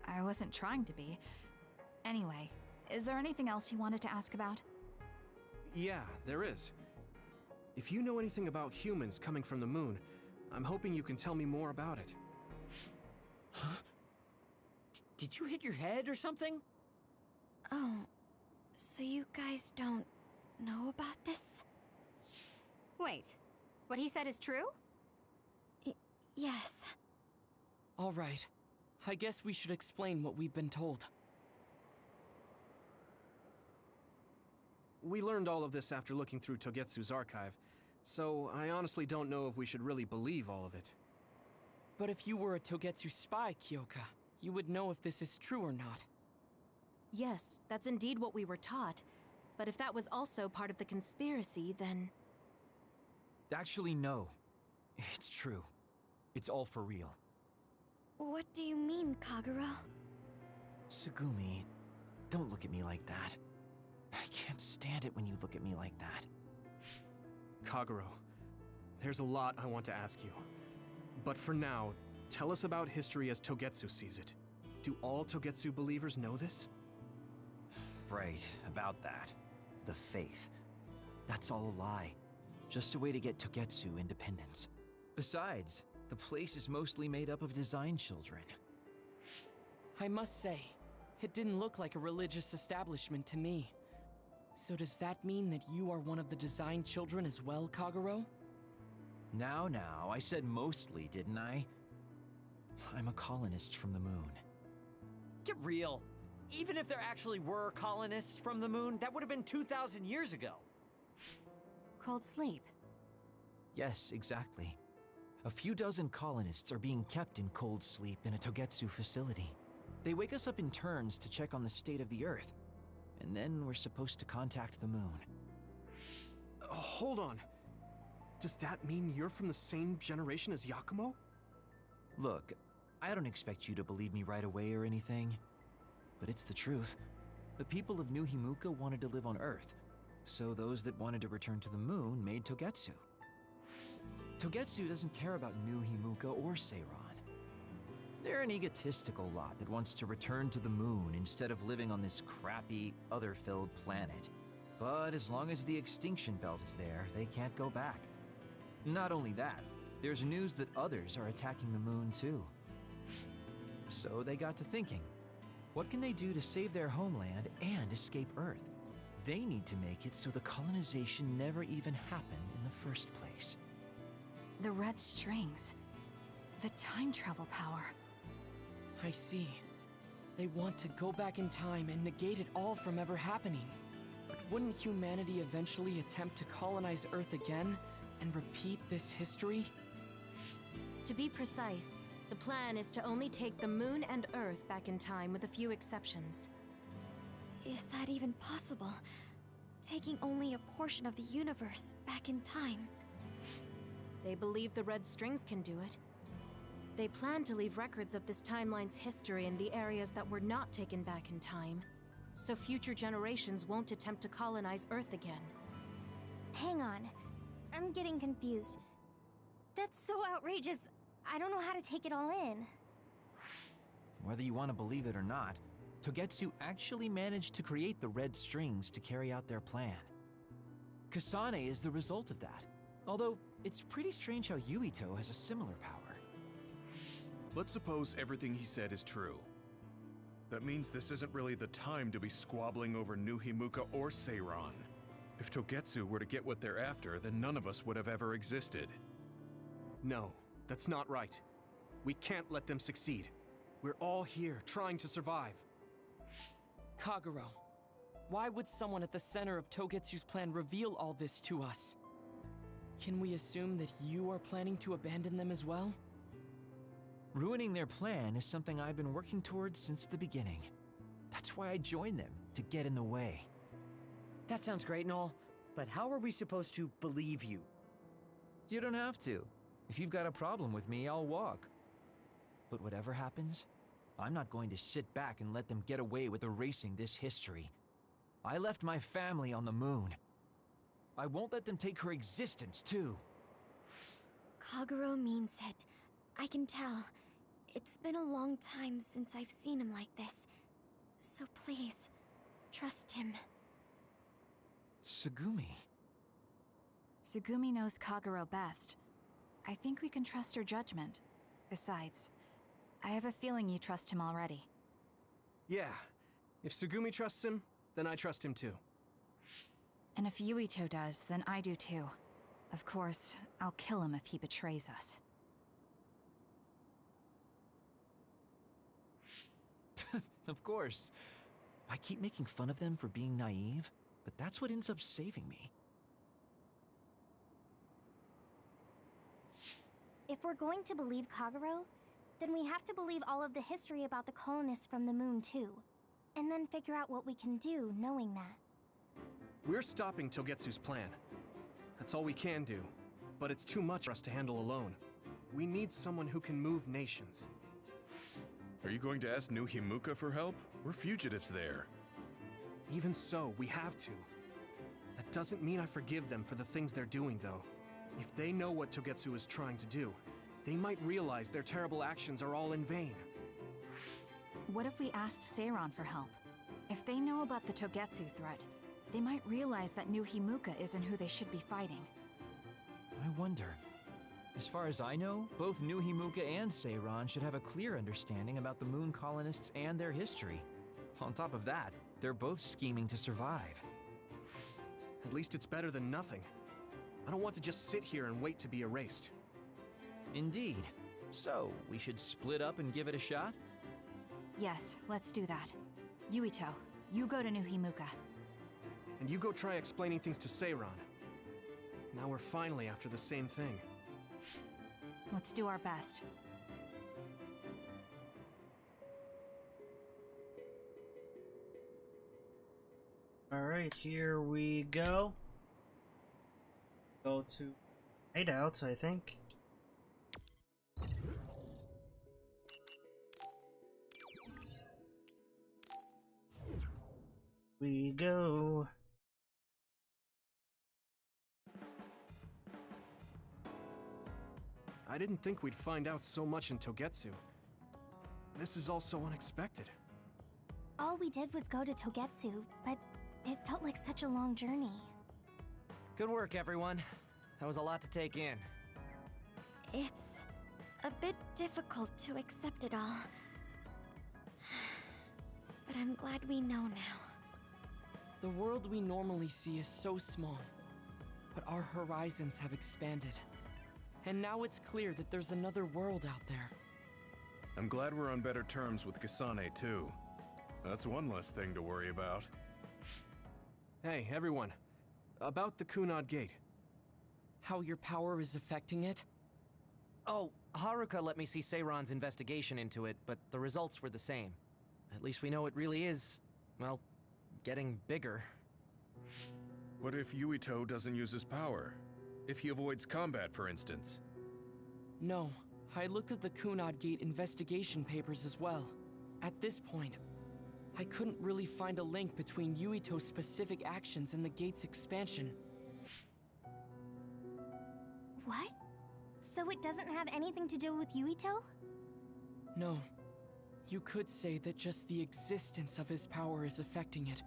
I wasn't trying to be. Anyway, is there anything else you wanted to ask about? Yeah, there is. If you know anything about humans coming from the moon, I'm hoping you can tell me more about it. Huh? Did you hit your head or something? Oh, so you guys don't know about this? Wait, what he said is true? Yes. All right. I guess we should explain what we've been told. We learned all of this after looking through Togetsu's archive, so I honestly don't know if we should really believe all of it. But if you were a Togetsu spy, Kyoka, you would know if this is true or not. Yes, that's indeed what we were taught. But if that was also part of the conspiracy, then... Actually, no. It's true. It's all for real. What do you mean, Kagura? Tsugumi, don't look at me like that. I can't stand it when you look at me like that. Kaguro, there's a lot I want to ask you. But for now, tell us about history as Togetsu sees it. Do all Togetsu believers know this? Right, about that. The faith. That's all a lie. Just a way to get Togetsu independence. Besides, the place is mostly made up of design children. I must say, it didn't look like a religious establishment to me. So does that mean that you are one of the design children as well, Kaguro? Now, I said mostly, didn't I? I'm a colonist from the moon. Get real. Even if there actually were colonists from the moon, that would have been 2,000 years ago. Cold sleep. Yes, exactly. A few dozen colonists are being kept in cold sleep in a Togetsu facility. They wake us up in turns to check on the state of the Earth, and then we're supposed to contact the moon. Hold on. Does that mean you're from the same generation as Yakumo? Look, I don't expect you to believe me right away or anything, but it's the truth. The people of New Himuka wanted to live on Earth, so those that wanted to return to the moon made Togetsu. Togetsu doesn't care about New Himuka or Seiran. They're an egotistical lot that wants to return to the moon instead of living on this crappy, other-filled planet. But as long as the extinction belt is there, they can't go back. Not only that, there's news that others are attacking the moon too. So they got to thinking, what can they do to save their homeland and escape Earth? They need to make it so the colonization never even happened in the first place. The red strings. The time travel power. I see. They want to go back in time and negate it all from ever happening. But wouldn't humanity eventually attempt to colonize Earth again and repeat this history? To be precise, the plan is to only take the moon and Earth back in time with a few exceptions. Is that even possible? Taking only a portion of the universe back in time? They believe the red strings can do it. They plan to leave records of this timeline's history in the areas that were not taken back in time, so future generations won't attempt to colonize Earth again. Hang on. I'm getting confused. That's so outrageous. I don't know how to take it all in. Whether you want to believe it or not, Togetsu actually managed to create the red strings to carry out their plan. Kasane is the result of that, although it's pretty strange how Yuito has a similar power. Let's suppose everything he said is true. That means this isn't really the time to be squabbling over New Himuka or Seiran. If Togetsu were to get what they're after, then none of us would have ever existed. No, that's not right. We can't let them succeed. We're all here, trying to survive. Kagero, why would someone at the center of Togetsu's plan reveal all this to us? Can we assume that you are planning to abandon them as well? Ruining their plan is something I've been working towards since the beginning. That's why I joined them, to get in the way. That sounds great and all, but how are we supposed to believe you? You don't have to. If you've got a problem with me, I'll walk. But whatever happens, I'm not going to sit back and let them get away with erasing this history. I left my family on the moon. I won't let them take her existence, too. Kagero means it. I can tell. It's been a long time since I've seen him like this. So please, trust him. Tsugumi. Tsugumi knows Kagero best. I think we can trust her judgment. Besides, I have a feeling you trust him already. Yeah. If Tsugumi trusts him, then I trust him too. And if Yuito does, then I do too. Of course, I'll kill him if he betrays us. Of course. I keep making fun of them for being naive, but that's what ends up saving me. If we're going to believe Kagero, then we have to believe all of the history about the colonists from the moon too. And then figure out what we can do knowing that. We're stopping Togetsu's plan. That's all we can do. But it's too much for us to handle alone. We need someone who can move nations. Are you going to ask New Himuka for help? We're fugitives there. Even so, we have to. That doesn't mean I forgive them for the things they're doing, though. If they know what Togetsu is trying to do, they might realize their terrible actions are all in vain. What if we asked Seiran for help? If they know about the Togetsu threat, they might realize that New Himuka isn't who they should be fighting. I wonder. As far as I know, both New Himuka and Seiran should have a clear understanding about the moon colonists and their history. On top of that, they're both scheming to survive. At least it's better than nothing. I don't want to just sit here and wait to be erased. Indeed. So, we should split up and give it a shot? Yes, let's do that. Yuito, you go to New Himuka. And you go try explaining things to Seiran. Now we're finally after the same thing. Let's do our best. Alright, here we go. Go to hideout, I think. We go. I didn't think we'd find out so much in Togetsu. This is all so unexpected. All we did was go to Togetsu, but it felt like such a long journey. Good work, everyone. That was a lot to take in. It's a bit difficult to accept it all. But I'm glad we know now. The world we normally see is so small, but our horizons have expanded. And now it's clear that there's another world out there. I'm glad we're on better terms with Kasane, too. That's one less thing to worry about. Hey, everyone. About the Kunad Gate. How your power is affecting it? Oh, Haruka let me see Seiran's investigation into it, but the results were the same. At least we know it really is, well, getting bigger. What if Yuito doesn't use his power? If he avoids combat, for instance? No, I looked at the Kunad Gate investigation papers as well. At this point, I couldn't really find a link between Yuito's specific actions and the gate's expansion. What? So it doesn't have anything to do with Yuito? No. You could say that just the existence of his power is affecting it.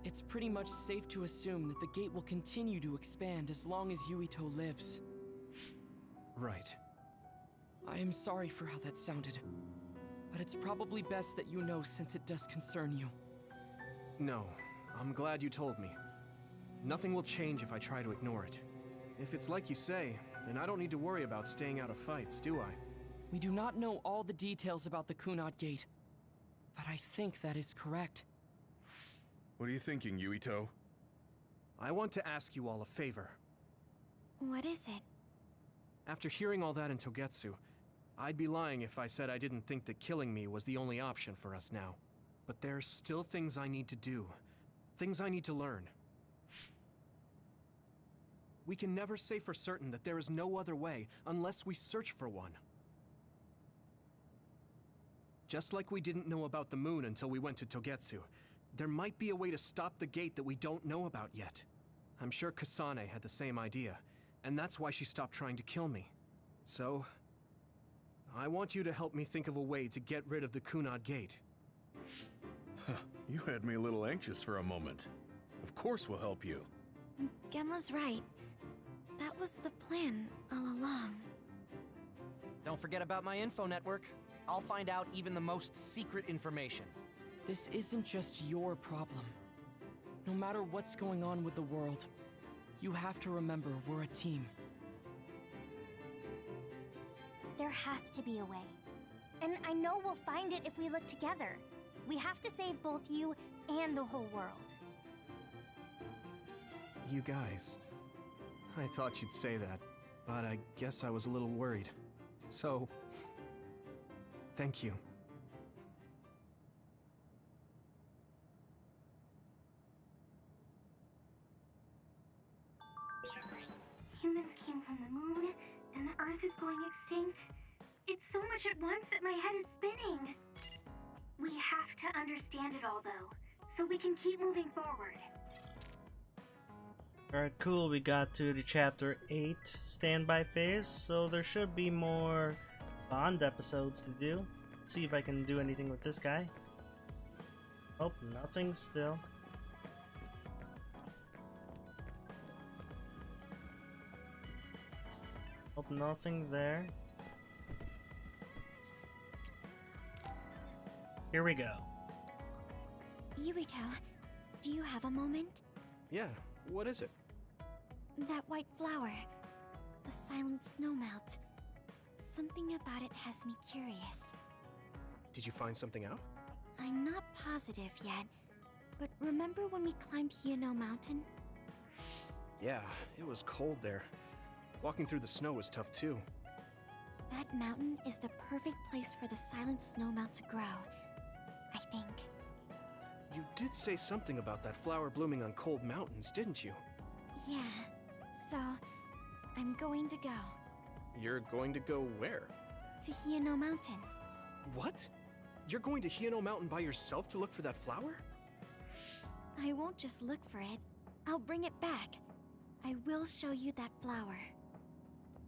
It's pretty much safe to assume that the gate will continue to expand as long as Yuito lives. Right. I am sorry for how that sounded, but it's probably best that you know since it does concern you. No, I'm glad you told me. Nothing will change if I try to ignore it. If it's like you say, then I don't need to worry about staying out of fights, do I? We do not know all the details about the Kunad Gate, but I think that is correct. What are you thinking, Yuito? I want to ask you all a favor. What is it? After hearing all that in Togetsu, I'd be lying if I said I didn't think that killing me was the only option for us now. But there's still things I need to do. Things I need to learn. We can never say for certain that there is no other way unless we search for one. Just like we didn't know about the moon until we went to Togetsu, there might be a way to stop the gate that we don't know about yet. I'm sure Kasane had the same idea, and that's why she stopped trying to kill me. So, I want you to help me think of a way to get rid of the Kunad Gate. You had me a little anxious for a moment. Of course we'll help you. Gemma's right. That was the plan all along. Don't forget about my info network. I'll find out even the most secret information. This isn't just your problem. No matter what's going on with the world, you have to remember we're a team. There has to be a way. And I know we'll find it if we look together. We have to save both you and the whole world. You guys... I thought you'd say that, but I guess I was a little worried. So... thank you. Humans came from the moon, and the Earth is going extinct. It's so much at once that my head is spinning. We have to understand it all, though, so we can keep moving forward. Alright, cool. We got to the Chapter 8 standby phase, so there should be more Bond episodes to do. See if I can do anything with this guy. Oh, nothing still. Oh, nothing there. Here we go. Yuito, do you have a moment? Yeah, what is it? That white flower. The silent snowmelt. Something about it has me curious. Did you find something out? I'm not positive yet, but remember when we climbed Hino Mountain? Yeah, it was cold there. Walking through the snow was tough too. That mountain is the perfect place for the silent snowmelt to grow, I think. You did say something about that flower blooming on cold mountains, didn't you? Yeah, so I'm going to go. You're going to go where? To Hino Mountain. What? You're going to Hino Mountain by yourself to look for that flower? I won't just look for it. I'll bring it back. I will show you that flower.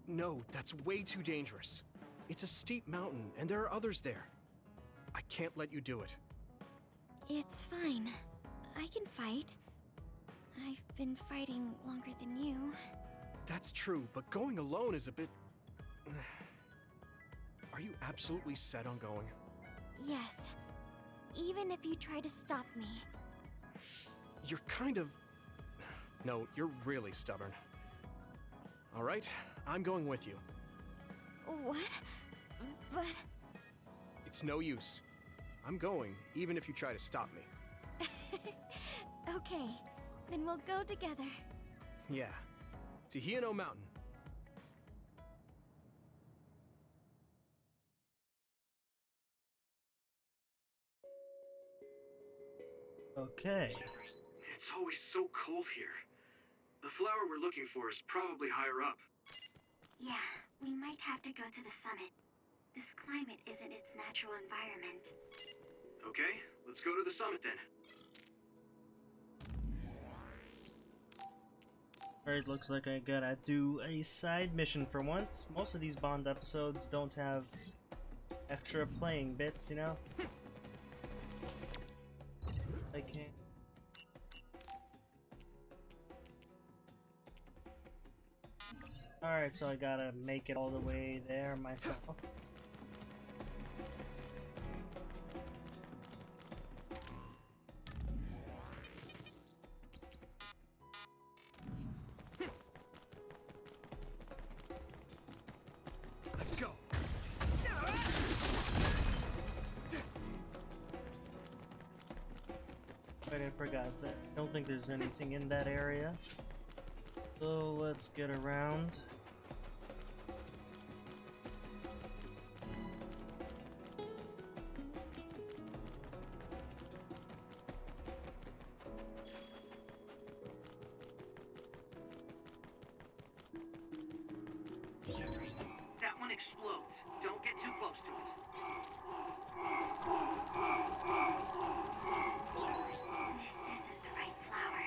No, that's way too dangerous. It's a steep mountain, and there are others there. I can't let you do it. It's fine. I can fight. I've been fighting longer than you. That's true, but going alone is a bit... Are you absolutely set on going? Yes. Even if you try to stop me. You're kind of... No, you're really stubborn. Alright, I'm going with you. What? But... It's no use. I'm going, even if you try to stop me. Okay, then we'll go together. Yeah, to Hino Mountain. Okay. It's always so cold here. The flower we're looking for is probably higher up. Yeah, we might have to go to the summit. This climate isn't its natural environment. Okay, let's go to the summit then. Alright, looks like I gotta do a side mission for once. Most of these Bond episodes don't have extra playing bits, you know? I can't. Alright, so I gotta make it all the way there myself. But I forgot that. I don't think there's anything in that area. So let's get around. That one explodes. Don't get too close to it. This isn't the right flower.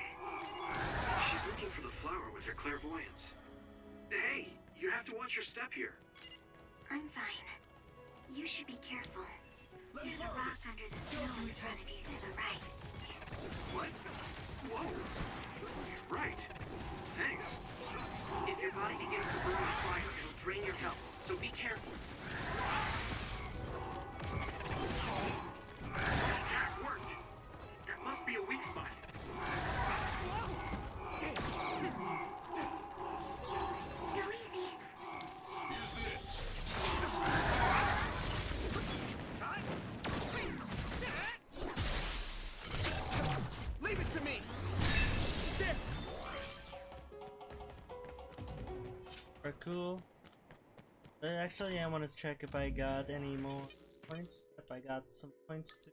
She's looking for the flower with her clairvoyance. Hey, you have to watch your step here. I'm fine. You should be careful. There's a rock under the snow in front of you to the right. What? Whoa. Right. Thanks. If your body begins to burn with fire, it'll drain your health, so be careful. That worked. That must be a weak spot. Go easy. Use this. Leave it to me! Are cool. But actually, I want to check if I got any more points. If I got some points to.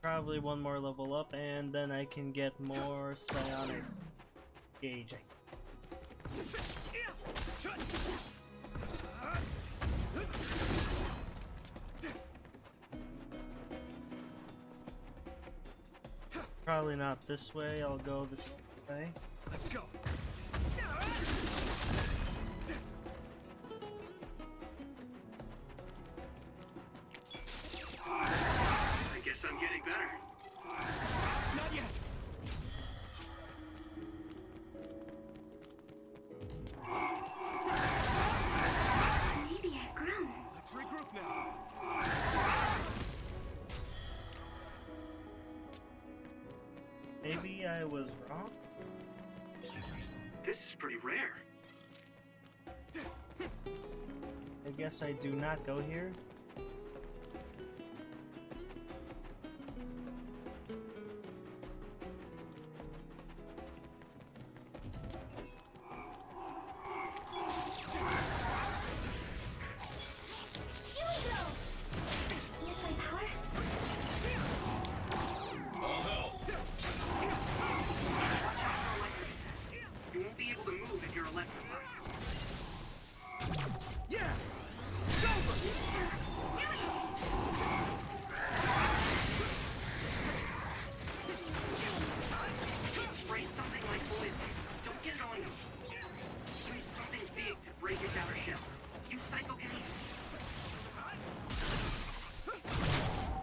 Probably one more level up, and then I can get more psionic gauge. Probably not this way, I'll go this way. Let's go. I guess I'm getting better. Not yet! Maybe I've grown. Let's regroup now. Maybe I was wrong? This is pretty rare. I guess I do not go here. Use my power? You won't be able to move if you're electrified. Yeah! Spray something like oil. Don't get it on you. Use something big to break its outer shell. Use psychokinesis.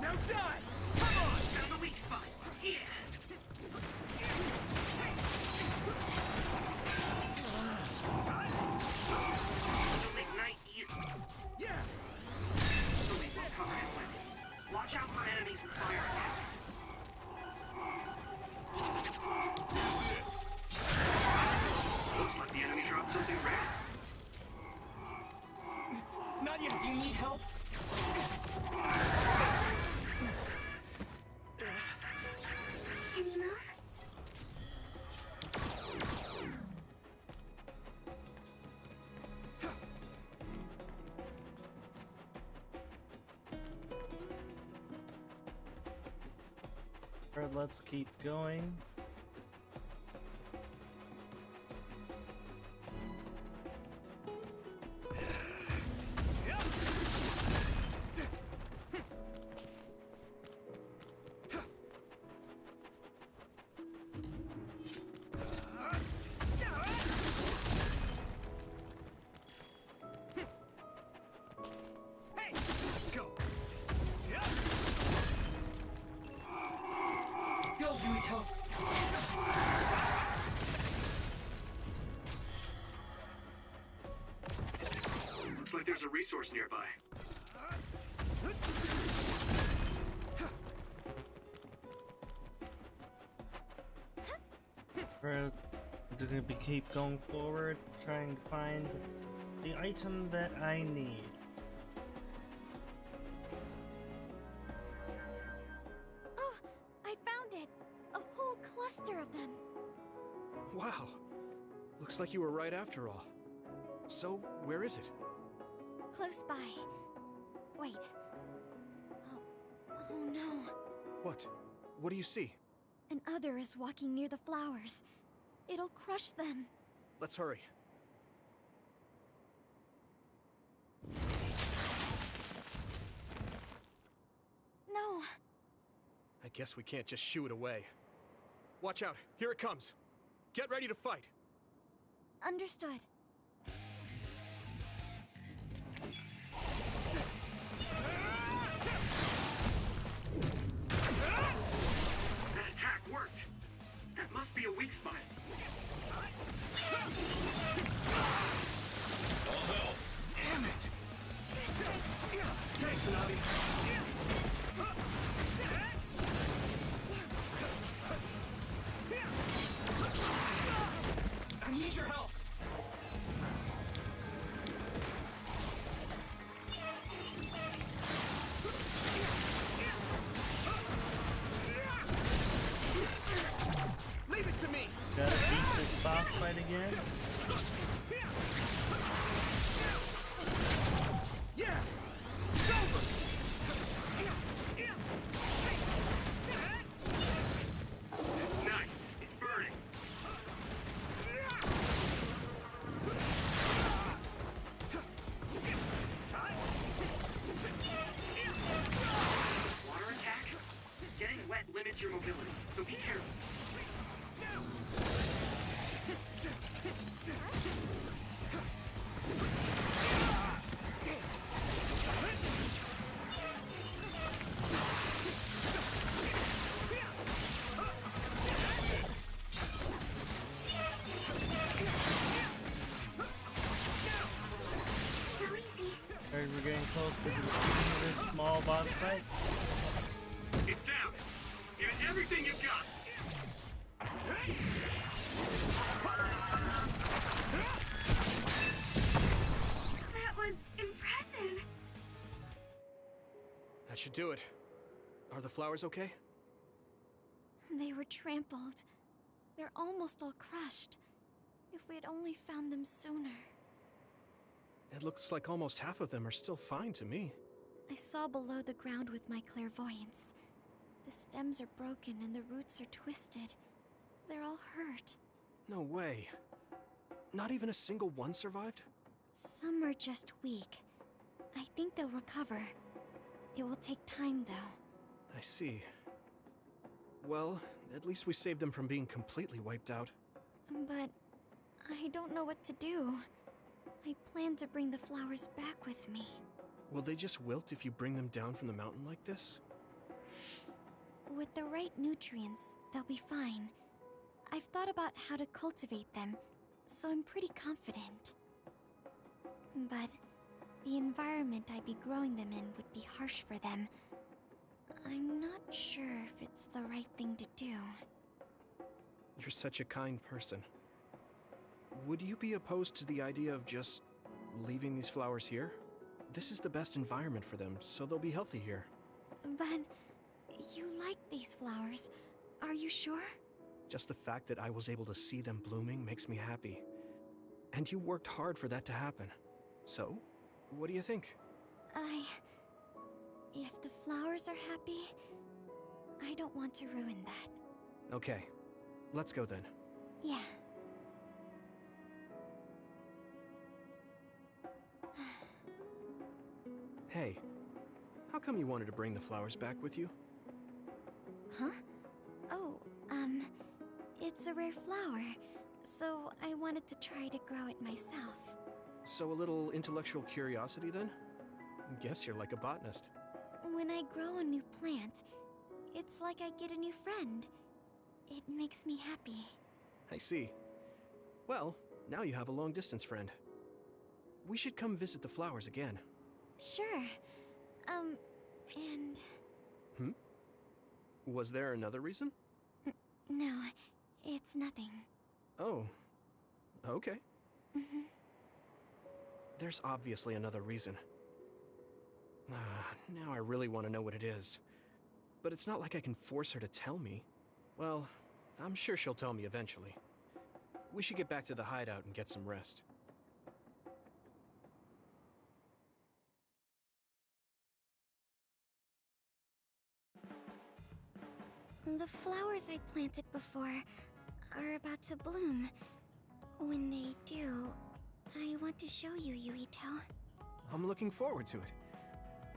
Now die! Come on! Found the weak spot. Yeah. It'll ignite easy. Yeah! So we will cover it with it. Watch out for enemies with fire attacks. Use this. Looks like the enemy dropped something rare. Not yet! Do you need help? Can you move? Alright, let's keep going. Hey, let's go. Looks like there's a resource nearby. We're gonna keep going forward, trying to find the item that I need. Oh, I found it! A whole cluster of them. Wow. Looks like you were right after all. So, where is it? Close by. Wait. Oh no. What? What do you see? An other is walking near the flowers. It'll crush them. Let's hurry. No. I guess we can't just shoo it away. Watch out, here it comes. Get ready to fight. Understood. That attack worked. That must be a weak spot. All help. Damn it! Thanks, Tsunami. I need your help. Leave it to me. Gotta beat this boss fight again. Yeah! It's over! Nice. It's burning. Water attack? Getting wet limits your mobility, so be careful. Alright, we're getting close to the end of this small boss fight. It's down. Give it everything you've got. That was impressive. That should do it. Are the flowers okay? They were trampled. They're almost all crushed. If we had only found them sooner. It looks like almost half of them are still fine to me. I saw below the ground with my clairvoyance. The stems are broken and the roots are twisted. They're all hurt. No way. Not even a single one survived? Some are just weak. I think they'll recover. It will take time, though. I see. Well, at least we saved them from being completely wiped out. But I don't know what to do. I plan to bring the flowers back with me. Will they just wilt if you bring them down from the mountain like this? With the right nutrients, they'll be fine. I've thought about how to cultivate them, so I'm pretty confident. But the environment I'd be growing them in would be harsh for them. I'm not sure if it's the right thing to do. You're such a kind person. Would you be opposed to the idea of just leaving these flowers here? This is the best environment for them, so they'll be healthy here. But you like these flowers, are you sure? Just the fact that I was able to see them blooming makes me happy. And you worked hard for that to happen. So, what do you think? If the flowers are happy, I don't want to ruin that. Okay, let's go then. Yeah. Hey, how come you wanted to bring the flowers back with you? Huh? Oh, it's a rare flower, so I wanted to try to grow it myself. So a little intellectual curiosity then? Guess you're like a botanist. When I grow a new plant, it's like I get a new friend. It makes me happy. I see. Well, now you have a long-distance friend. We should come visit the flowers again. Sure. And... Hmm? Was there another reason? No, it's nothing. Oh. Okay. Mm-hmm. There's obviously another reason. Now I really want to know what it is. But it's not like I can force her to tell me. Well, I'm sure she'll tell me eventually. We should get back to the hideout and get some rest. The flowers I planted before are about to bloom. When they do, I want to show you, Yuito. I'm looking forward to it.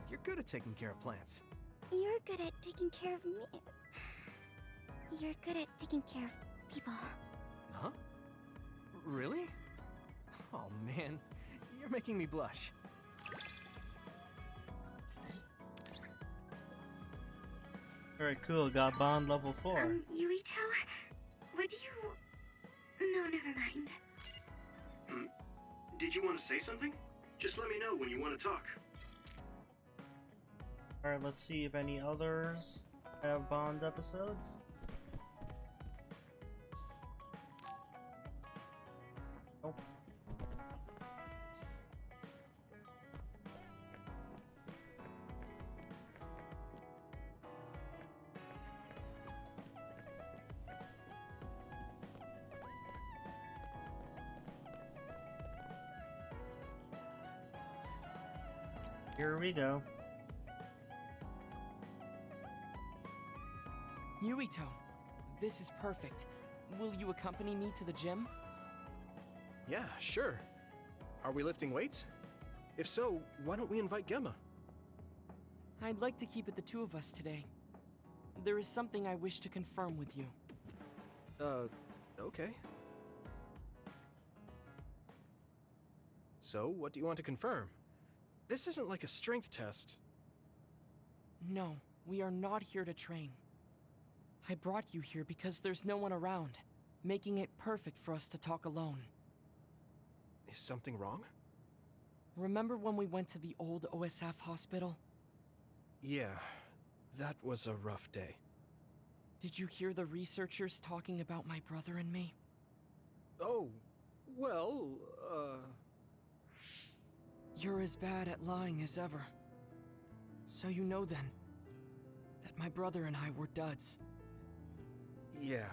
You're good at taking care of plants. You're good at taking care of me. You're good at taking care of people. Huh? Really? Oh man, you're making me blush. Alright, cool. Got bond level 4. Yuito, would you... No, never mind. Did you want to say something? Just let me know when you want to talk. Alright, let's see if any others have bond episodes. Nope. Here we go. Yuito, this is perfect. Will you accompany me to the gym? Yeah, sure. Are we lifting weights? If so, why don't we invite Gemma? I'd like to keep it the two of us today. There is something I wish to confirm with you. Okay. So, what do you want to confirm? This isn't like a strength test. No, we are not here to train. I brought you here because there's no one around, making it perfect for us to talk alone. Is something wrong? Remember when we went to the old OSF hospital? Yeah, that was a rough day. Did you hear the researchers talking about my brother and me? Oh, well, You're as bad at lying as ever. So you know then, that my brother and I were duds. Yeah.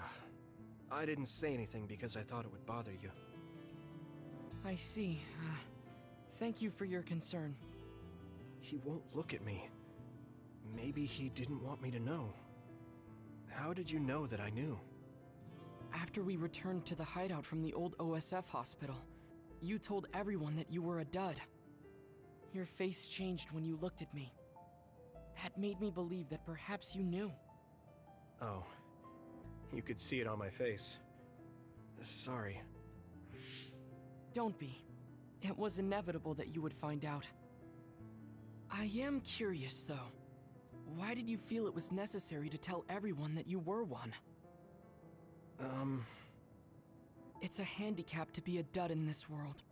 I didn't say anything because I thought it would bother you. I see. Thank you for your concern. He won't look at me. Maybe he didn't want me to know. How did you know that I knew? After we returned to the hideout from the old OSF hospital, you told everyone that you were a dud. Your face changed when you looked at me. That made me believe that perhaps you knew. Oh. You could see it on my face. Sorry. Don't be. It was inevitable that you would find out. I am curious, though. Why did you feel it was necessary to tell everyone that you were one? It's a handicap to be a dud in this world.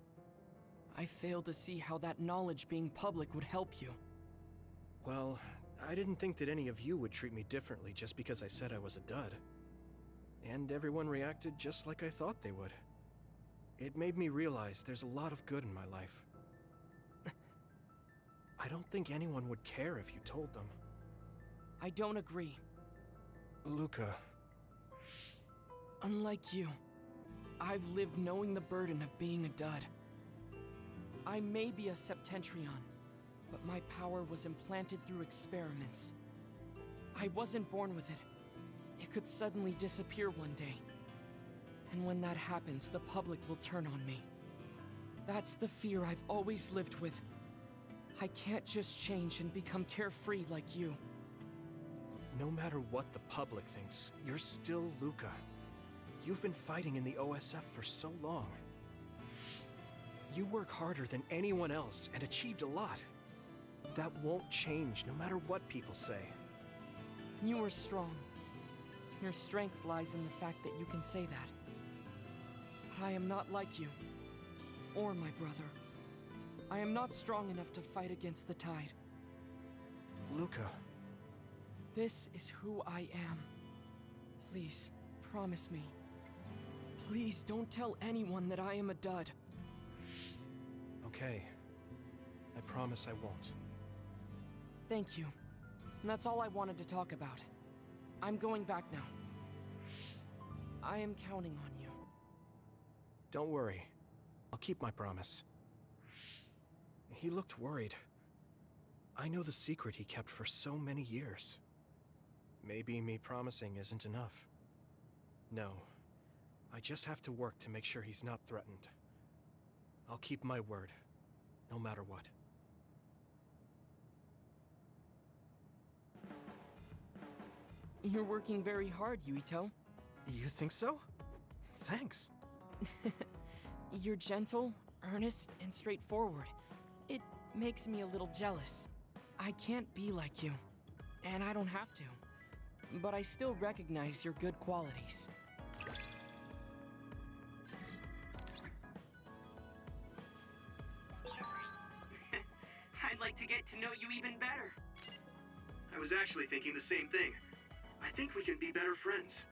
I fail to see how that knowledge being public would help you. Well, I didn't think that any of you would treat me differently just because I said I was a dud. And everyone reacted just like I thought they would. It made me realize there's a lot of good in my life. I don't think anyone would care if you told them. I don't agree. Luca. Unlike you, I've lived knowing the burden of being a dud. I may be a Septentrion, but my power was implanted through experiments. I wasn't born with it. It could suddenly disappear one day. And when that happens, the public will turn on me. That's the fear I've always lived with. I can't just change and become carefree like you. No matter what the public thinks, you're still Luca. You've been fighting in the OSF for so long. You work harder than anyone else and achieved a lot. That won't change no matter what people say. You are strong. Your strength lies in the fact that you can say that. But I am not like you, or my brother. I am not strong enough to fight against the tide. Luca. This is who I am. Please, promise me. Please don't tell anyone that I am a dud. Okay. I promise I won't. Thank you. And that's all I wanted to talk about. I'm going back now. I am counting on you. Don't worry. I'll keep my promise. He looked worried. I know the secret he kept for so many years. Maybe me promising isn't enough. No. I just have to work to make sure he's not threatened. I'll keep my word, no matter what. You're working very hard, Yuito. You think so? Thanks. You're gentle, earnest, and straightforward. It makes me a little jealous. I can't be like you, and I don't have to. But I still recognize your good qualities. I'd like to get to know you even better. I was actually thinking the same thing. I think we can be better friends.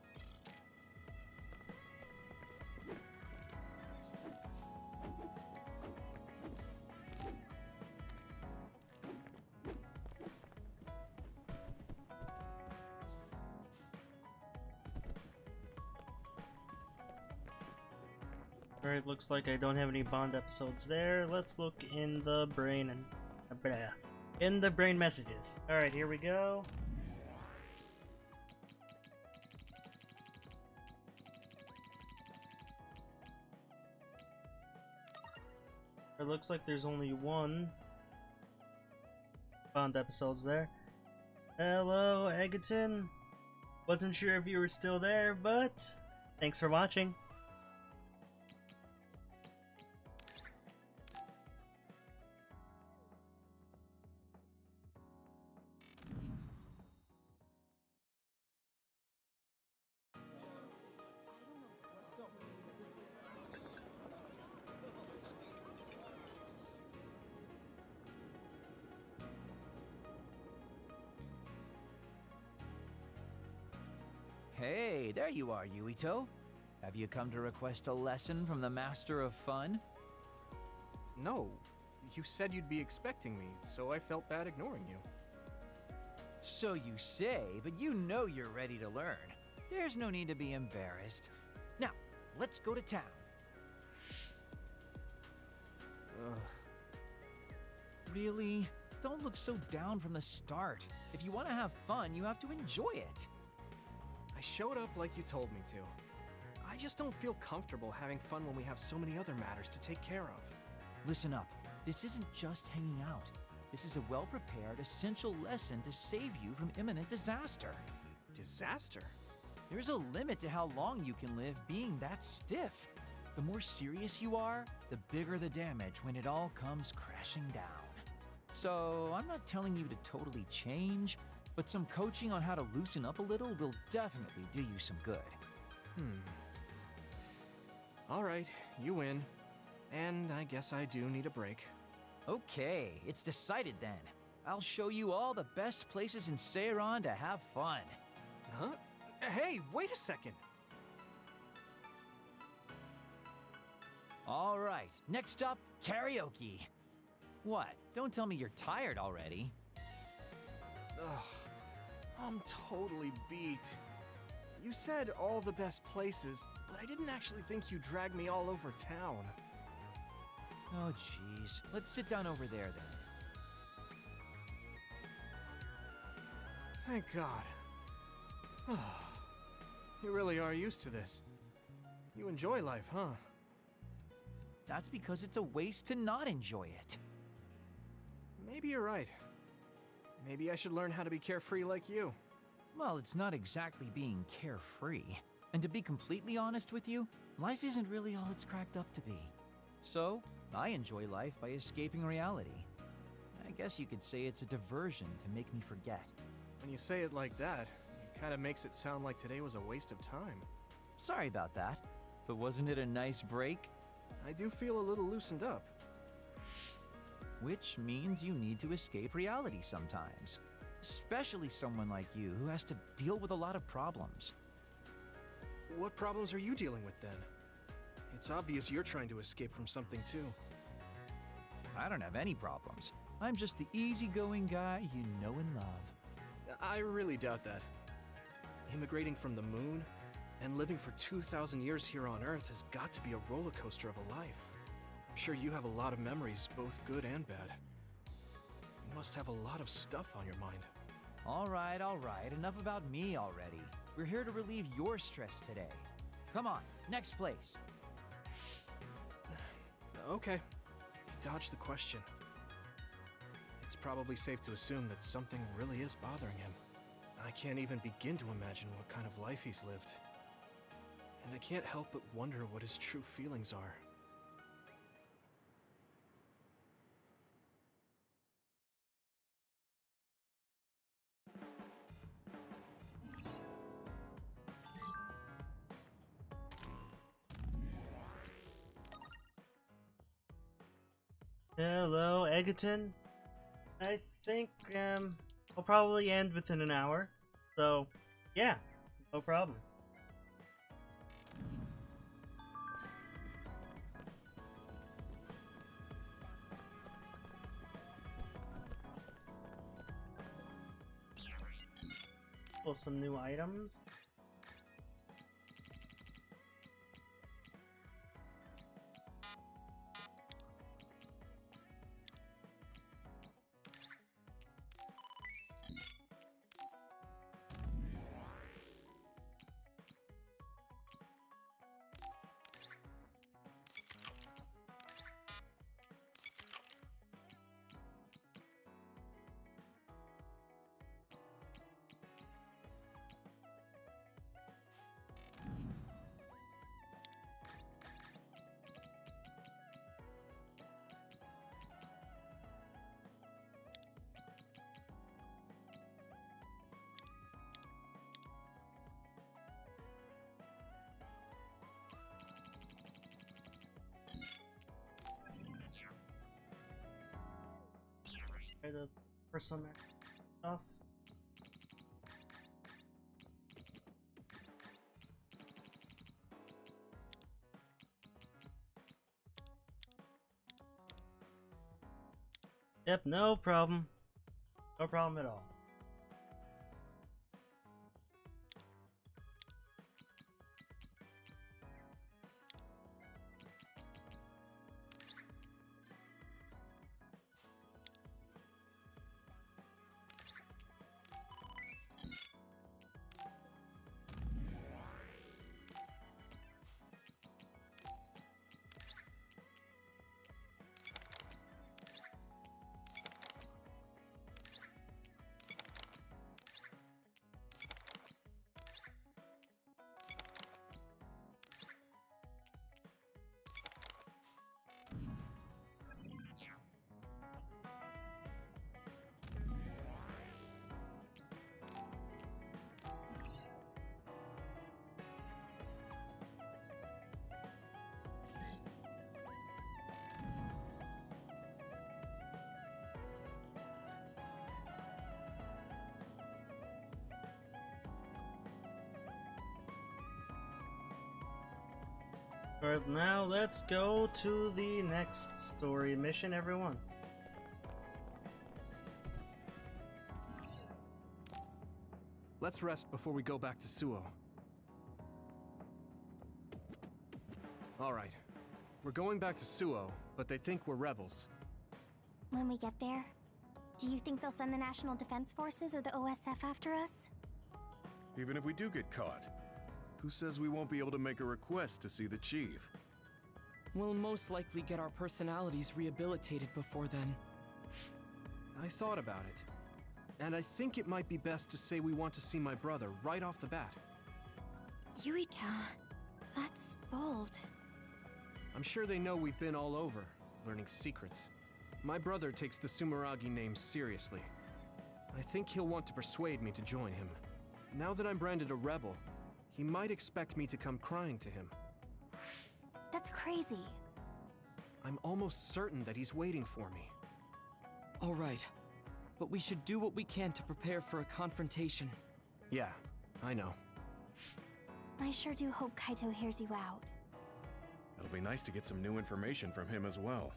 Alright, looks like I don't have any Bond episodes there. Let's look in the brain and... in the brain messages. Alright, here we go. It looks like there's only one Bond episodes there. Hello, Egerton. Wasn't sure if you were still there, but thanks for watching. Hey, there you are, Yuito. Have you come to request a lesson from the Master of Fun? No. You said you'd be expecting me, so I felt bad ignoring you. So you say, but you know you're ready to learn. There's no need to be embarrassed. Now, let's go to town. Really? Don't look so down from the start. If you want to have fun, you have to enjoy it. I showed up like you told me to. I just don't feel comfortable having fun when we have so many other matters to take care of. Listen up. This isn't just hanging out. This is a well-prepared, essential lesson to save you from imminent disaster. Disaster? There's a limit to how long you can live being that stiff. The more serious you are, the bigger the damage when it all comes crashing down. So, I'm not telling you to totally change, but some coaching on how to loosen up a little will definitely do you some good. Alright, you win. And I guess I do need a break. Okay, it's decided then. I'll show you all the best places in Seiron to have fun. Huh? Hey, wait a second! Alright, next up, karaoke. What? Don't tell me you're tired already. Ugh, I'm totally beat. You said all the best places, but I didn't actually think you dragged me all over town. Oh jeez, let's sit down over there then. Thank God. You really are used to this. You enjoy life, huh? That's because it's a waste to not enjoy it. Maybe you're right. Maybe I should learn how to be carefree like you. Well, it's not exactly being carefree. And to be completely honest with you, life isn't really all it's cracked up to be. So, I enjoy life by escaping reality. I guess you could say it's a diversion to make me forget. When you say it like that, you Kinda makes it sound like today was a waste of time. Sorry about that, but wasn't it a nice break? I do feel a little loosened up. Which means you need to escape reality sometimes. Especially someone like you who has to deal with a lot of problems. What problems are you dealing with then? It's obvious you're trying to escape from something too. I don't have any problems. I'm just the easygoing guy you know and love. I really doubt that. Immigrating from the moon and living for 2,000 years here on Earth has got to be a roller coaster of a life. I'm sure you have a lot of memories, both good and bad. You must have a lot of stuff on your mind. All right, enough about me already. We're here to relieve your stress today. Come on, next place. Okay, dodge the question. It's probably safe to assume that something really is bothering him. I can't even begin to imagine what kind of life he's lived. And I can't help but wonder what his true feelings are. Hello, Egerton. I think, I'll probably end within an hour. So, yeah, no problem. Pull some new items. The personal stuff. Yep, no problem. No problem at all. Alright, now let's go to the next story mission, everyone. Let's rest before we go back to Suo. Alright, we're going back to Suo, but they think we're rebels. When we get there, do you think they'll send the National Defense Forces or the OSF after us? Even if we do get caught, who says we won't be able to make a request to see the chief? We'll most likely get our personalities rehabilitated before then. I thought about it, and I think it might be best to say we want to see my brother right off the bat. Yuito, that's bold. I'm sure they know we've been all over, learning secrets. My brother takes the Sumeragi name seriously. I think he'll want to persuade me to join him. Now that I'm branded a rebel, he might expect me to come crying to him. That's crazy. I'm almost certain that he's waiting for me. All right, but we should do what we can to prepare for a confrontation. Yeah, I know. I sure do hope Kaito hears you out. It'll be nice to get some new information from him as well.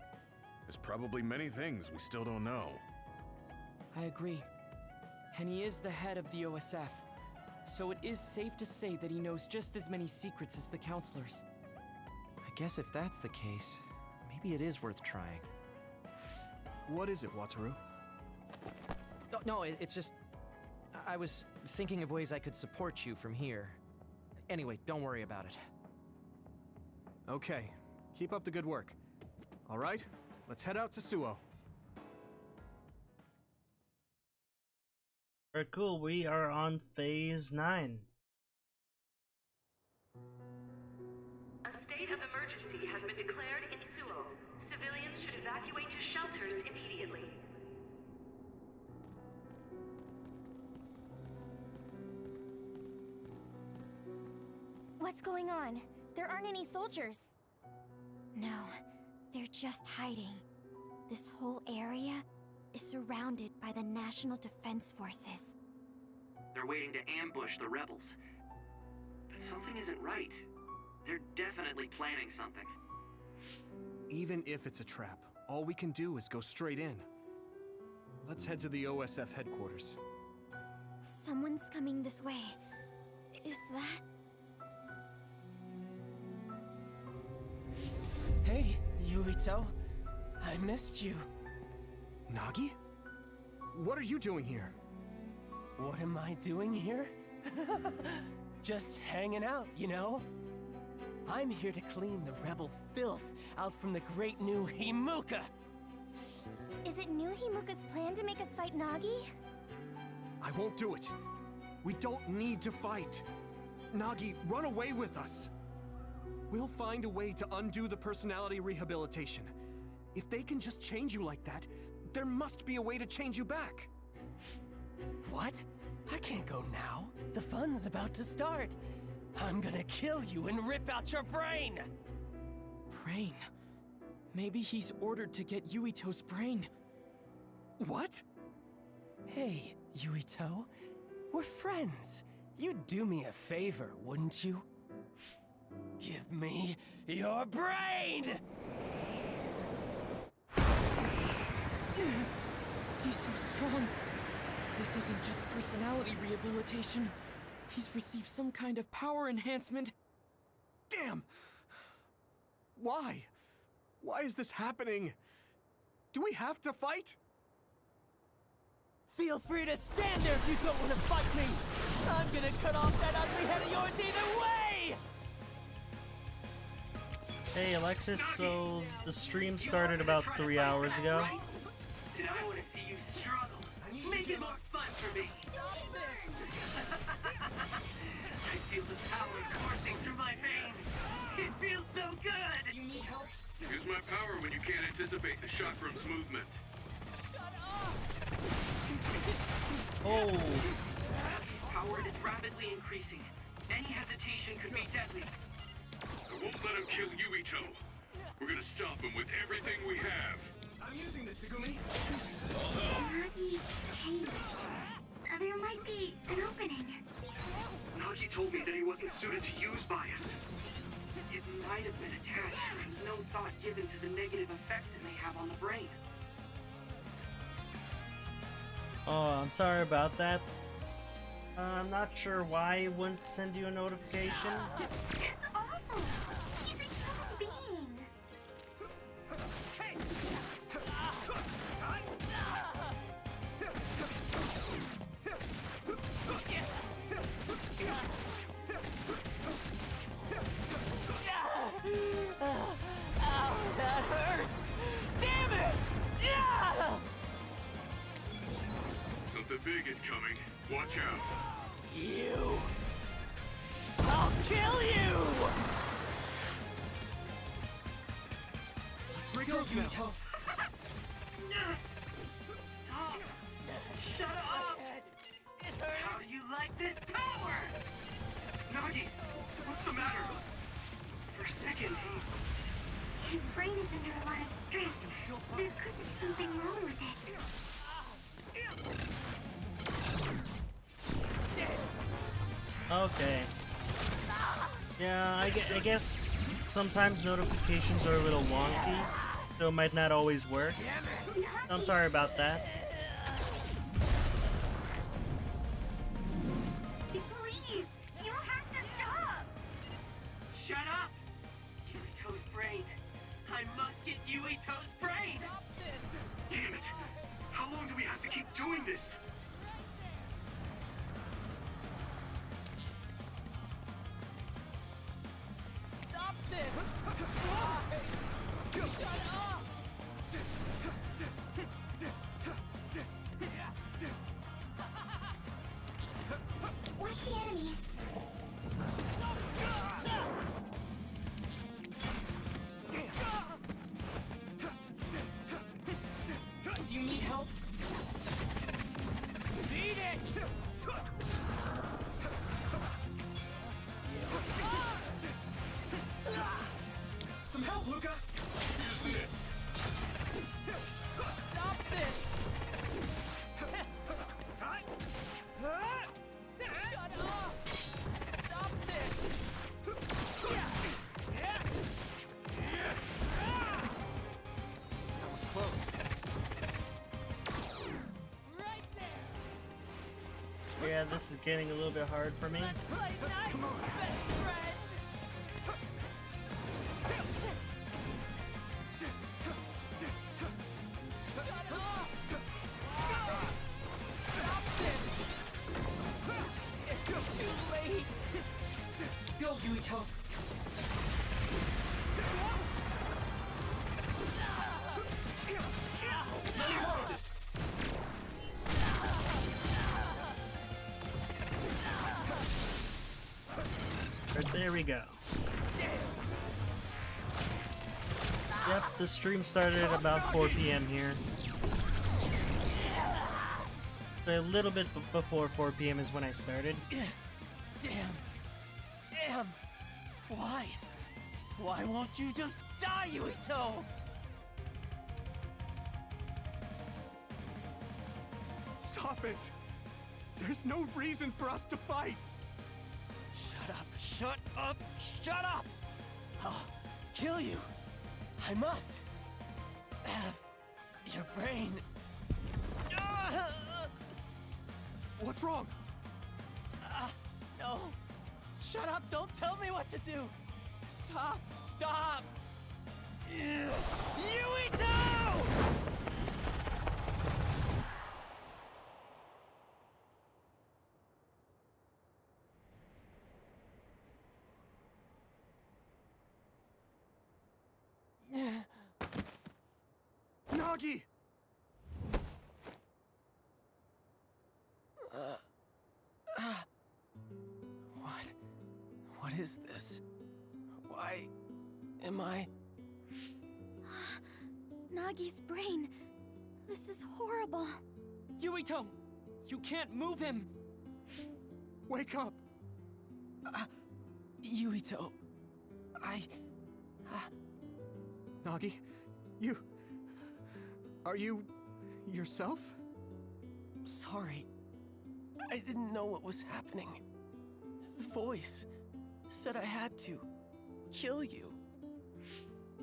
There's probably many things we still don't know. I agree. And he is the head of the OSF. So it is safe to say that he knows just as many secrets as the counselors. I guess if that's the case, maybe it is worth trying. What is it, Wataru? No, it's just... I was thinking of ways I could support you from here. Anyway, don't worry about it. Okay, keep up the good work. All right, let's head out to Suo. Alright, cool. We are on Phase 9. A state of emergency has been declared in Suo. Civilians should evacuate to shelters immediately. What's going on? There aren't any soldiers. No, they're just hiding. This whole area is surrounded by the National Defense Forces. They're waiting to ambush the rebels. But something isn't right. They're definitely planning something. Even if it's a trap, all we can do is go straight in. Let's head to the OSF headquarters. Someone's coming this way. Is that... Hey, Yuito. I missed you. Nagi? What are you doing here? What am I doing here? Just hanging out, you know? I'm here to clean the rebel filth out from the great new Himuka! Is it New Himuka's plan to make us fight Nagi? I won't do it. We don't need to fight. Nagi, run away with us. We'll find a way to undo the personality rehabilitation. If they can just change you like that, there must be a way to change you back. What? I can't go now. The fun's about to start. I'm gonna kill you and rip out your brain! Brain? Maybe he's ordered to get Yuito's brain. What? Hey, Yuito. We're friends. You'd do me a favor, wouldn't you? Give me your brain! He's so strong. This isn't just personality rehabilitation. He's received some kind of power enhancement. Damn! Why? Why is this happening? Do we have to fight? Feel free to stand there if you don't want to fight me! I'm gonna cut off that ugly head of yours either way! Hey Alexis, so the stream started about 3 hours ago. And I want to see you struggle. Make it more fun for me. I feel the power coursing through my veins. It feels so good. You need help? Use my power when you can't anticipate the chakram's movement. Oh. Nagi's power is rapidly increasing. Any hesitation could be deadly. I won't let him kill Yuito. We're gonna stop him with everything we have. I'm using this, Segumi. Nagi changed. There might be an opening. Nagi told me that he wasn't suited to use bias. It might have been attached with no thought given to the negative effects it may have on the brain. Oh, I'm sorry about that. I'm not sure why it wouldn't send you a notification. It's awful. He's a human being. Ow, that hurts! Damn it! Something big is coming. Watch out. You! I'll kill you! Let's regroup now. Stop! Shut up! It hurts! How do you like this power? Okay. Yeah, I guess sometimes notifications are a little wonky, so it might not always work. I'm sorry about that. Please, you have to stop. Shut up! Yuito's brain. I must get Yuito's brain! Stop this! Damn it! How long do we have to keep doing this? Stop this! Watch the enemy. Do you need help? Beat it! Some help, Luca! Here's this. Stop this! Shut up! Stop this! That was close. Right there! Yeah, this is getting a little bit hard for me. Play nice, Come on. best friend! Shut up! Stop this! It's too late! Go, Yuito! Let me handle this! Right, there we go. Yep, the stream started at about 4 p.m. here. A little bit before 4 p.m. is when I started. Damn! Why? Why won't you just die, Yuito? Stop it! There's no reason for us to fight! Shut up! Shut up! Shut up! I'll kill you! I must have your brain. What's wrong? No! Shut up! Don't tell me what to do! Stop! Stop! Yuito! Nagi! What is this? Why am I... Nagi's brain. This is horrible. Yuito! You can't move him! Wake up! Yuito... Nagi, you... Are you... yourself? Sorry. I didn't know what was happening. The voice said I had to kill you.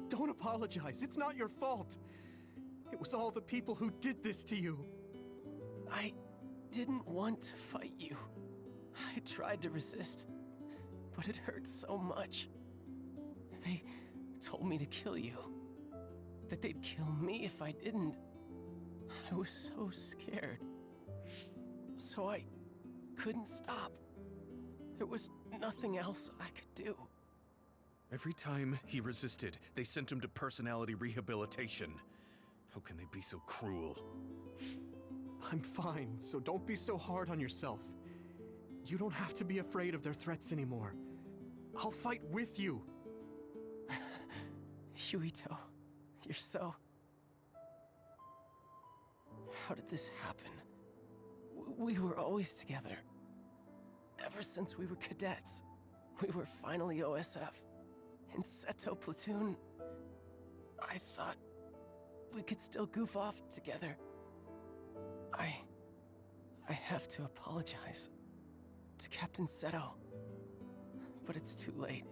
Don't apologize. It's not your fault. It was all the people who did this to you. I didn't want to fight you. I tried to resist, but it hurt so much. They told me to kill you. That they'd kill me if I didn't. I was so scared. So I couldn't stop. There was nothing else I could do. Every time he resisted, they sent him to personality rehabilitation. How can they be so cruel? I'm fine, so don't be so hard on yourself. You don't have to be afraid of their threats anymore. I'll fight with you. Yuito, you're so... How did this happen? We were always together. Ever since we were cadets. We were finally OSF. In Seto Platoon. I thought we could still goof off together. I have to apologize to Captain Seto. but it's too late.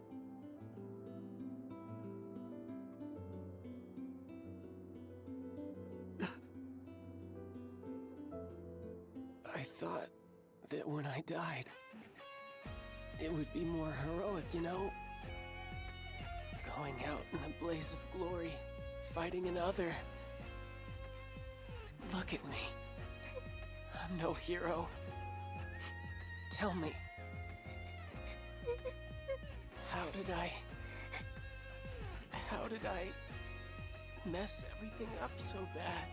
I thought that when I died, it would be more heroic, you know? Going out in a blaze of glory, fighting another. Look at me. I'm no hero. Tell me. How did I mess everything up so bad?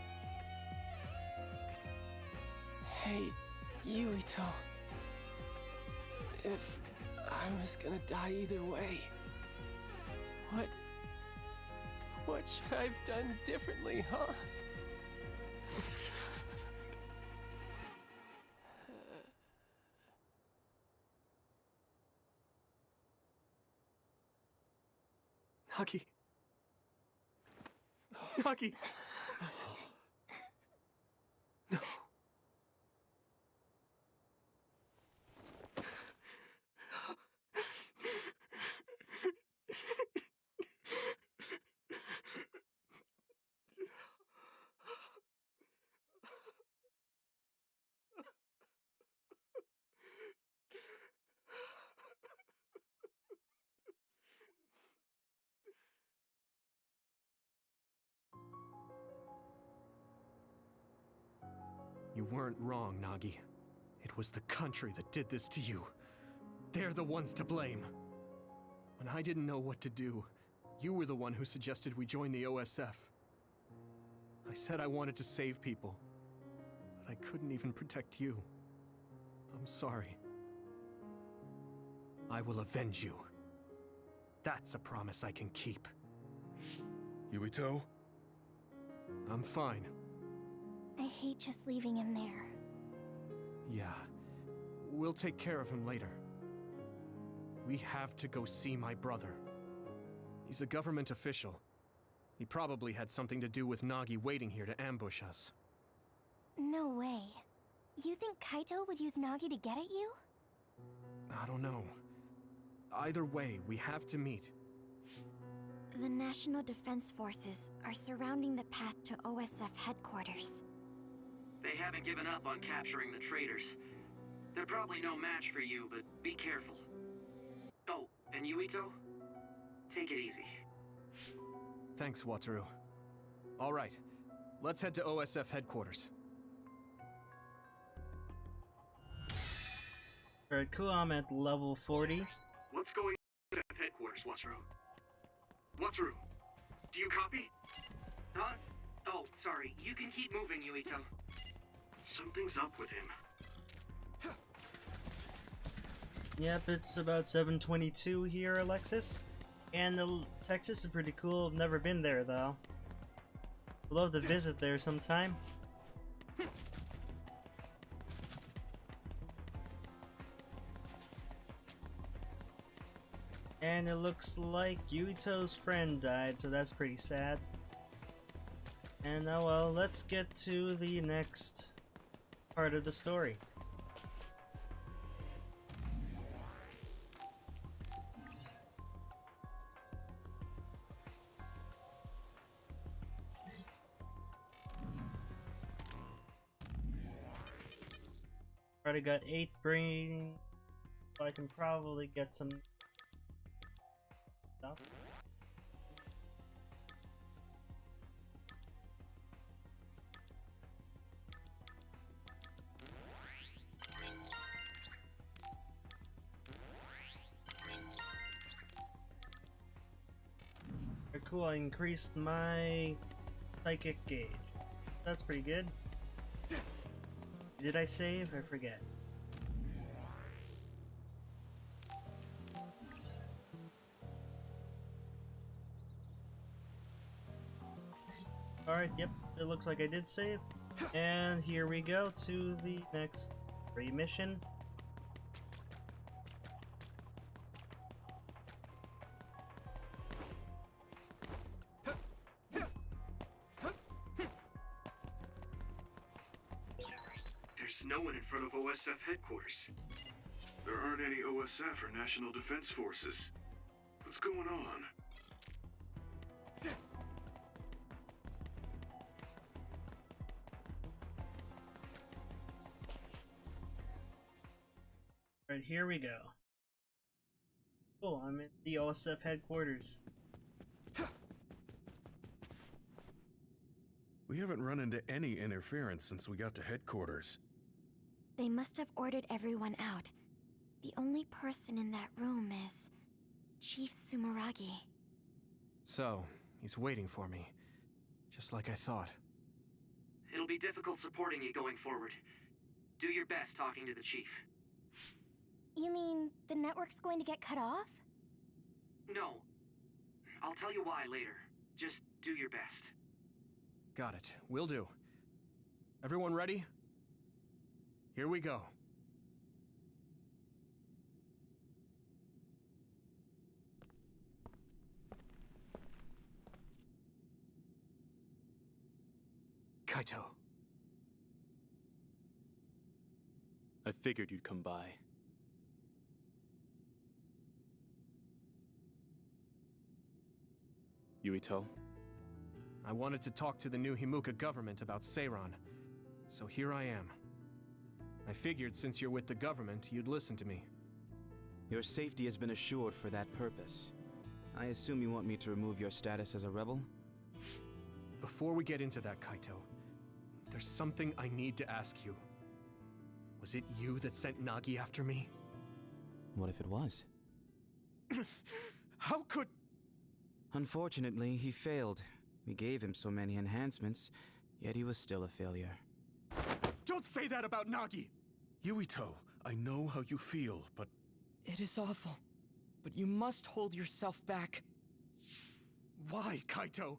Hey, Yuito. If I was gonna die either way, what should I have done differently, huh? Nagi. Nagi. No. You weren't wrong, Nagi. It was the country that did this to you. They're the ones to blame. When I didn't know what to do, you were the one who suggested we join the OSF. I said I wanted to save people, but I couldn't even protect you. I'm sorry. I will avenge you. That's a promise I can keep. Yuito? I'm fine. I hate just leaving him there. Yeah. We'll take care of him later. We have to go see my brother. He's a government official. He probably had something to do with Nagi waiting here to ambush us. No way. You think Kaito would use Nagi to get at you? I don't know. Either way, we have to meet. The National Defense Forces are surrounding the path to OSF headquarters. They haven't given up on capturing the traitors. They're probably no match for you, but be careful. Oh, and Yuito? Take it easy. Thanks, Wataru. All right, let's head to OSF headquarters. Alright, cool, I'm at level 40. What's going on at headquarters, Wataru? Wataru, do you copy? Huh? Oh, sorry. You can keep moving, Yuito. Something's up with him. Yep, it's about 7:22 here, Alexis. And Texas is pretty cool. I've never been there, though. I'd love to visit there sometime. And it looks like Yuito's friend died, so that's pretty sad. And oh well, let's get to the next part of the story. Already got 8 brain, so I can probably get some stuff. Very cool, I increased my psychic gauge. That's pretty good. Did I save? I forget. Alright, yep, it looks like I did save. And here we go to the next free mission. There's no one in front of OSF headquarters. There aren't any OSF or National Defense Forces. What's going on? Right, here we go. Cool, I'm at the OSF headquarters. We haven't run into any interference since we got to headquarters. They must have ordered everyone out. The only person in that room is Chief Sumeragi. So, he's waiting for me. Just like I thought. It'll be difficult supporting you going forward. Do your best talking to the Chief. You mean the network's going to get cut off? No. I'll tell you why later. Just do your best. Got it. Will do. Everyone ready? Here we go. Kaito. I figured you'd come by. Yuito? I wanted to talk to the new Himuka government about Seiran, so here I am. I figured since you're with the government, you'd listen to me. Your safety has been assured for that purpose. I assume you want me to remove your status as a rebel? Before we get into that, Kaito, there's something I need to ask you. Was it you that sent Nagi after me? What if it was? How could... Unfortunately, he failed. We gave him so many enhancements, yet he was still a failure. Don't say that about Nagi! Yuito, I know how you feel, but... It is awful, but you must hold yourself back. Why, Kaito?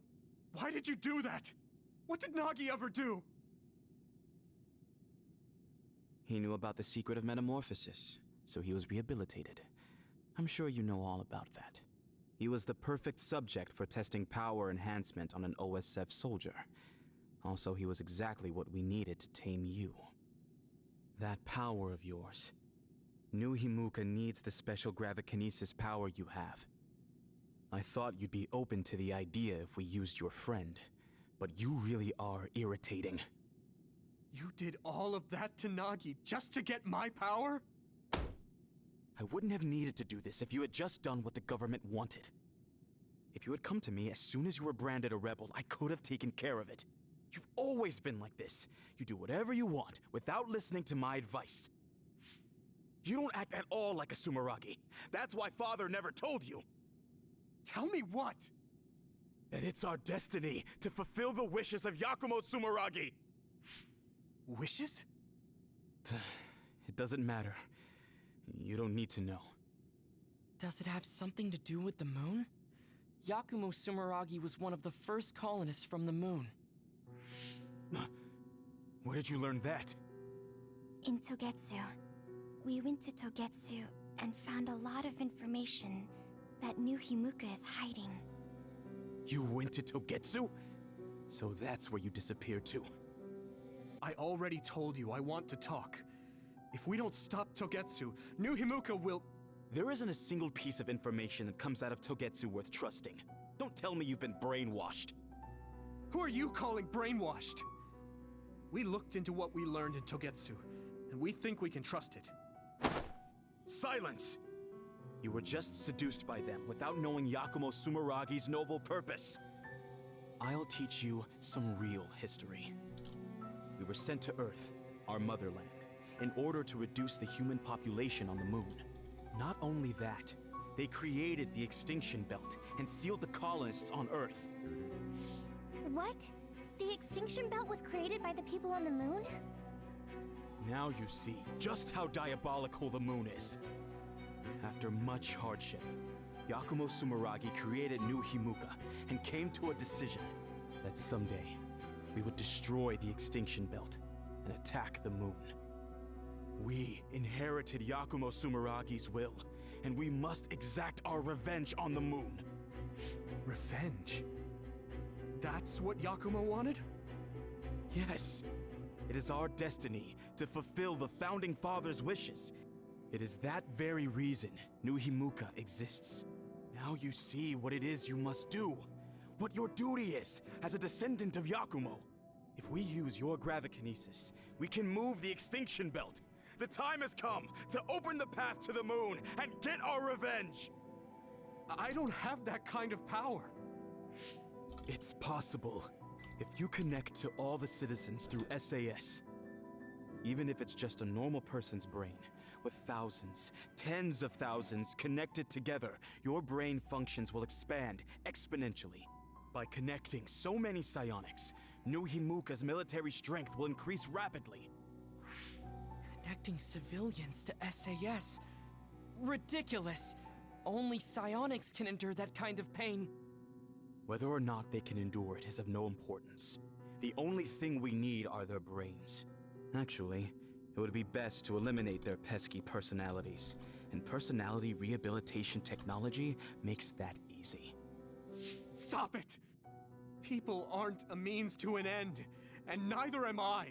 Why did you do that? What did Nagi ever do? He knew about the secret of metamorphosis, so he was rehabilitated. I'm sure you know all about that. He was the perfect subject for testing power enhancement on an OSF soldier. Also, he was exactly what we needed to tame you. That power of yours. New Himuka needs the special gravikinesis power you have. I thought you'd be open to the idea if we used your friend, but you really are irritating. You did all of that to Nagi just to get my power? I wouldn't have needed to do this if you had just done what the government wanted. If you had come to me as soon as you were branded a rebel, I could have taken care of it. You've always been like this. You do whatever you want without listening to my advice. You don't act at all like a Sumeragi. That's why Father never told you. Tell me what? That it's our destiny to fulfill the wishes of Yakumo Sumeragi. Wishes? It doesn't matter. You don't need to know. Does it have something to do with the moon? Yakumo Sumeragi was one of the first colonists from the moon. Where did you learn that? In Togetsu. We went to Togetsu and found a lot of information that New Himuka is hiding. You went to Togetsu? So that's where you disappeared to. I already told you I want to talk. If we don't stop Togetsu, New Himuka will... There isn't a single piece of information that comes out of Togetsu worth trusting. Don't tell me you've been brainwashed. Who are you calling brainwashed? We looked into what we learned in Togetsu, and we think we can trust it. Silence! You were just seduced by them without knowing Yakumo Sumeragi's noble purpose. I'll teach you some real history. We were sent to Earth, our motherland, in order to reduce the human population on the moon. Not only that, they created the extinction belt and sealed the colonists on Earth. What? The extinction belt was created by the people on the moon? Now you see just how diabolical the moon is. After much hardship, Yakumo Sumeragi created New Himuka and came to a decision that someday we would destroy the extinction belt and attack the moon. We inherited Yakumo Sumeragi's will, and we must exact our revenge on the moon. Revenge? That's what Yakumo wanted? Yes. It is our destiny to fulfill the Founding Father's wishes. It is that very reason New Himuka exists. Now you see what it is you must do. What your duty is as a descendant of Yakumo. If we use your gravikinesis, we can move the extinction belt. The time has come to open the path to the moon and get our revenge! I don't have that kind of power. It's possible if you connect to all the citizens through SAS. Even if it's just a normal person's brain, with thousands, tens of thousands connected together, your brain functions will expand exponentially. By connecting so many psionics, New Himuka's military strength will increase rapidly. Connecting civilians to SAS? Ridiculous! Only psionics can endure that kind of pain. Whether or not they can endure it is of no importance. The only thing we need are their brains. Actually, it would be best to eliminate their pesky personalities, and personality rehabilitation technology makes that easy. Stop it! People aren't a means to an end, and neither am I.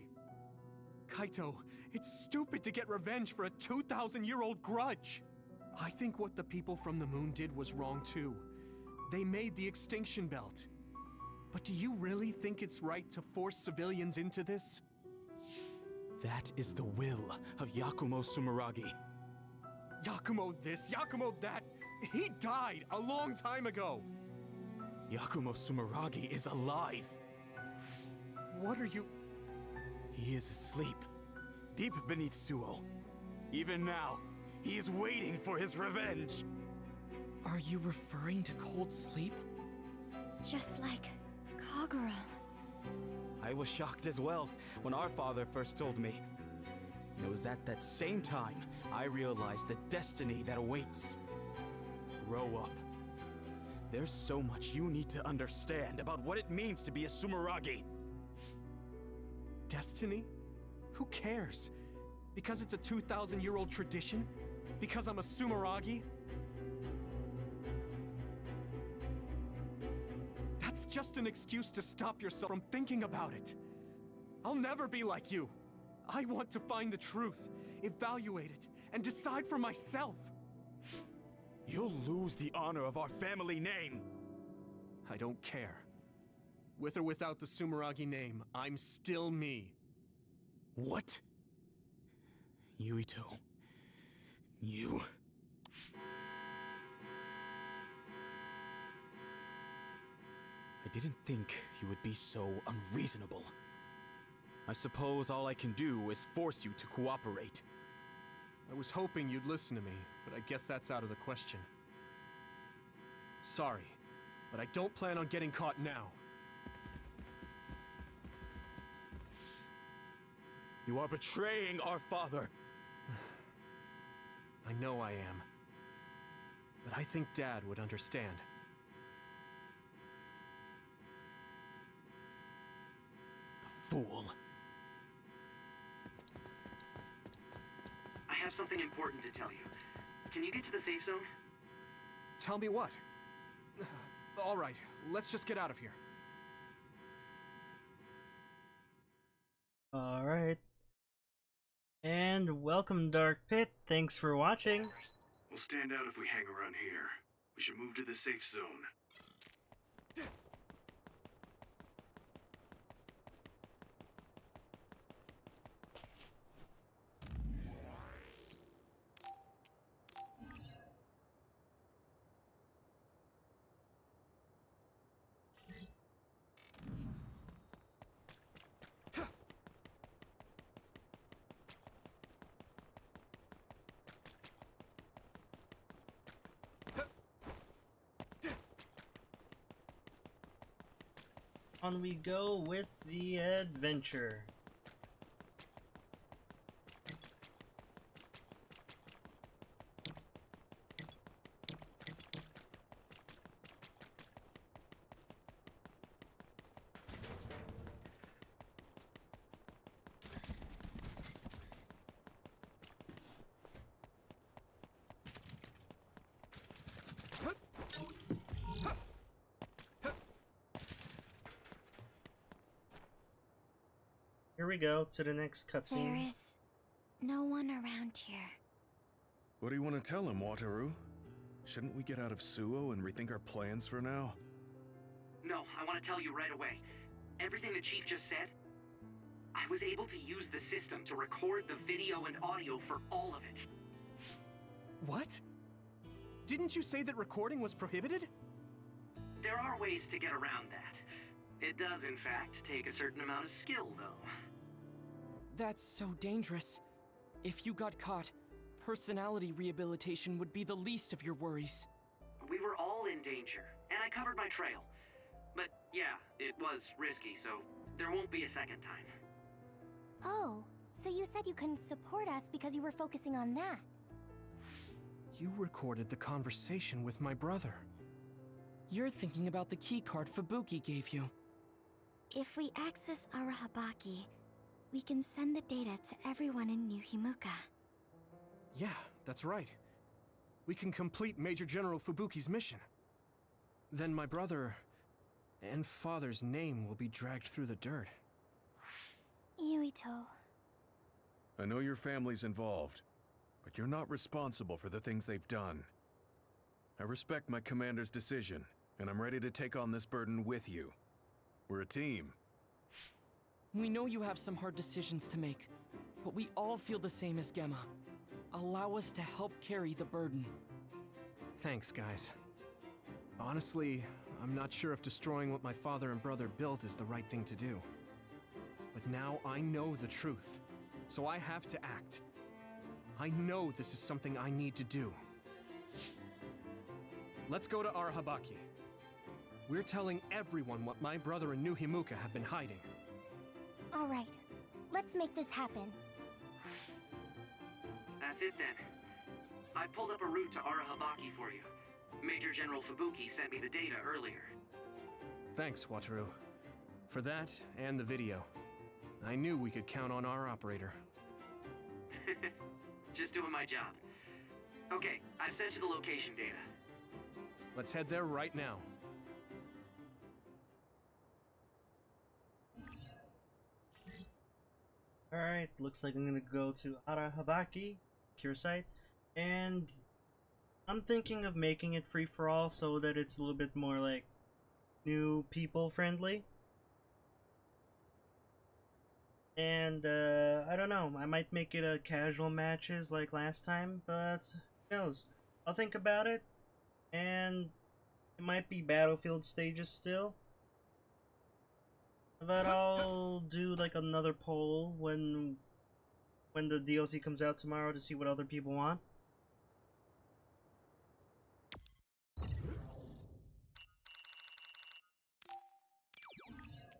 Kaito, it's stupid to get revenge for a 2,000-year-old grudge. I think what the people from the moon did was wrong too. They made the extinction belt. But do you really think it's right to force civilians into this? That is the will of Yakumo Sumeragi. Yakumo this, Yakumo that. He died a long time ago. Yakumo Sumeragi is alive. What are you... He is asleep, deep beneath Suo. Even now, he is waiting for his revenge. Are you referring to cold sleep? Just like Kagura. I was shocked as well when our father first told me. It was at that same time I realized the destiny that awaits. Grow up. There's so much you need to understand about what it means to be a Sumeragi. Destiny? Who cares? Because it's a 2,000-year-old tradition? Because I'm a Sumeragi? That's just an excuse to stop yourself from thinking about it. I'll never be like you. I want to find the truth, evaluate it, and decide for myself. You'll lose the honor of our family name. I don't care. With or without the Sumeragi name, I'm still me. What? Yuito. You... I didn't think you would be so unreasonable. I suppose all I can do is force you to cooperate. I was hoping you'd listen to me, but I guess that's out of the question. Sorry, but I don't plan on getting caught now. You are betraying our father. I know I am. But I think Dad would understand. Fool. I have something important to tell you. Can you get to the safe zone? Tell me what? All right, let's just get out of here. Alright. And welcome, Dark Pit. Thanks for watching. We'll stand out if we hang around here. We should move to the safe zone. On we go with the adventure. Here we go to the next cutscene. There is no one around here. What do you want to tell him, Wataru? Shouldn't we get out of Suo and rethink our plans for now? No, I want to tell you right away. Everything the Chief just said, I was able to use the system to record the video and audio for all of it. What? Didn't you say that recording was prohibited? There are ways to get around that. It does, in fact, take a certain amount of skill, though. That's so dangerous. If you got caught, personality rehabilitation would be the least of your worries. We were all in danger, and I covered my trail. But yeah, it was risky, so there won't be a second time. Oh, so you said you couldn't support us because you were focusing on that. You recorded the conversation with my brother. You're thinking about the keycard Fubuki gave you. If we access Arahabaki, we can send the data to everyone in New Himuka. Yeah, that's right. We can complete Major General Fubuki's mission. Then my brother and father's name will be dragged through the dirt. Yuito. I know your family's involved, but you're not responsible for the things they've done. I respect my commander's decision, and I'm ready to take on this burden with you. We're a team. We know you have some hard decisions to make, but we all feel the same as Gemma. Allow us to help carry the burden. Thanks, guys. Honestly, I'm not sure if destroying what my father and brother built is the right thing to do. But now I know the truth, so I have to act. I know this is something I need to do. Let's go to Arahabaki. We're telling everyone what my brother and New Himuka have been hiding. All right, let's make this happen. That's it then. I pulled up a route to Arahabaki for you. Major General Fubuki sent me the data earlier. Thanks, Wataru. For that and the video. I knew we could count on our operator. Just doing my job. Okay, I've sent you the location data. Let's head there right now. Alright, looks like I'm gonna go to Arahabaki, cure site, and I'm thinking of making it free for all so that it's a little bit more like new people friendly. And I don't know, I might make it a casual matches like last time, but who knows? I'll think about it, and it might be battlefield stages still. But I'll do like another poll when the DLC comes out tomorrow to see what other people want.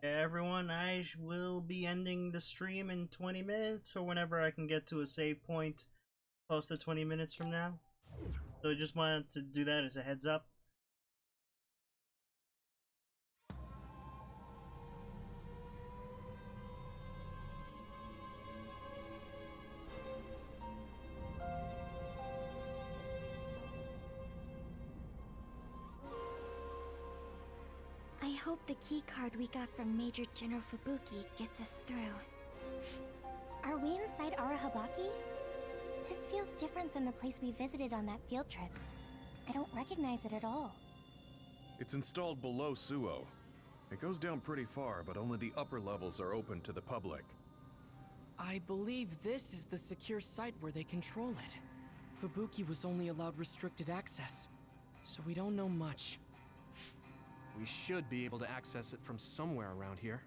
Everyone, I will be ending the stream in 20 minutes or whenever I can get to a save point close to 20 minutes from now. So I just wanted to do that as a heads up. I hope the keycard we got from Major General Fubuki gets us through. Are we inside Arahabaki? This feels different than the place we visited on that field trip. I don't recognize it at all. It's installed below Suo. It goes down pretty far, but only the upper levels are open to the public. I believe this is the secure site where they control it. Fubuki was only allowed restricted access, so we don't know much. We should be able to access it from somewhere around here.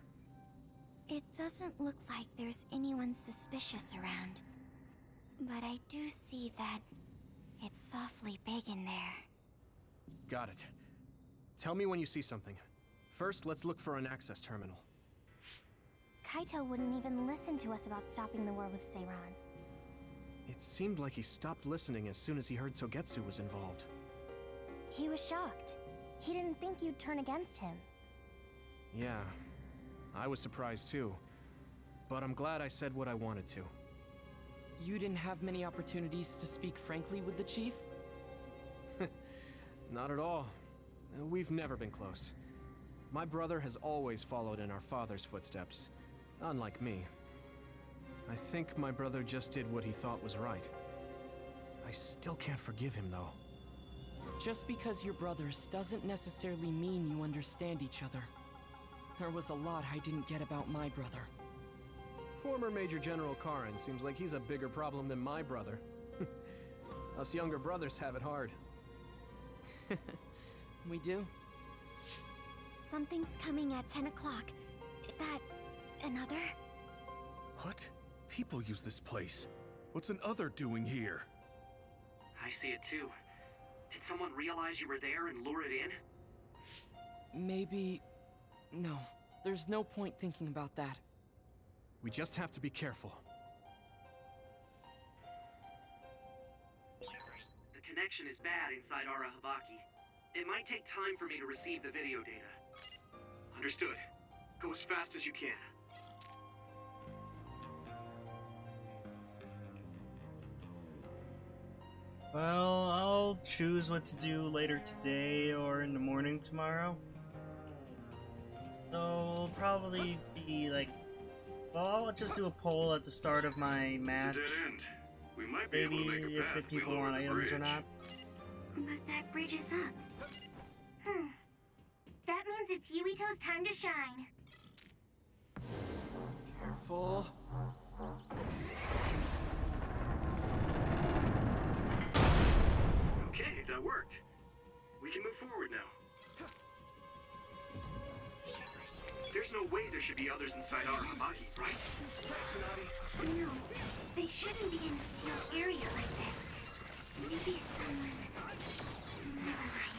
It doesn't look like there's anyone suspicious around. But I do see that it's awfully big in there. Got it. Tell me when you see something. First, let's look for an access terminal. Kaito wouldn't even listen to us about stopping the war with Seiran. It seemed like he stopped listening as soon as he heard Togetsu was involved. He was shocked. He didn't think you'd turn against him. Yeah, I was surprised too. But I'm glad I said what I wanted to. You didn't have many opportunities to speak frankly with the chief? Not at all. We've never been close. My brother has always followed in our father's footsteps, unlike me. I think my brother just did what he thought was right. I still can't forgive him, though. Just because you're brothers doesn't necessarily mean you understand each other. There was a lot I didn't get about my brother. Former Major General Karin seems like he's a bigger problem than my brother. Us younger brothers have it hard. We do? Something's coming at 10 o'clock. Is that another? What? People use this place. What's an other doing here? I see it too. Did someone realize you were there and lure it in? Maybe... No. There's no point thinking about that. We just have to be careful. The connection is bad inside Ara Habaki. It might take time for me to receive the video data. Understood. Go as fast as you can. Well, I'll choose what to do later today or in the morning tomorrow. So it'll probably be like, well, I'll just do a poll at the start of my match. It's a dead end. We might be able to make a Maybe path if people below want the items or bridge. not. But that bridge is up. That means it's Yuito's time to shine. Careful. Okay, that worked. We can move forward now. There's no way there should be others inside our Habaki, right? No, they shouldn't be in a sealed area like this. Maybe someone... Never mind.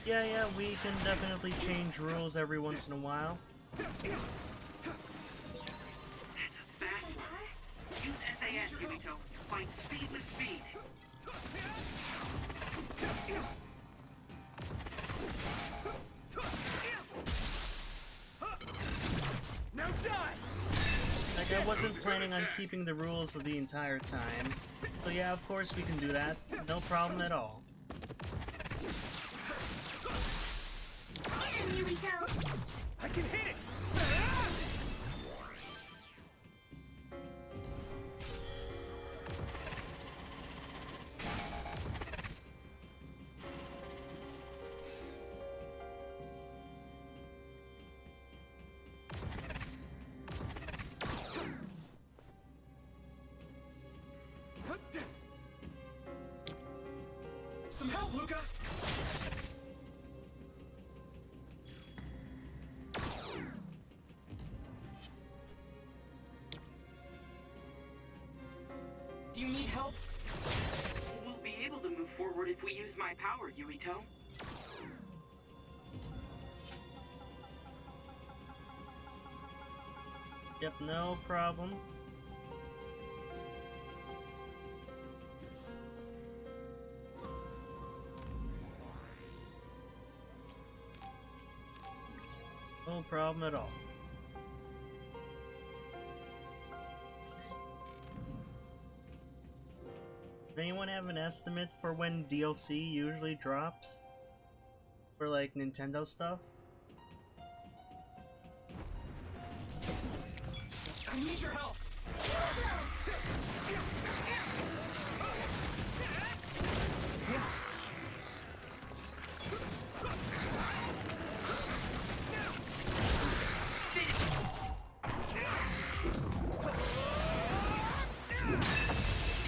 Yeah, we can definitely change rules every once in a while. That's a fast one. Use SAS, Yuito. Find speed with speed. Now die! Like, I wasn't planning on keeping the rules the entire time. So yeah, of course we can do that. No problem at all. Yuito! I can hit it! Some help, Luca! Do you need help? We'll be able to move forward if we use my power, Yuito. Yep, no problem. No problem at all. Does anyone have an estimate for when DLC usually drops? For like Nintendo stuff? I need your help!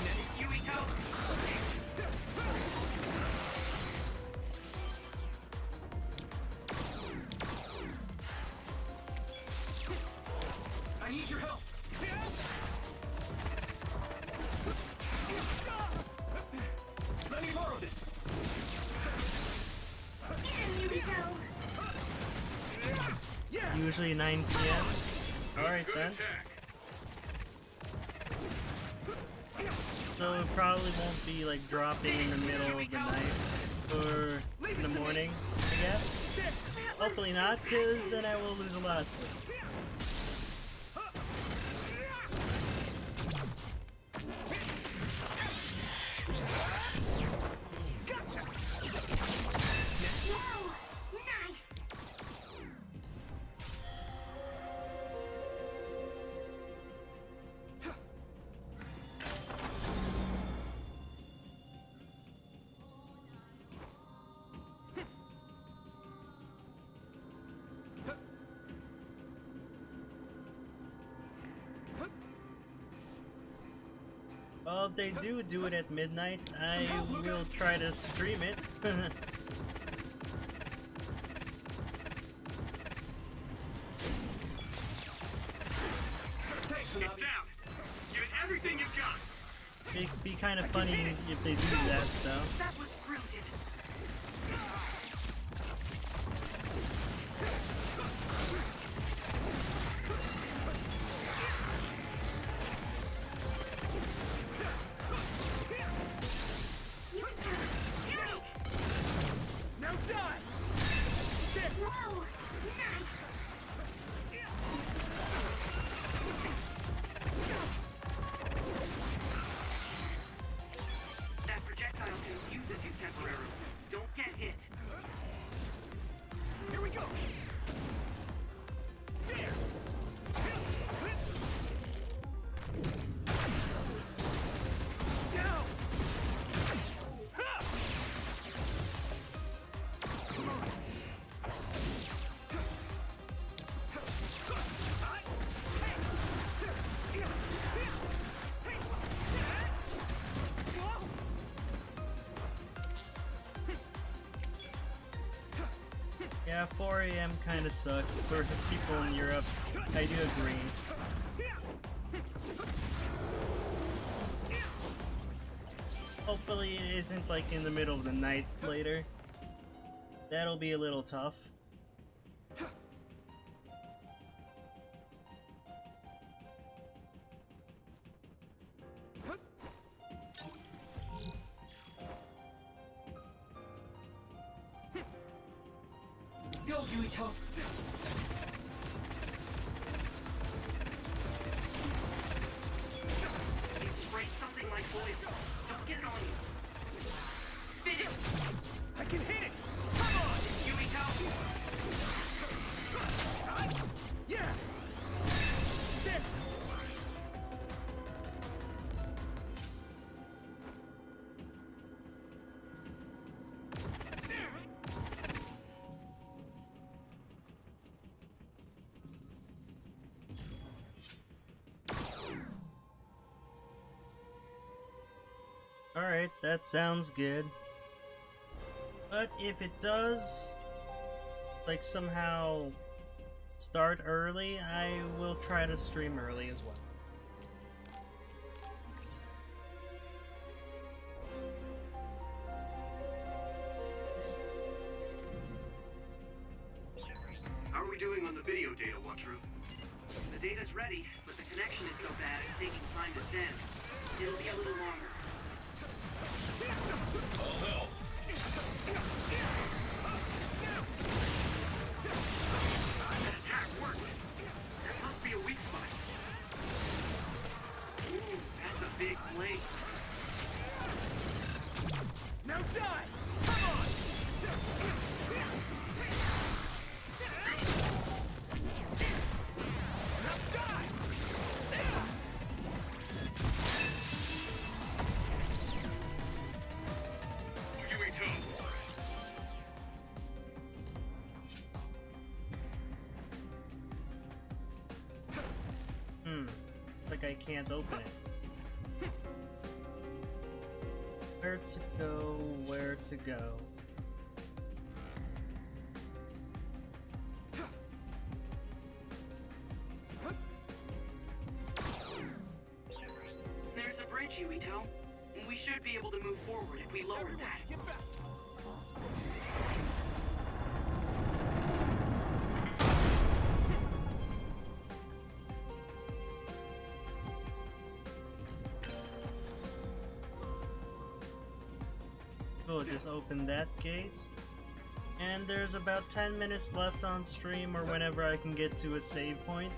Next, Yuito! I need your help! Let me borrow this! Usually 9 p.m. Alright then. So it probably won't be like dropping in the middle of the night or in the morning, I guess. Hopefully not, because then I will lose a lot of sleep. Well, if they do it at midnight, I will try to stream it. Get down! Give it everything you've got! It'd be kind of funny if they do that, though. That was brilliant. Now die! Whoa! Nice! That projectile confuses you temporarily. Don't get hit. Here we go! There! Down! Yeah, 4 AM kind of sucks for people in Europe. I do agree. Hopefully it isn't like in the middle of the night later. That'll be a little tough. Go, Yuito! You sprayed something like oil. Don't get it on you. Finish! I can hit it! Come on! Yuito! Yeah! There! Alright, that sounds good. But if it does, like, somehow start early, I will try to stream early as well. How are we doing on the video data, Wataru? The data's ready, but the connection is so bad it's taking time to send. It'll be a little longer. I'll help. That attack worked! There must be a weak spot. Ooh, that's a big blade. Now die! Come on! Now die! Yuito! Like I can't open it. Where to go, where to go. There's a bridge, Yuito. We should be able to move forward if we lower that. Get back! We'll just open that gate. And there's about 10 minutes left on stream or whenever I can get to a save point.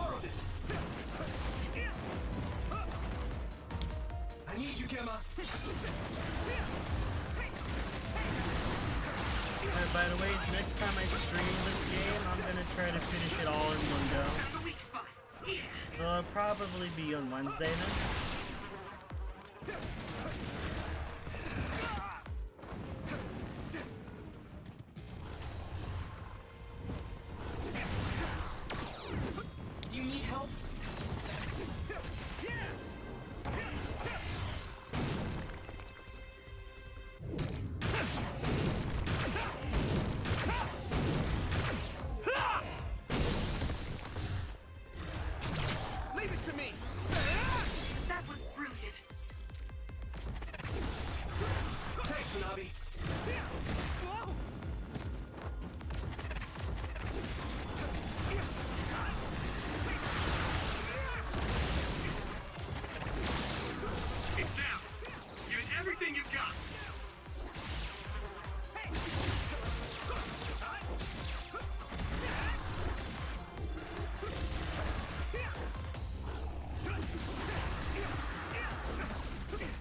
Follow this. I need you, Gemma. By the way, next time I stream this game, I'm gonna try to finish it all in one go. So it'll probably be on Wednesday then. Do you need help? Leave it to me. That was brilliant. Thanks, Nabi. It's down. Give it everything you've got.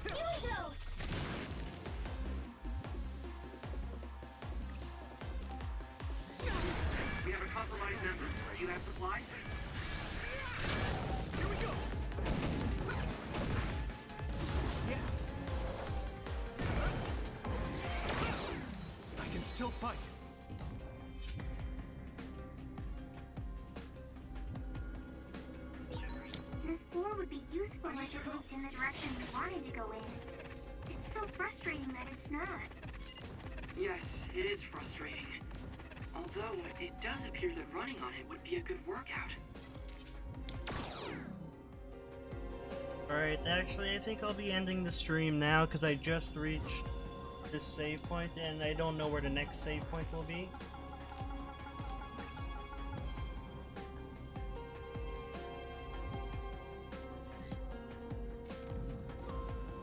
Yuito! We have a compromised member. Do you have supplies? Here we go. I can still fight. This door would be useful if it moved in the direction we wanted to go in. It's so frustrating that it's not. Yes, it is frustrating. Although, it does appear that running on it would be a good workout. Alright, actually I think I'll be ending the stream now because I just reached this save point and I don't know where the next save point will be.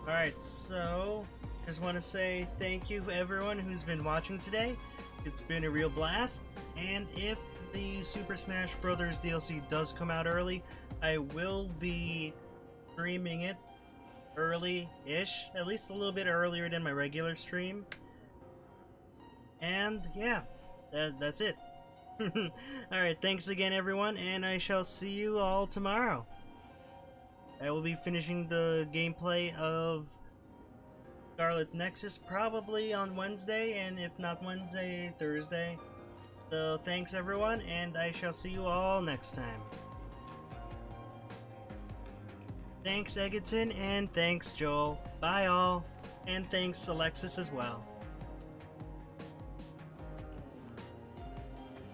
Alright, so just want to say thank you everyone who's been watching today. It's been a real blast, and if the Super Smash Bros. DLC does come out early, I will be streaming it early-ish, at least a little bit earlier than my regular stream. And yeah, that's it. Alright, thanks again everyone, and I shall see you all tomorrow. I will be finishing the gameplay of SCARLET NEXUS probably on Wednesday, and if not Wednesday, Thursday. So thanks everyone, and I shall see you all next time. Thanks Egerton, and thanks Joel. Bye all, and thanks Alexis as well.